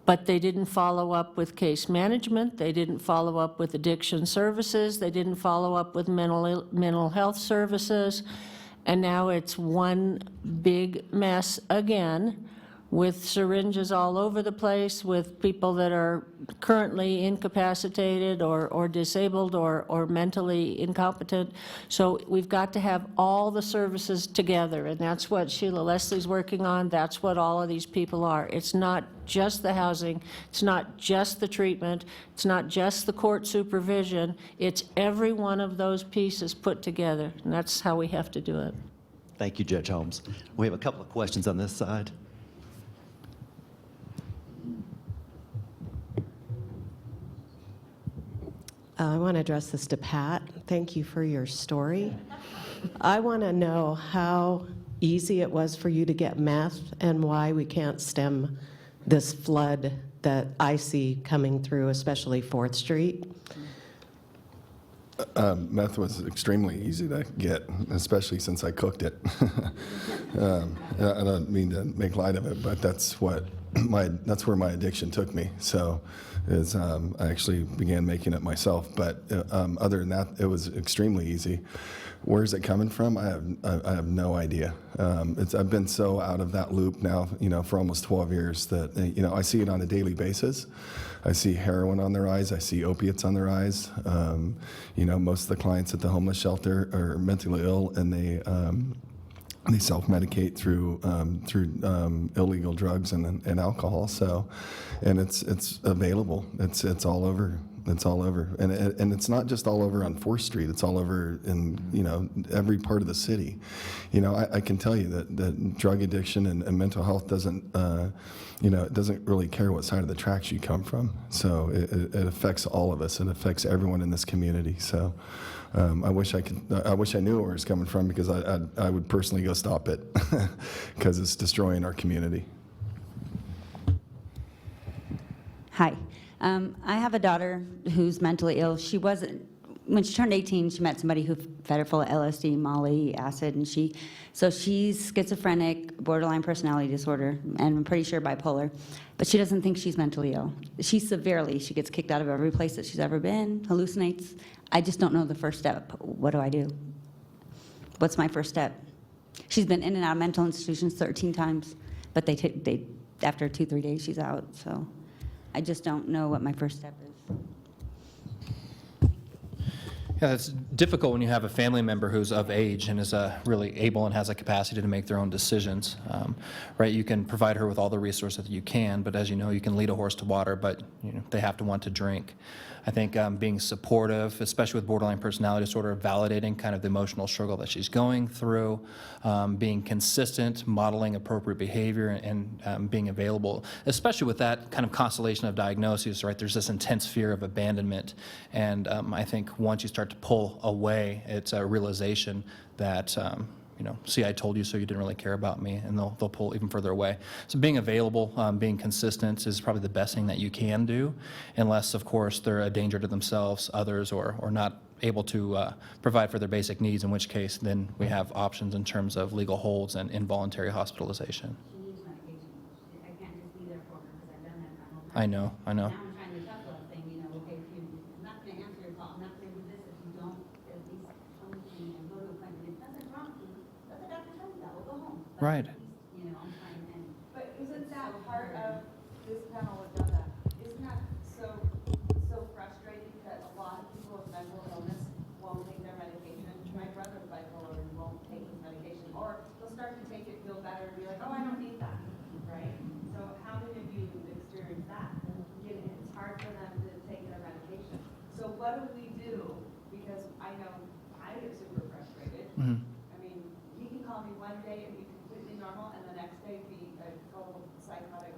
But they didn't follow up with case management, they didn't follow up with addiction services, they didn't follow up with mental health services, and now it's one big mess again, with syringes all over the place, with people that are currently incapacitated or disabled or mentally incompetent. So we've got to have all the services together, and that's what Sheila Leslie's working on. That's what all of these people are. It's not just the housing, it's not just the treatment, it's not just the court supervision, it's every one of those pieces put together, and that's how we have to do it. Thank you, Judge Holmes. We have a couple of questions on this side. I want to address this to Pat. Thank you for your story. I want to know how easy it was for you to get meth and why we can't stem this flood that I see coming through, especially 4th Street. Meth was extremely easy to get, especially since I cooked it. I don't mean to make light of it, but that's where my addiction took me. So I actually began making it myself. But other than that, it was extremely easy. Where's it coming from? I have no idea. I've been so out of that loop now, for almost 12 years that, I see it on a daily basis. I see heroin on the rise. I see opiates on the rise. Most of the clients at the homeless shelter are mentally ill, and they self-medicate through illegal drugs and alcohol. So, and it's available. It's all over. It's all over, and it's not just all over on 4th Street. It's all over in every part of the city. I can tell you that drug addiction and mental health doesn't it doesn't really care what side of the tracks you come from. So it affects all of us. It affects everyone in this community. So I wish I knew where it's coming from, because I would personally go stop it because it's destroying our community. Hi. I have a daughter who's mentally ill. When she turned 18, she met somebody who fed her full of LSD, Molly, acid, and so she's schizophrenic, borderline personality disorder, and I'm pretty sure bipolar, but she doesn't think she's mentally ill. She gets kicked out of every place that she's ever been, hallucinates. I just don't know the first step. What do I do? What's my first step? She's been in and out of mental institutions 13 times, but they after 2-3 days, she's out, so. I just don't know what my first step is. Yeah, it's difficult when you have a family member who's of age and is really able and has a capacity to make their own decisions, right? You can provide her with all the resources that you can, but as you know, you can lead a horse to water, but they have to want to drink. I think being supportive, especially with borderline personality disorder, validating kind of the emotional struggle that she's going through, being consistent, modeling appropriate behavior, and being available, especially with that kind of constellation of diagnoses, right? There's this intense fear of abandonment, and I think once you start to pull away, it's a realization that see, I told you so, you didn't really care about me, and they'll pull even further away. So being available, being consistent is probably the best thing that you can do, unless, of course, they're a danger to themselves, others, or not able to provide for their basic needs, in which case then we have options in terms of legal holds and involuntary hospitalization. She needs medication. I can't just be there for her because I've done that my whole time. I know. Now I'm trying to tough love thing, okay, I'm not going to answer your call, I'm not going to do this if you don't at least come to me and go to a appointment. If nothing's wrong with you, let the doctor tell you that, we'll go home. But Right. at least, I'm trying and. But isn't that part of what do we do? Because I know I get super frustrated. Mhm. I mean, he can call me one day and be completely normal, and the next day be a total psychotic,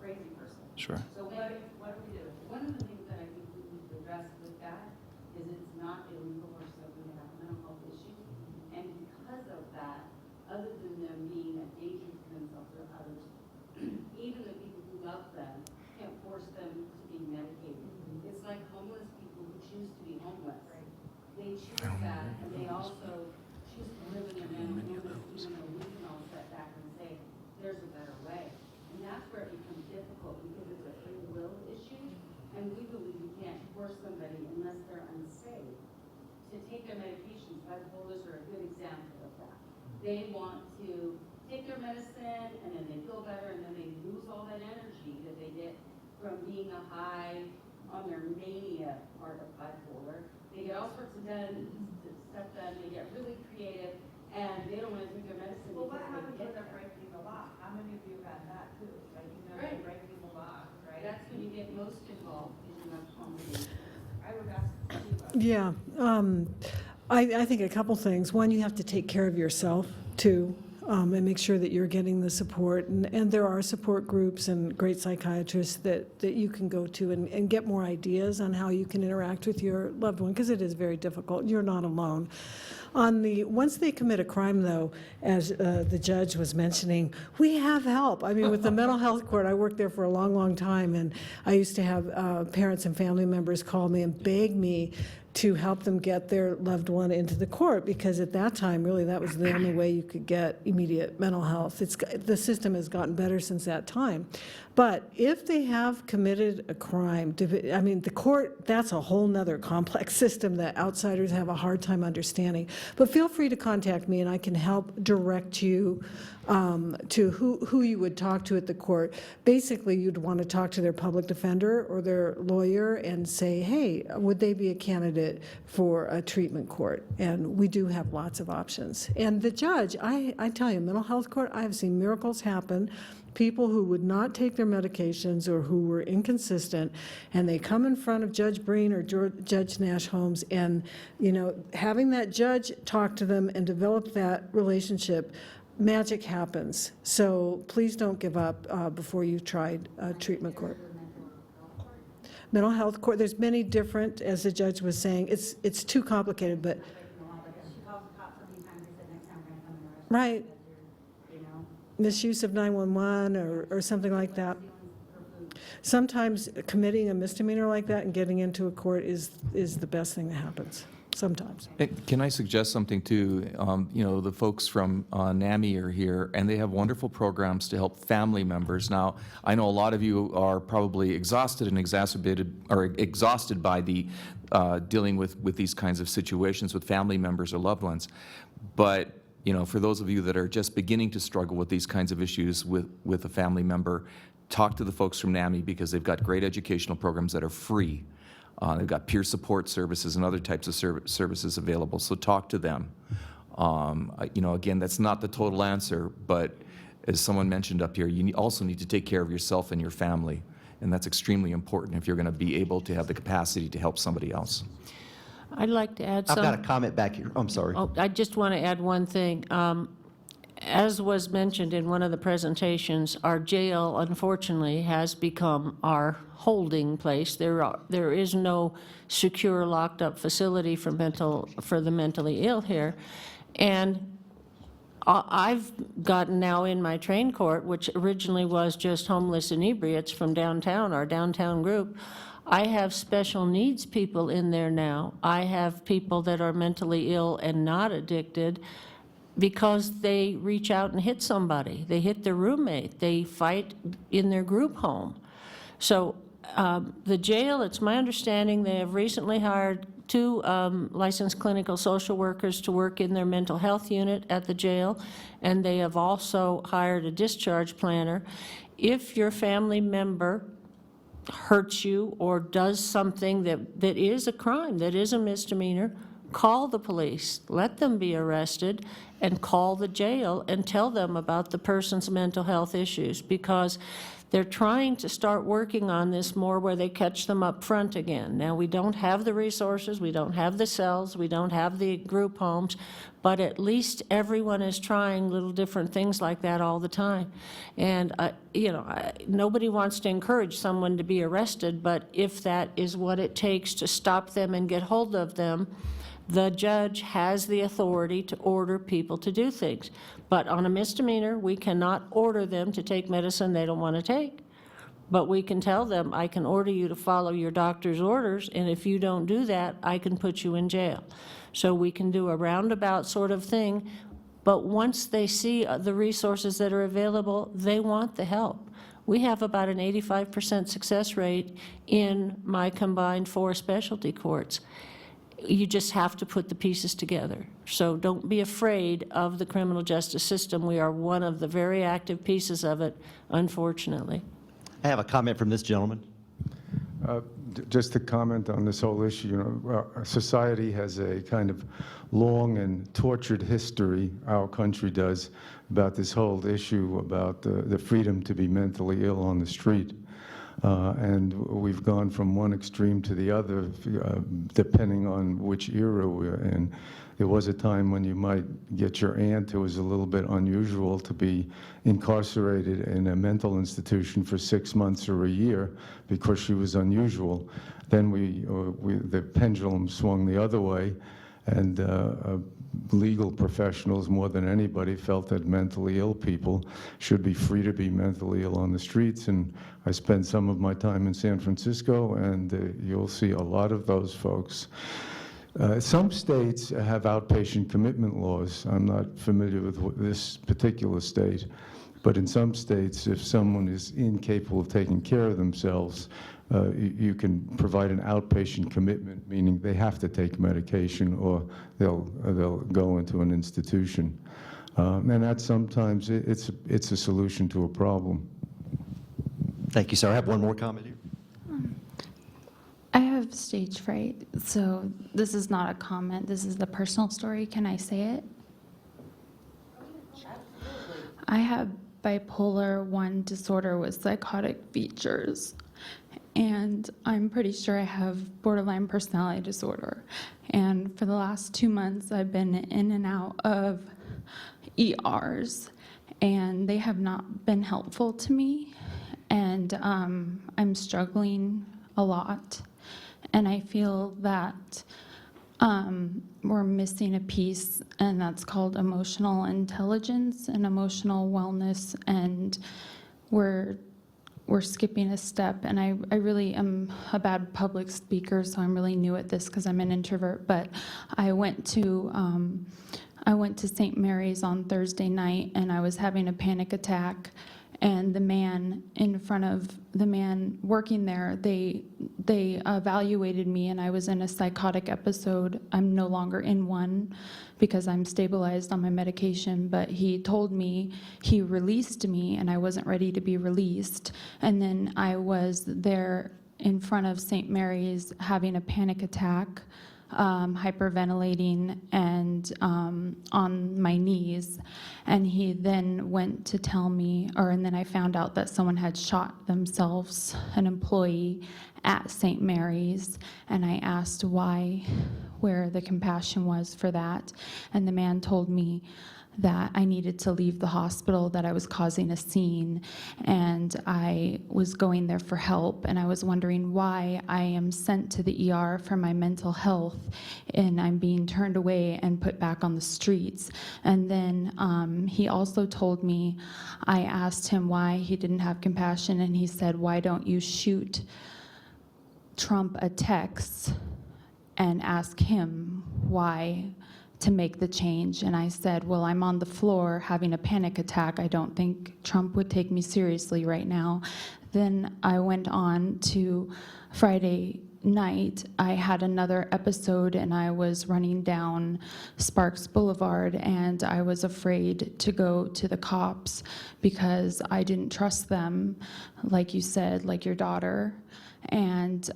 crazy person. Sure. So what do we do? One of the things that I think we need to address with that is it's not illegal for somebody to have a mental health issue. And because of that, other than them being a danger to themselves or others, even the people who love them can't force them to be medicated. It's like homeless people who choose to be homeless. They choose that, and they also choose to live in their mental illness, even though we can all step back and say, there's a better way. And that's where it becomes difficult because it's a free will issue, and we believe you can't force somebody unless they're unsafe to take their medications. Bipolars are a good example of that. They want to take their medicine, and then they feel better, and then they lose all that energy that they get from being a high on their mania part of bipolar. They get all sorts of stuff done, they get really creative, and they don't want to take their medicine. Well, what because happens they when get they're breaking the law? How many of you have had that too? Like, you know, Right. you're breaking the law, right? That's when you get most involved in enough combination. I would ask you about Yeah, I think a couple things. One, you have to take care of yourself, too, and make sure that you're getting the support. And there are support groups and great psychiatrists that you can go to and get more ideas on how you can interact with your loved one, because it is very difficult. You're not alone. Once they commit a crime, though, as the judge was mentioning, we have help. I mean, with the mental health court, I worked there for a long, long time, and I used to have parents and family members call me and beg me to help them get their loved one into the court, because at that time, really, that was the only way you could get immediate mental health. The system has gotten better since that time. But if they have committed a crime, I mean, the court, that's a whole nother complex system that outsiders have a hard time understanding. But feel free to contact me, and I can help direct you to who you would talk to at the court. Basically, you'd want to talk to their public defender or their lawyer and say, hey, would they be a candidate for a treatment court? And we do have lots of options. And the judge, I tell you, mental health court, I have seen miracles happen. People who would not take their medications or who were inconsistent, and they come in front of Judge Breen or Judge Nash Holmes, and, you know, having that judge talk to them and develop that relationship, magic happens. So please don't give up before you've tried treatment court. Mental health court, there's many different, as the judge was saying, it's too complicated, but. Right. Misuse of 911 or something like that. Sometimes committing a misdemeanor like that and getting into a court is the best thing that happens, sometimes. Can I suggest something too? You know, the folks from NAMI are here, and they have wonderful programs to help family members. Now, I know a lot of you are probably exhausted and exhausted by the dealing with these kinds of situations with family members or loved ones. But you know, for those of you that are just beginning to struggle with these kinds of issues with a family member, talk to the folks from NAMI, because they've got great educational programs that are free. They've got peer support services and other types of services available, so talk to them. You know, again, that's not the total answer, but as someone mentioned up here, you also need to take care of yourself and your family, and that's extremely important if you're going to be able to have the capacity to help somebody else. I'd like to add I've some. got a comment back here. I'm sorry. Oh, I just want to add one thing. As was mentioned in one of the presentations, our jail, unfortunately, has become our holding place. There is no secure, locked-up facility for the mentally ill here. And I've gotten now in my train court, which originally was just homeless inebriates from downtown, our downtown group. I have special needs people in there now. I have people that are mentally ill and not addicted because they reach out and hit somebody. They hit their roommate. They fight in their group home. So the jail, it's my understanding, they have recently hired 2 licensed clinical social workers to work in their mental health unit at the jail, and they have also hired a discharge planner. If your family member hurts you or does something that is a crime, that is a misdemeanor, call the police, let them be arrested, and call the jail and tell them about the person's mental health issues, because They're trying to start working on this more where they catch them up front again. Now, we don't have the resources, we don't have the cells, we don't have the group homes, but at least everyone is trying little different things like that all the time. And, nobody wants to encourage someone to be arrested, but if that is what it takes to stop them and get hold of them, the judge has the authority to order people to do things. But on a misdemeanor, we cannot order them to take medicine they don't want to take. But we can tell them, I can order you to follow your doctor's orders, and if you don't do that, I can put you in jail. So we can do a roundabout sort of thing, but once they see the resources that are available, they want the help. We have about an 85% success rate in my combined 4 specialty courts. You just have to put the pieces together. So don't be afraid of the criminal justice system. We are one of the very active pieces of it, unfortunately. I have a comment from this gentleman. Just to comment on this whole issue, our society has a kind of long and tortured history, our country does, about this whole issue about the freedom to be mentally ill on the street. And we've gone from one extreme to the other, depending on which era we're in. There was a time when you might get your aunt, who was a little bit unusual, to be incarcerated in a mental institution for 6 months or a year because she was unusual. Then the pendulum swung the other way, and legal professionals, more than anybody, felt that mentally ill people should be free to be mentally ill on the streets. And I spent some of my time in San Francisco, and you'll see a lot of those folks. Some states have outpatient commitment laws. I'm not familiar with this particular state, but in some states, if someone is incapable of taking care of themselves, you can provide an outpatient commitment, meaning they have to take medication or they'll go into an institution. And that sometimes it's a solution to a problem. Thank you, sir. I have one more comment here. I have stage fright, so this is not a comment. This is the personal story. Can I say it? I have bipolar 1 disorder with psychotic features, and I'm pretty sure I have borderline personality disorder. And for the last 2 months, I've been in and out of ERs, and they have not been helpful to me. And I'm struggling a lot. And I feel that we're missing a piece, and that's called emotional intelligence and emotional wellness. And we're skipping a step. And I really am a bad public speaker, so I'm really new at this because I'm an introvert. But I went to St. Mary's on Thursday night, and I was having a panic attack. And the man in front of the man working there, they evaluated me, and I was in a psychotic episode. I'm no longer in one because I'm stabilized on my medication, but he told me he released me, and I wasn't ready to be released. And then I was there in front of St. Mary's having a panic attack, hyperventilating, and on my knees. And he then went to tell me, and then I found out that someone had shot themselves, an employee at St. Mary's. And I asked where the compassion was for that. And the man told me that I needed to leave the hospital, that I was causing a scene, and I was going there for help, and I was wondering why I am sent to the ER for my mental health, and I'm being turned away and put back on the streets. And then he also told me, I asked him why he didn't have compassion, and he said, why don't you shoot Trump a text and ask him why to make the change. And I said, well, I'm on the floor having a panic attack. I don't think Trump would take me seriously right now. Then I went on to Friday night. I had another episode, and I was running down Sparks Boulevard, and I was afraid to go to the cops because I didn't trust them, like you said, like your daughter. And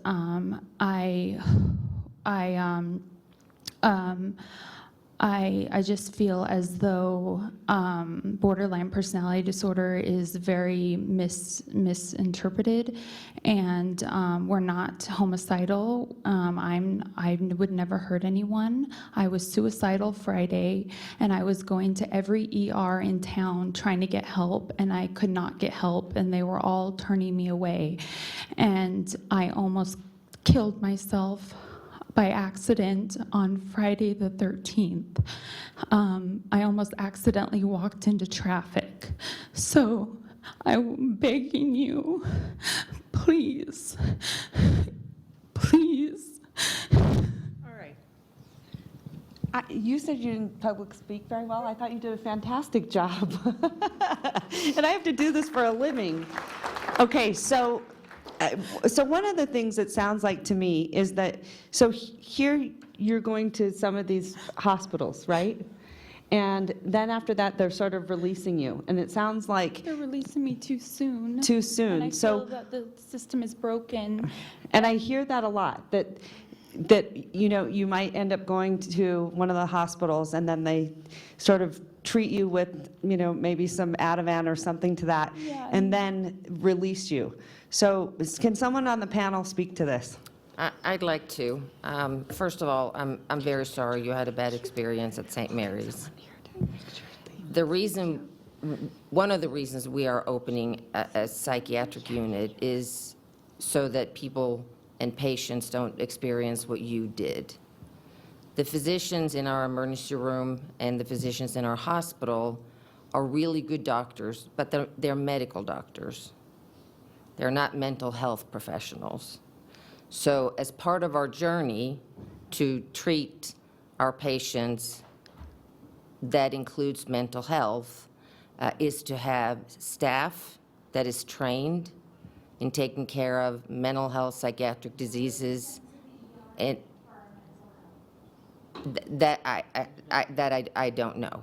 I just feel as though borderline personality disorder is very misinterpreted, and we're not homicidal. I would never hurt anyone. I was suicidal Friday, and I was going to every ER in town trying to get help, and I could not get help, and they were all turning me away. And I almost killed myself by accident on Friday the 13th. I almost accidentally walked into traffic. So I'm begging you, please, please. All right. You said you didn't public speak very well. I thought you did a fantastic job. And I have to do this for a living. Okay, so one of the things it sounds like to me is that, so here you're going to some of these hospitals, right? And then after that, they're sort of releasing you. And it sounds like They're releasing me too soon. too soon. And I So, feel that the system is broken. and I hear that a lot, that you might end up going to one of the hospitals and then they sort of treat you with, maybe some Ativan or something to that, Yeah. and then release you. So can someone on the panel speak to this? I'd like to. First of all, I'm very sorry you had a bad experience at St. Mary's. One of the reasons we are opening a psychiatric unit is so that people and patients don't experience what you did. The physicians in our emergency room and the physicians in our hospital are really good doctors, but they're medical doctors. They're not mental health professionals. So as part of our journey to treat our patients, that includes mental health, is to have staff that is trained in taking care of mental health, psychiatric diseases, and that I don't know.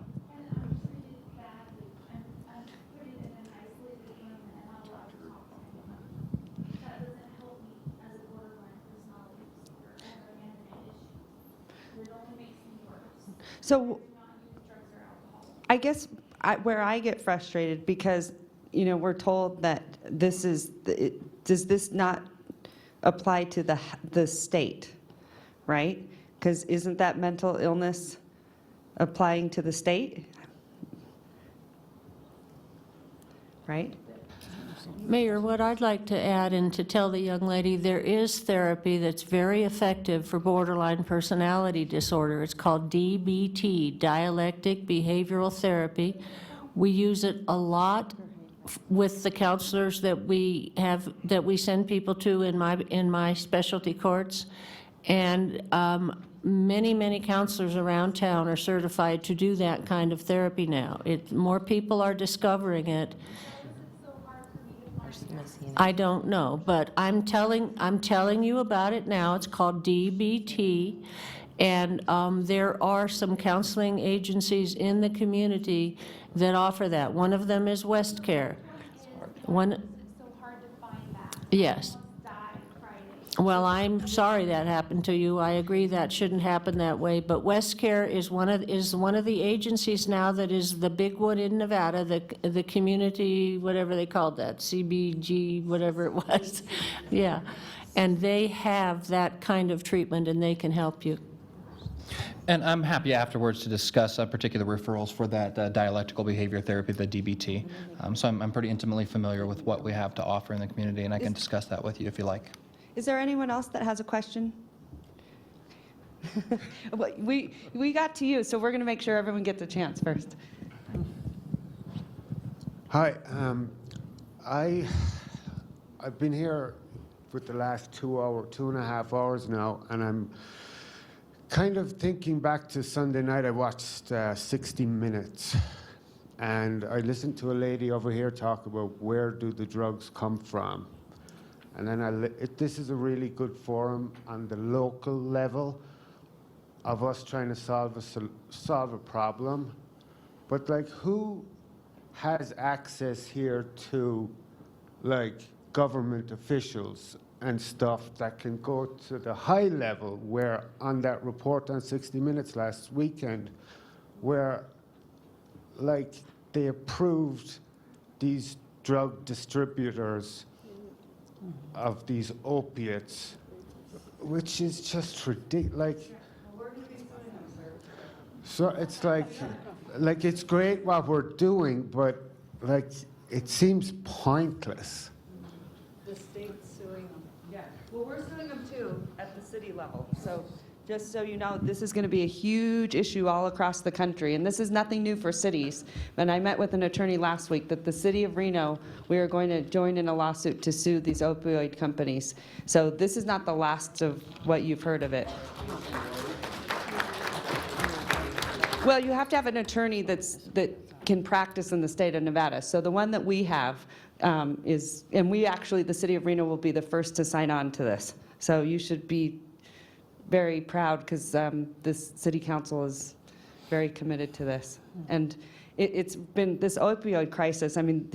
So I guess where I get frustrated, because, we're told that does this not apply to the state, right? Because isn't that mental illness applying to the state? Right? Mayor, what I'd like to add and to tell the young lady, there is therapy that's very effective for borderline personality disorder. It's called DBT, Dialectic Behavioral Therapy. We use it a lot with the counselors that we send people to in my specialty courts. And many counselors around town are certified to do that kind of therapy now. More people are discovering it. I don't know, but I'm telling you about it now. It's called DBT, and there are some counseling agencies in the community that offer that. One of them is WestCare. Yes. Well, I'm sorry that happened to you. I agree that shouldn't happen that way. But WestCare is one of the agencies now that is the big one in Nevada, the community, whatever they called that, CBG, whatever it was. Yeah. And they have that kind of treatment, and they can help you. And I'm happy afterwards to discuss particular referrals for that dialectical behavior therapy, the DBT. So I'm pretty intimately familiar with what we have to offer in the community, and I can discuss that with you if you like. Is there anyone else that has a question? We got to you, so we're going to make sure everyone gets a chance first. Hi. I've been here for the last 2.5 hours now, and I'm kind of thinking back to Sunday night. I watched 60 Minutes, and I listened to a lady over here talk about where do the drugs come from. And then this is a really good forum on the local level of us trying to solve a problem. But like, who has access here to like government officials and stuff that can go to the high level, where on that report on 60 Minutes last weekend, where like they approved these drug distributors of these opiates, which is just ridiculous. Like, so it's like it's great what we're doing, but like it seems pointless. The state's suing them. Yeah, well, we're suing them too at the city level. So just so you know, this is going to be a huge issue all across the country, and this is nothing new for cities. And I met with an attorney last week that the city of Reno, we are going to join in a lawsuit to sue these opioid companies. So this is not the last of what you've heard of it. Well, you have to have an attorney that can practice in the state of Nevada. So the one that we have is, and we actually, the city of Reno will be the first to sign on to this. So you should be very proud, because this city council is very committed to this. And it's been this opioid crisis. I mean,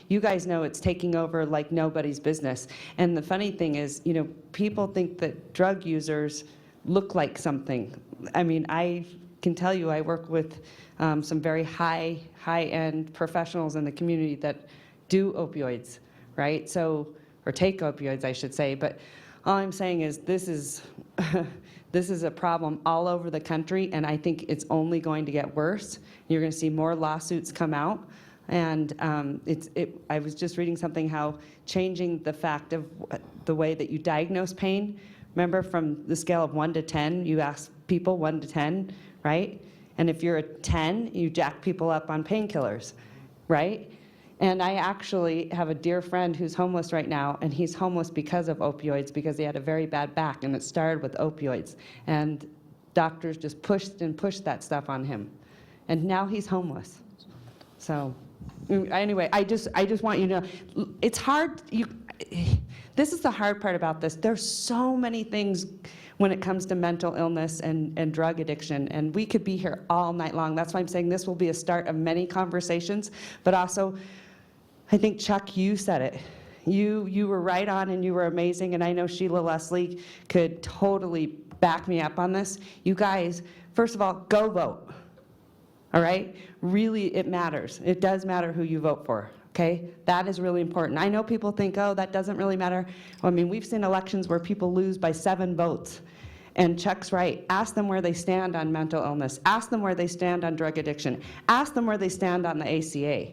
you guys know it's taking over like nobody's business. And the funny thing is, you know, people think that drug users look like something. I mean, I can tell you I work with some very high-end professionals in the community that do opioids, right? So, or take opioids, I should say. But all I'm saying is this is this is a problem all over the country, and I think it's only going to get worse. You're going to see more lawsuits come out, and I was just reading something how changing the fact of the way that you diagnose pain. Remember, from the scale of 1 to 10, you ask people 1 to 10, right? And if you're a 10, you jack people up on painkillers, right? And I actually have a dear friend who's homeless right now, and he's homeless because of opioids, because he had a very bad back, and it started with opioids. And doctors just pushed and pushed that stuff on him. And now he's homeless. So anyway, I just want you to know, it's hard. This is the hard part about this. There's so many things when it comes to mental illness and drug addiction, and we could be here all night long. That's why I'm saying this will be a start of many conversations, but also, I think, Chuck, you said it. You were right on, and you were amazing, and I know Sheila Leslie could totally back me up on this. You guys, first of all, go vote, all right? Really, it matters. It does matter who you vote for, okay? That is really important. I know people think, oh, that doesn't really matter. Well, I mean, we've seen elections where people lose by 7 votes. And Chuck's right. Ask them where they stand on mental illness. Ask them where they stand on drug addiction. Ask them where they stand on the ACA.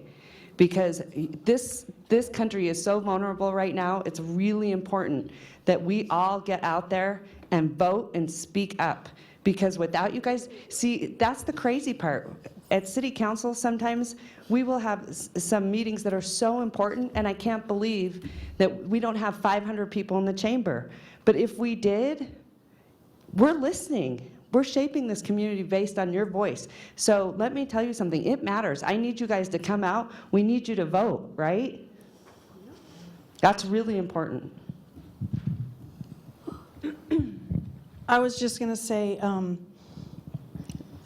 Because this country is so vulnerable right now, it's really important that we all get out there and vote and speak up. Because without you guys, see, that's the crazy part. At city council, sometimes we will have some meetings that are so important, and I can't believe that we don't have 500 people in the chamber. But if we did, we're listening. We're shaping this community based on your voice. So let me tell you something, it matters. I need you guys to come out. We need you to vote, right? That's really important. I was just going to say,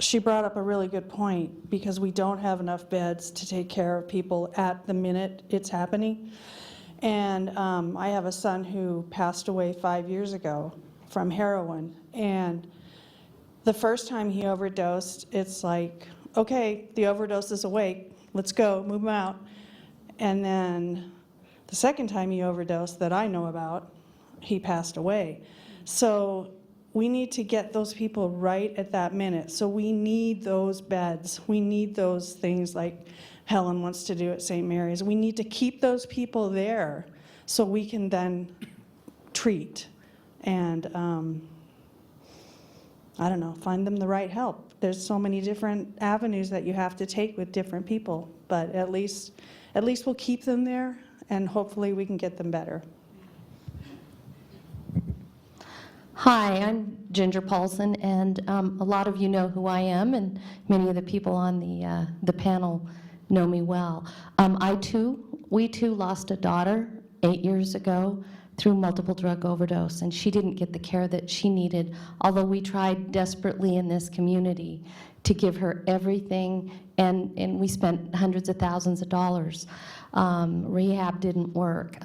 she brought up a really good point, because we don't have enough beds to take care of people at the minute it's happening. And I have a son who passed away 5 years ago from heroin. And the first time he overdosed, it's like, okay, the overdose is awake, let's go, move him out. And then the second time he overdosed that I know about, he passed away. So we need to get those people right at that minute. So we need those beds. We need those things like Helen wants to do at St. Mary's. We need to keep those people there so we can then treat and I don't know, find them the right help. There's so many different avenues that you have to take with different people, but at least we'll keep them there, and hopefully we can get them better. Hi, I'm Ginger Paulson, and a lot of you know who I am, and many of the people on the panel know me well. We too lost a daughter 8 years ago through multiple drug overdose, and she didn't get the care that she needed, although we tried desperately in this community to give her everything, and we spent hundreds of thousands of dollars. Rehab didn't work.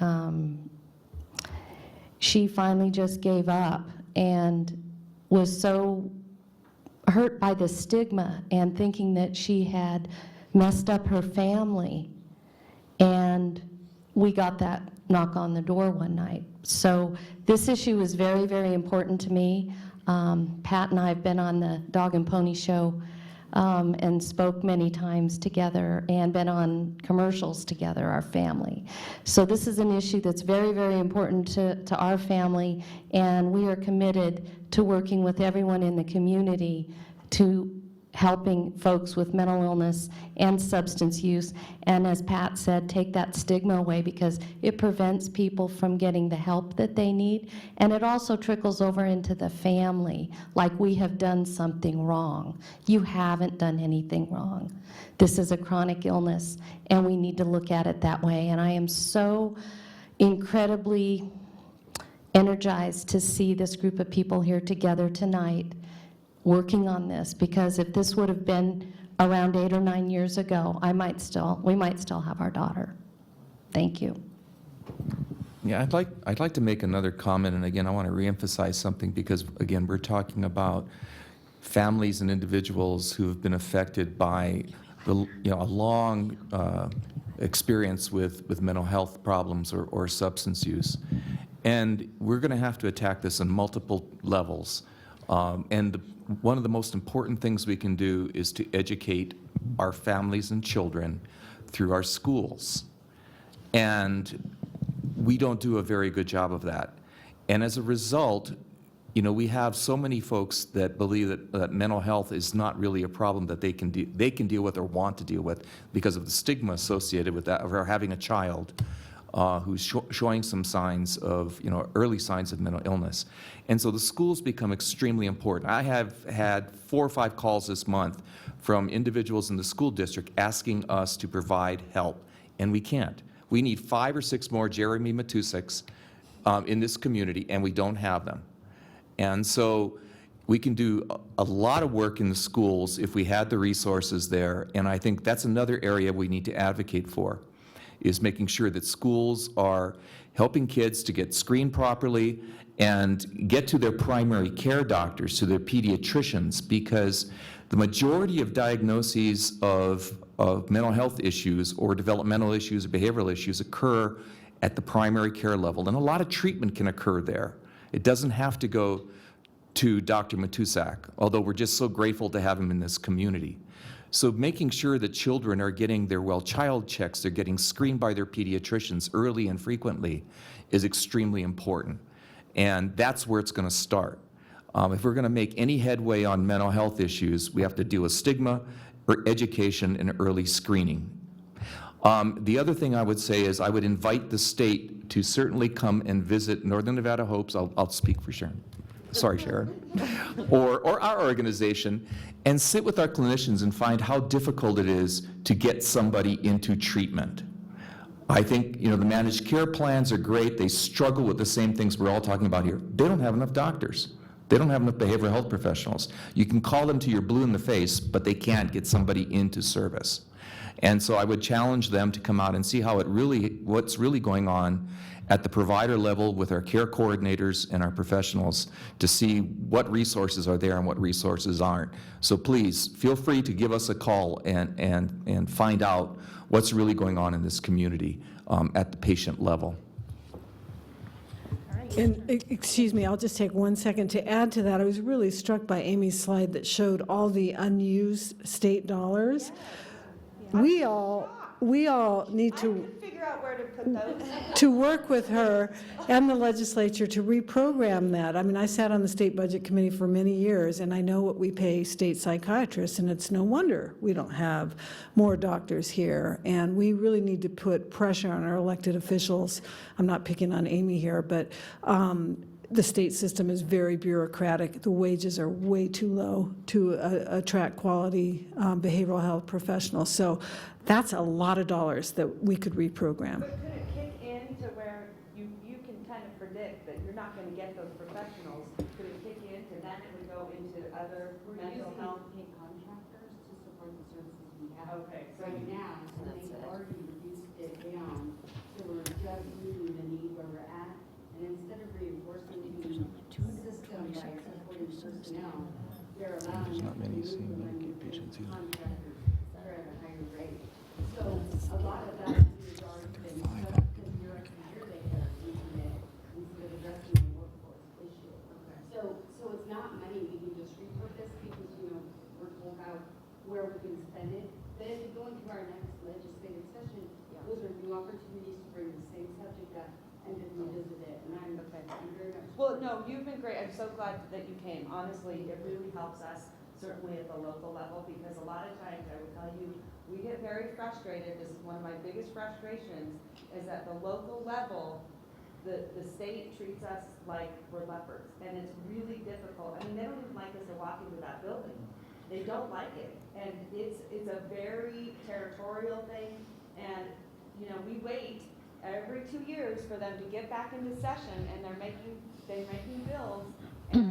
she finally just gave up and was so hurt by the stigma and thinking that she had messed up her family. And we got that knock on the door one night. So this issue is very, very important to me. Pat and I have been on the Dog and Pony Show and spoke many times together and been on commercials together, our family. So this is an issue that's very, very important to our family, and we are committed to working with everyone in the community to helping folks with mental illness and substance use, and as Pat said, take that stigma away, because it prevents people from getting the help that they need, and it also trickles over into the family, like we have done something wrong. You haven't done anything wrong. This is a chronic illness, and we need to look at it that way, and I am so incredibly energized to see this group of people here together tonight working on this, because if this would have been around 8 or 9 years ago, we might still have our daughter. Thank you. Yeah, I'd like to make another comment, and again, I want to reemphasize something, because again, we're talking about families and individuals who have been affected by a long experience with mental health problems or substance use, and we're going to have to attack this on multiple levels. One of the most important things we can do is to educate our families and children through our schools. And we don't do a very good job of that. And as a result, we have so many folks that believe that mental health is not really a problem that they can deal with or want to deal with because of the stigma associated with that, or having a child who's showing some signs of, early signs of mental illness. And so the schools become extremely important. I have had 4 or 5 calls this month from individuals in the school district asking us to provide help, and we can't. We need 5 or 6 more Jeremy Matusiks in this community, and we don't have them. And so we can do a lot of work in the schools if we had the resources there, and I think that's another area we need to advocate for, is making sure that schools are helping kids to get screened properly and get to their primary care doctors, to their pediatricians, because the majority of diagnoses of mental health issues or developmental issues or behavioral issues occur at the primary care level, and a lot of treatment can occur there. It doesn't have to go to Dr. Matusak, although we're just so grateful to have him in this community. So making sure that children are getting their child checks, they're getting screened by their pediatricians early and frequently, is extremely important. And that's where it's going to start. If we're going to make any headway on mental health issues, we have to deal with stigma, or education, and early screening. The other thing I would say is I would invite the state to certainly come and visit Northern Nevada Hopes. I'll speak for Sharon. Sorry, Sharon. Or our organization, and sit with our clinicians and find how difficult it is to get somebody into treatment. I think, the managed care plans are great. They struggle with the same things we're all talking about here. They don't have enough doctors. They don't have enough behavioral health professionals. You can call them till you're blue in the face, but they can't get somebody into service. And so I would challenge them to come out and see what's really going on at the provider level with our care coordinators and our professionals, to see what resources are there and what resources aren't. So please, feel free to give us a call and find out what's really going on in this community at the patient level. And excuse me, I'll just take 1 second to add to that. I was really struck by Amy's slide that showed all the unused state dollars. We all need to figure out where to put those. to work with her and the legislature to reprogram that. I mean, I sat on the state budget committee for many years, and I know what we pay state psychiatrists, and it's no wonder we don't have more doctors here. And we really need to put pressure on our elected officials. I'm not picking on Amy here, but the state system is very bureaucratic. The wages are way too low to attract quality behavioral health professionals. So that's a lot of dollars that we could reprogram. But could it kick in to where you can kind of predict that you're not going to get those professionals? Could it kick in to then it would go into other mental health? Pay contractors to support the services we have. Okay. Right now, so they've already reduced it down, so we're just meeting the need where we're at, and instead of personnel, they're allowing There's not many to remove senior them patients and either. contractors that are at a higher rate. So a lot of that is already been discussed because year after year they have instead of addressing the workforce issue. So it's not money we can just repurpose because, we're told where we can spend it. But as we go into our next legislative session, those are new opportunities to bring the same subject up and to revisit it. And I'm very much. Well, no, you've been great. I'm so glad that you came. Honestly, it really helps us, certainly at the local level, because a lot of times, I will tell you, we get very frustrated. This is one of my biggest frustrations, is at the local level, the state treats us like we're lepers. And it's really difficult. I mean, they don't even like us to walk into that building. They don't like it. And it's a very territorial thing. And, we wait every 2 years for them to get back into session, and they're making bills and,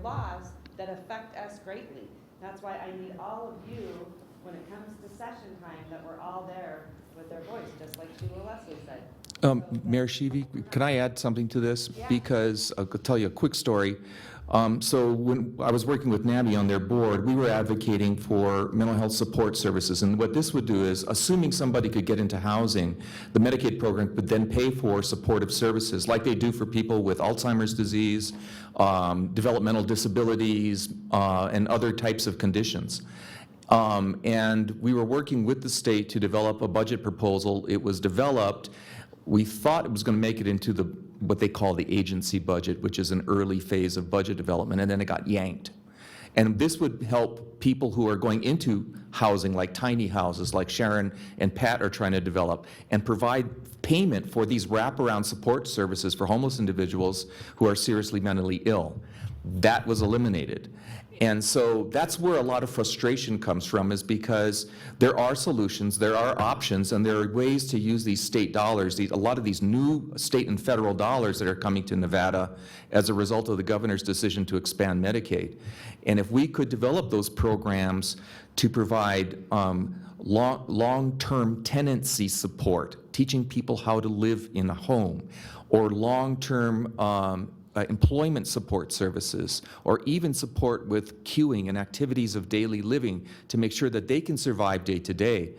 laws that affect us greatly. That's why I need all of you, when it comes to session time, that we're all there with their voice, just like Sheila Leslie said. Mayor Sheevy, can I add something to this? Yeah. Because I'll tell you a quick story. So when I was working with NAMI on their board, we were advocating for mental health support services. And what this would do is, assuming somebody could get into housing, the Medicaid program would then pay for supportive services like they do for people with Alzheimer's disease, developmental disabilities, and other types of conditions. And we were working with the state to develop a budget proposal. It was developed. We thought it was going to make it into what they call the agency budget, which is an early phase of budget development, and then it got yanked. And this would help people who are going into housing, like tiny houses, like Sharon and Pat are trying to develop, and provide payment for these wraparound support services for homeless individuals who are seriously mentally ill. That was eliminated. And so that's where a lot of frustration comes from, is because there are solutions, there are options, and there are ways to use these state dollars, a lot of these new state and federal dollars that are coming to Nevada as a result of the governor's decision to expand Medicaid. And if we could develop those programs to provide long-term tenancy support, teaching people how to live in a home, or long-term employment support services, or even support with queuing and activities of daily living to make sure that they can survive day to day,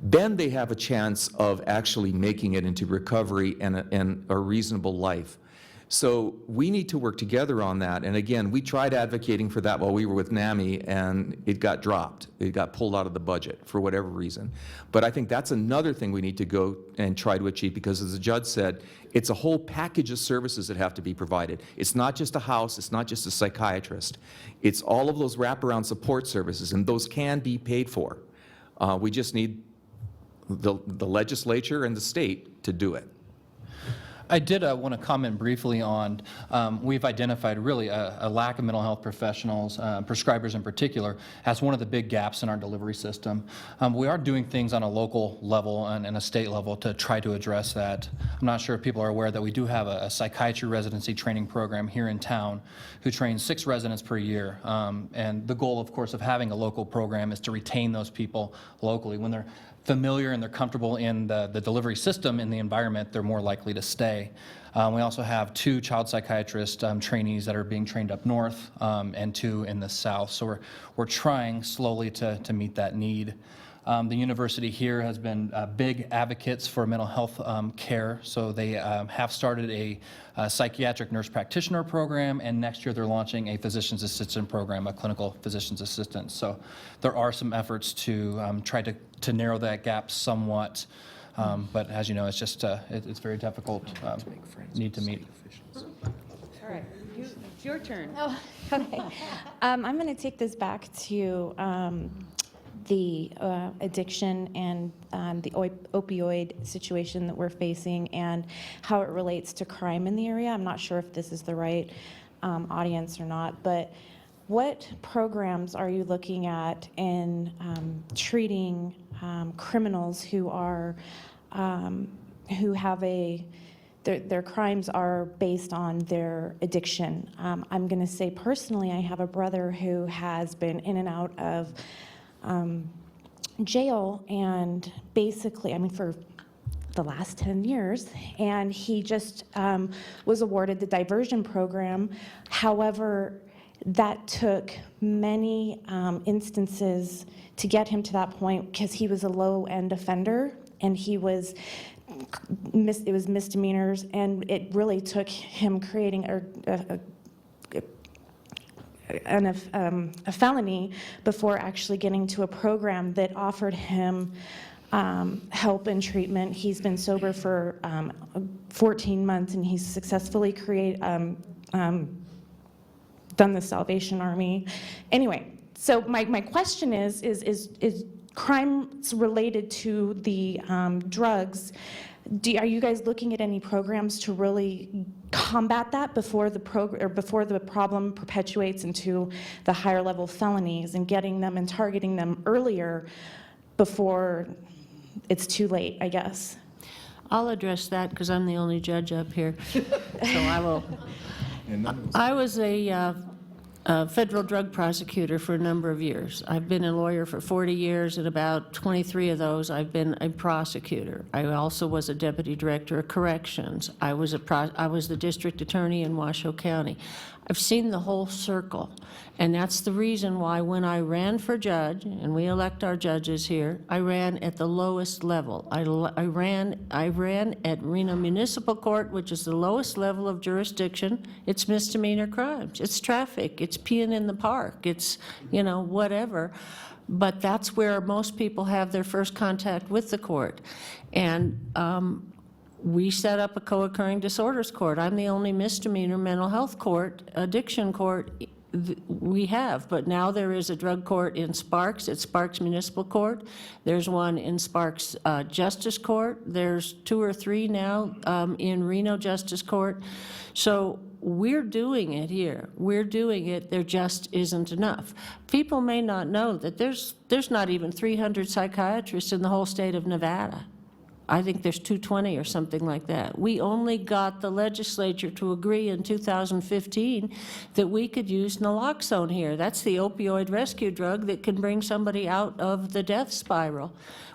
then they have a chance of actually making it into recovery and a reasonable life. So we need to work together on that. And again, we tried advocating for that while we were with NAMI, and it got dropped. It got pulled out of the budget for whatever reason. But I think that's another thing we need to go and try to achieve, because as the judge said, it's a whole package of services that have to be provided. It's not just a house, it's not just a psychiatrist. It's all of those wraparound support services, and those can be paid for. We just need the legislature and the state to do it. I did want to comment briefly on, we've identified really a lack of mental health professionals, prescribers in particular, as one of the big gaps in our delivery system. We are doing things on a local level and a state level to try to address that. I'm not sure if people are aware that we do have a psychiatry residency training program here in town who trains 6 residents per year. And the goal, of course, of having a local program is to retain those people locally. When they're familiar and they're comfortable in the delivery system, in the environment, they're more likely to stay. We also have 2 child psychiatrist trainees that are being trained up north and 2 in the south. So we're trying slowly to meet that need. The university here has been big advocates for mental health care, so they have started a psychiatric nurse practitioner program, and next year they're launching a physician's assistant program, a clinical physician's assistant. So there are some efforts to try to narrow that gap somewhat, but as you know, it's just it's very difficult need to meet. All right, it's your turn. Oh, okay. I'm going to take this back to the addiction and the opioid situation that we're facing and how it relates to crime in the area. I'm not sure if this is the right audience or not, but what programs are you looking at in treating criminals who are who have their crimes are based on their addiction? I'm going to say personally, I have a brother who has been in and out of jail, and basically, I mean, for the last 10 years, and he just was awarded the diversion program. However, that took many instances to get him to that point, because he was a low-end offender, and it was misdemeanors, and it really took him creating a felony before actually getting to a program that offered him help and treatment. He's been sober for 14 months, and he's successfully done the Salvation Army. Anyway, so my question is crimes related to the drugs, are you guys looking at any programs to really combat that before the problem perpetuates into the higher level felonies, and getting them and targeting them earlier before it's too late, I guess? I'll address that because I'm the only judge up here. So I will. I was a federal drug prosecutor for a number of years. I've been a lawyer for 40 years, and about 23 of those I've been a prosecutor. I also was a deputy director of corrections. I was the district attorney in Washoe County. I've seen the whole circle, and that's the reason why when I ran for judge, and we elect our judges here, I ran at the lowest level. I ran at Reno Municipal Court, which is the lowest level of jurisdiction. It's misdemeanor crimes. It's traffic. It's peeing in the park. It's, whatever. But that's where most people have their first contact with the court. And we set up a co-occurring disorders court. I'm the only misdemeanor mental health court, addiction court we have. But now there is a drug court in Sparks, at Sparks Municipal Court. There's one in Sparks Justice Court. There's 2 or 3 now in Reno Justice Court. So we're doing it here. We're doing it. There just isn't enough. People may not know that there's not even 300 psychiatrists in the whole state of Nevada. I think there's 220 or something like that. We only got the legislature to agree in 2015 that we could use naloxone here. That's the opioid rescue drug that can bring somebody out of the death spiral.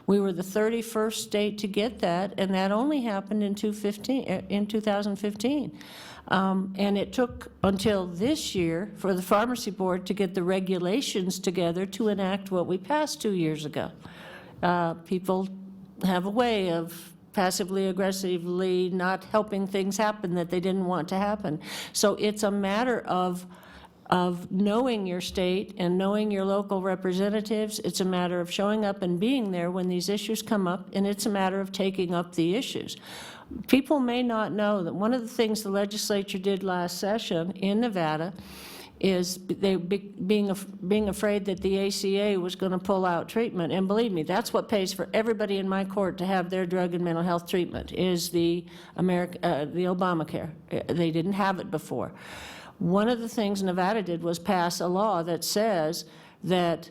We were the 31st state to get that, and that only happened in 2015. And it took until this year for the pharmacy board to get the regulations together to enact what we passed 2 years ago. People have a way of passively aggressively not helping things happen that they didn't want to happen. So it's a matter of knowing your state and knowing your local representatives. It's a matter of showing up and being there when these issues come up, and it's a matter of taking up the issues. People may not know that one of the things the legislature did last session in Nevada is they being afraid that the ACA was going to pull out treatment. And believe me, that's what pays for everybody in my court to have their drug and mental health treatment, is the Obamacare. They didn't have it before. One of the things Nevada did was pass a law that says that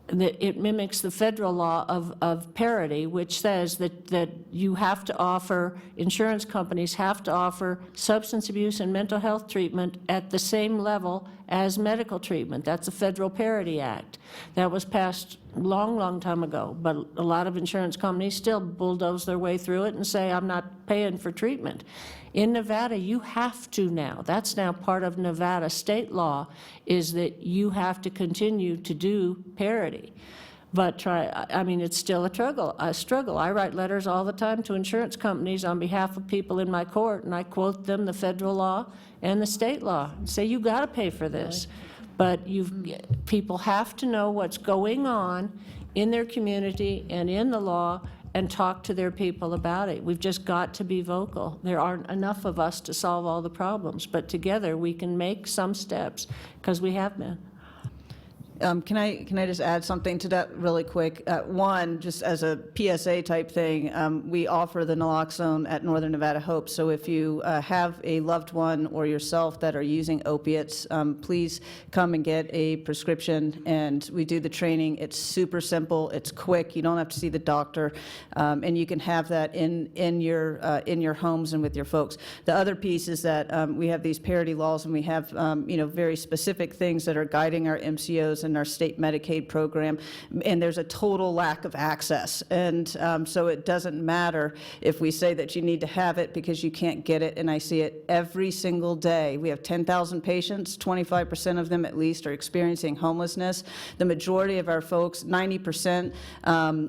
it mimics the federal law of parity, which says that you have to offer, insurance companies have to offer substance abuse and mental health treatment at the same level as medical treatment. That's a Federal Parity Act. That was passed long time ago, but a lot of insurance companies still bulldoze their way through it and say, I'm not paying for treatment. In Nevada, you have to now. That's now part of Nevada state law, is that you have to continue to do parity. But it's still a struggle. I write letters all the time to insurance companies on behalf of people in my court, and I quote them the federal law and the state law and say, you got to pay for this. But people have to know what's going on in their community and in the law, and talk to their people about it. We've just got to be vocal. There aren't enough of us to solve all the problems, but together we can make some steps, because we have been. Can I just add something to that really quick? One, just as a PSA type thing, we offer the naloxone at Northern Nevada Hope. So if you have a loved one or yourself that are using opiates, please come and get a prescription, and we do the training. It's super simple. It's quick. You don't have to see the doctor, and you can have that in your homes and with your folks. The other piece is that we have these parity laws, and we have very specific things that are guiding our MCOs in our state Medicaid program, and there's a total lack of access. And so it doesn't matter if we say that you need to have it because you can't get it, and I see it every single day. We have 10,000 patients, 25% of them at least are experiencing homelessness. The majority of our folks, 90%,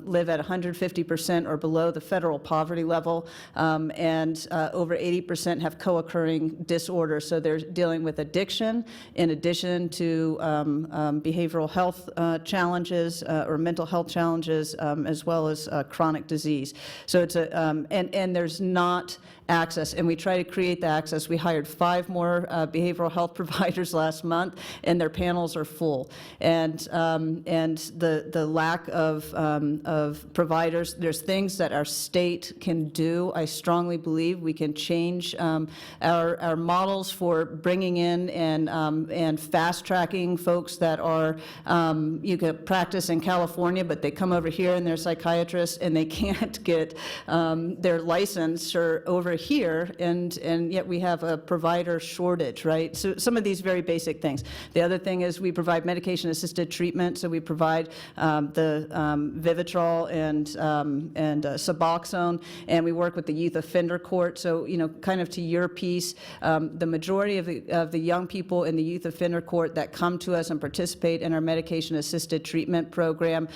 live at 150% or below the federal poverty level, and over 80% have co-occurring disorders. So they're dealing with addiction in addition to behavioral health challenges or mental health challenges, as well as chronic disease. So it's a, and there's not access, and we try to create the access. We hired 5 more behavioral health providers last month, and their panels are full. And the lack of providers, there's things that our state can do. I strongly believe we can change our models for bringing in and fast-tracking folks that are, you can practice in California, but they come over here and they're psychiatrists, and they can't get their licensure over here, and yet we have a provider shortage, right? So some of these very basic things. The other thing is we provide medication-assisted treatment, so we provide the Vivitrol and Suboxone, and we work with the Youth Offender Court. So, you know, kind of to your piece, the majority of the young people in the Youth Offender Court that come to us and participate in our medication-assisted treatment program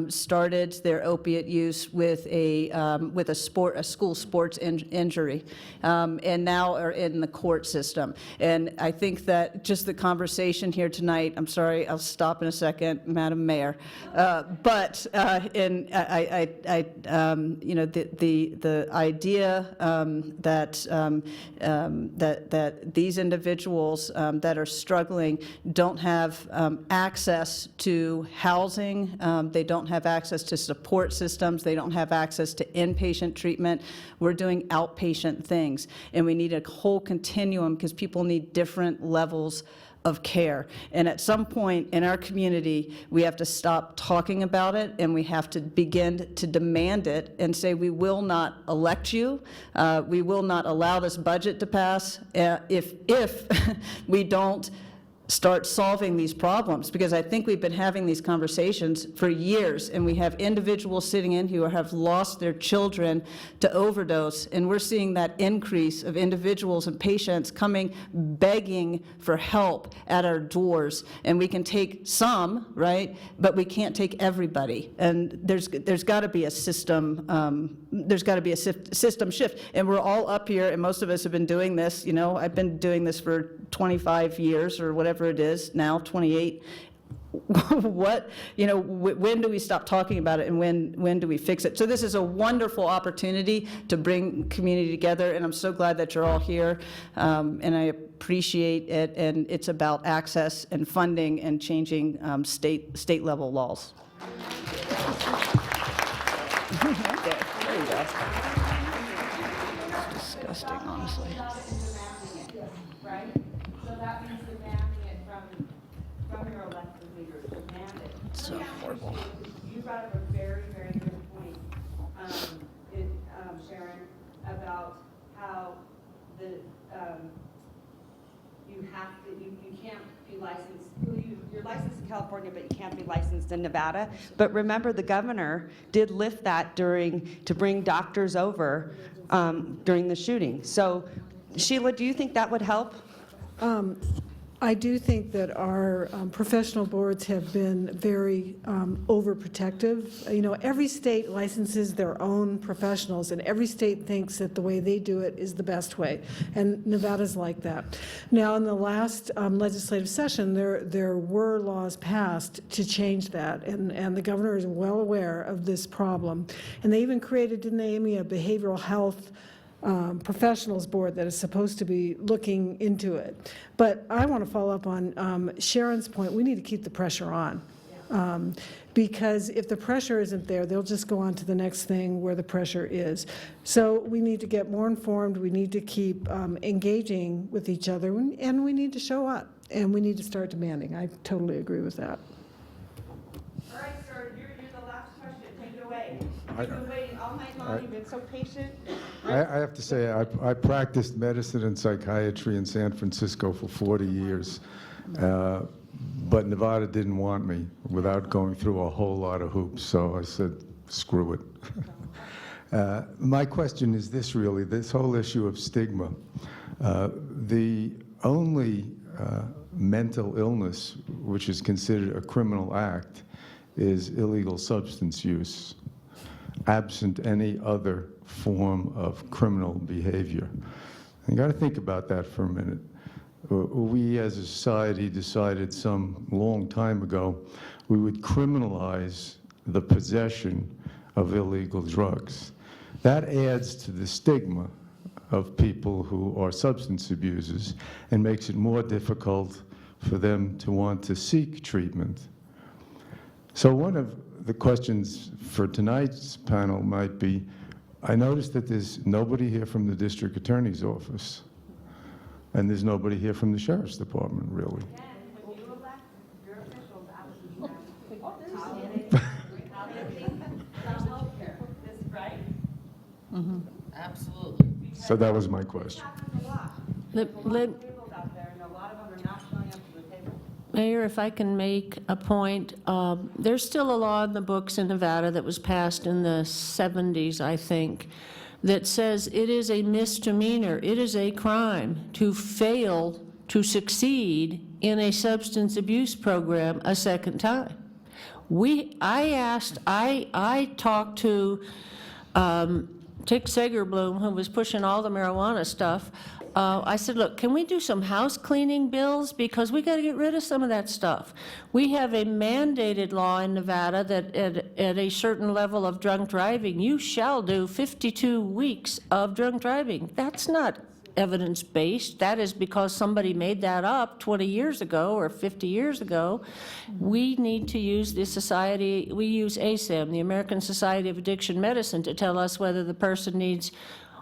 started their opiate use with a school sports injury, and now are in the court system. And I think that just the conversation here tonight, I'm sorry, I'll stop in a second, Madam Mayor, but and you know, the idea that these individuals that are struggling don't have access to housing, they don't have access to support systems, they don't have access to inpatient treatment. We're doing outpatient things, and we need a whole continuum because people need different levels of care. And at some point in our community, we have to stop talking about it, and we have to begin to demand it and say, we will not elect you, we will not allow this budget to pass if we don't start solving these problems, because I think we've been having these conversations for years, and we have individuals sitting in who have lost their children to overdose, and we're seeing that increase of individuals and patients coming begging for help at our doors. And we can take some, right, but we can't take everybody. And there's got to be a system, system shift. And we're all up here, and most of us have been doing this. You know, I've been doing this for 25 years or whatever it is now, 28. What, you know, when do we stop talking about it, and when do we fix it? So this is a wonderful opportunity to bring community together, and I'm so glad that you're all here, and I appreciate it. And it's about access and funding and changing state level laws. There you go. It's disgusting, honestly. Right? So that means demanding it from your elected leaders, demand it. It's so horrible. You brought up a very, very good point, Sharon, about how you can't be licensed, you're licensed in California, but you can't be licensed in Nevada. But remember, the governor did lift that to bring doctors over during the shooting. So, Sheila, do you think that would help? I do think that our professional boards have been very overprotective. You know, every state licenses their own professionals, and every state thinks that the way they do it is the best way, and Nevada's like that. Now, in the last legislative session, there were laws passed to change that, and the governor is well aware of this problem. And they even created, didn't they, Amy, a behavioral health professionals board that is supposed to be looking into it. But I want to follow up on Sharon's point. We need to keep the pressure on. Because if the pressure isn't there, they'll just go on to the next thing where the pressure is. So we need to get more informed. We need to keep engaging with each other, and we need to show up, and we need to start demanding. I totally agree with that. All right, sir, you're the last question. Take it away. You've been waiting all night long, you've been so patient. I have to say, I practiced medicine and psychiatry in San Francisco for 40 years, but Nevada didn't want me without going through a whole lot of hoops, so I said, screw it. My question is this really, this whole issue of stigma. The only mental illness which is considered a criminal act is illegal substance use, absent any other form of criminal behavior. You got to think about that for a minute. We as a society decided some long time ago we would criminalize the possession of illegal drugs. That adds to the stigma of people who are substance abusers and makes it more difficult for them to want to seek treatment. So one of the questions for tonight's panel might be, I noticed that there's nobody here from the district attorney's office, and there's nobody here from the sheriff's department, really. Absolutely. So that was my question. Mayor, if I can make a point, there's still a law in the books in Nevada that was passed in the 70s, I think, that says it is a misdemeanor, it is a crime to fail to succeed in a substance abuse program a second time. I talked to Tick Segerbloom, who was pushing all the marijuana stuff. I said, look, can we do some house cleaning bills? Because we got to get rid of some of that stuff. We have a mandated law in Nevada that at a certain level of drunk driving, you shall do 52 weeks of drunk driving. That's not evidence-based. That is because somebody made that up 20 years ago or 50 years ago. We need to use the society, we use ASAM, the American Society of Addiction Medicine, to tell us whether the person needs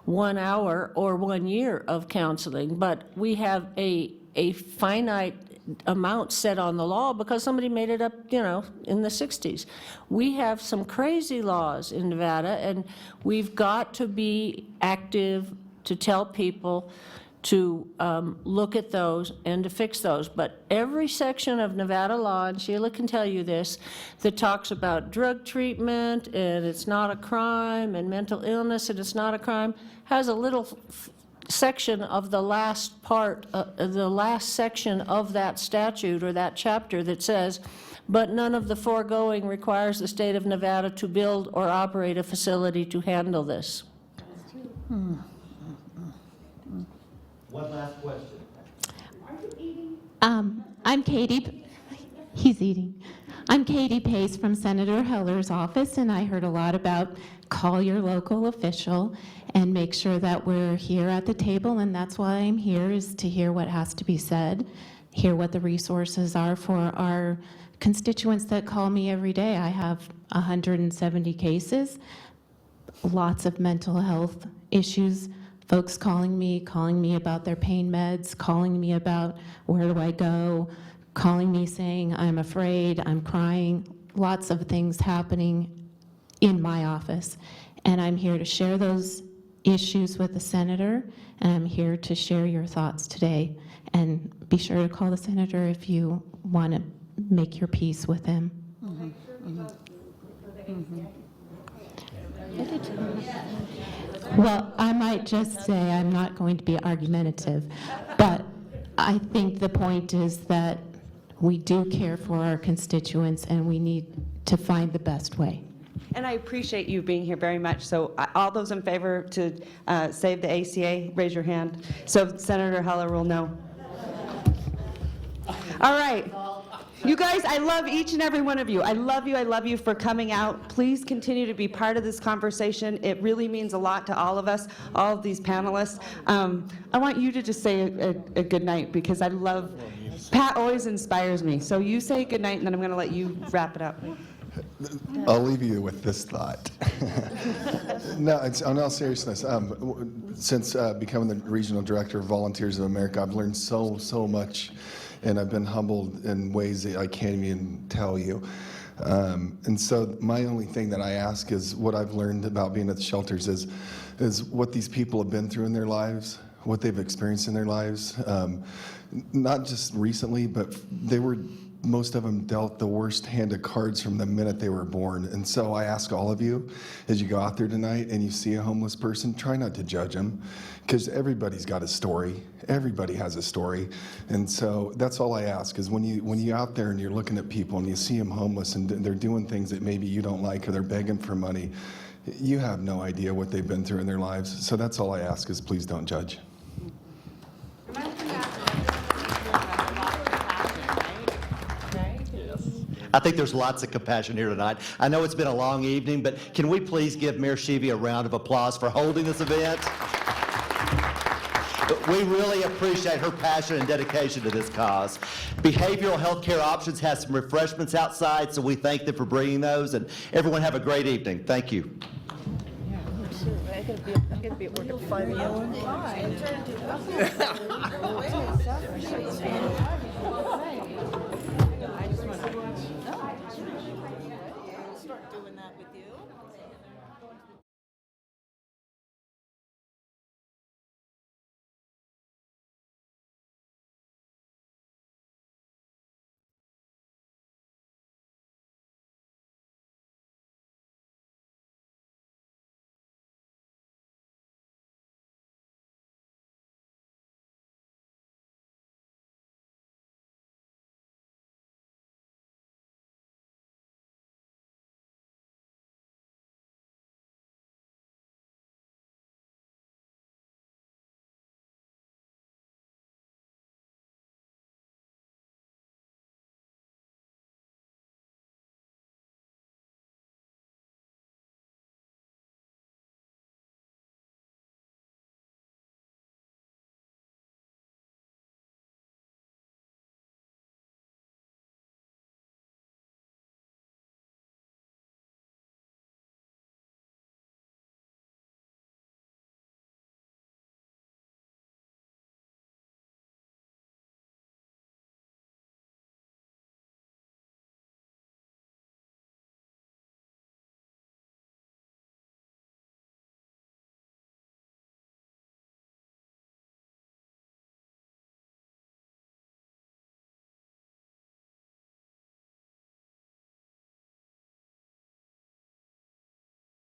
1 hour or 1 year of counseling, but we have a finite amount set on the law because somebody made it up, in the 60s. We have some crazy laws in Nevada, and we've got to be active to tell people to look at those and to fix those. But every section of Nevada law, and Sheila can tell you this, that talks about drug treatment and it's not a crime, and mental illness and it's not a crime, has a little section of the last part, the last section of that statute or that chapter that says, but none of the foregoing requires the state of Nevada to build or operate a facility to handle this. One last question. I'm Katie. He's eating. I'm Katie Pace from Senator Heller's office, and I heard a lot about call your local official and make sure that we're here at the table, and that's why I'm here, is to hear what has to be said, hear what the resources are for our constituents that call me every day. I have 170 cases, lots of mental health issues, folks calling me about their pain meds, calling me about where do I go, calling me saying I'm afraid, I'm crying, lots of things happening in my office. And I'm here to share those issues with the senator, and I'm here to share your thoughts today. And be sure to call the senator if you want to make your peace with him. Well, I might just say I'm not going to be argumentative, but I think the point is that we do care for our constituents and we need to find the best way. And I appreciate you being here very much. So all those in favor to save the ACA, raise your hand so Senator Heller will know. All right. You guys, I love each and every one of you. I love you for coming out. Please continue to be part of this conversation. It really means a lot to all of us, all of these panelists. I want you to just say a good night, because I love, Pat always inspires me. So you say good night, and then I'm going to let you wrap it up. I'll leave you with this thought. No, in all seriousness, since becoming the regional director of Volunteers of America, I've learned so much, and I've been humbled in ways that I can't even tell you. And so my only thing that I ask is what I've learned about being at the shelters is what these people have been through in their lives, what they've experienced in their lives. Not just recently, but most of them dealt the worst hand of cards from the minute they were born. And so I ask all of you, as you go out there tonight and you see a homeless person, try not to judge them, because everybody's got a story. Everybody has a story. And so that's all I ask, is when you're out there and you're looking at people and you see them homeless and they're doing things that maybe you don't like, or they're begging for money, you have no idea what they've been through in their lives. So that's all I ask, is please don't judge. I think there's lots of compassion here tonight. I know it's been a long evening, but can we please give Mayor Sheevy a round of applause for holding this event? We really appreciate her passion and dedication to this cause. Behavioral Health Care Options has some refreshments outside, so we thank them for bringing those, and everyone have a great evening. Thank you. I'm going to be at work. You'll find me out.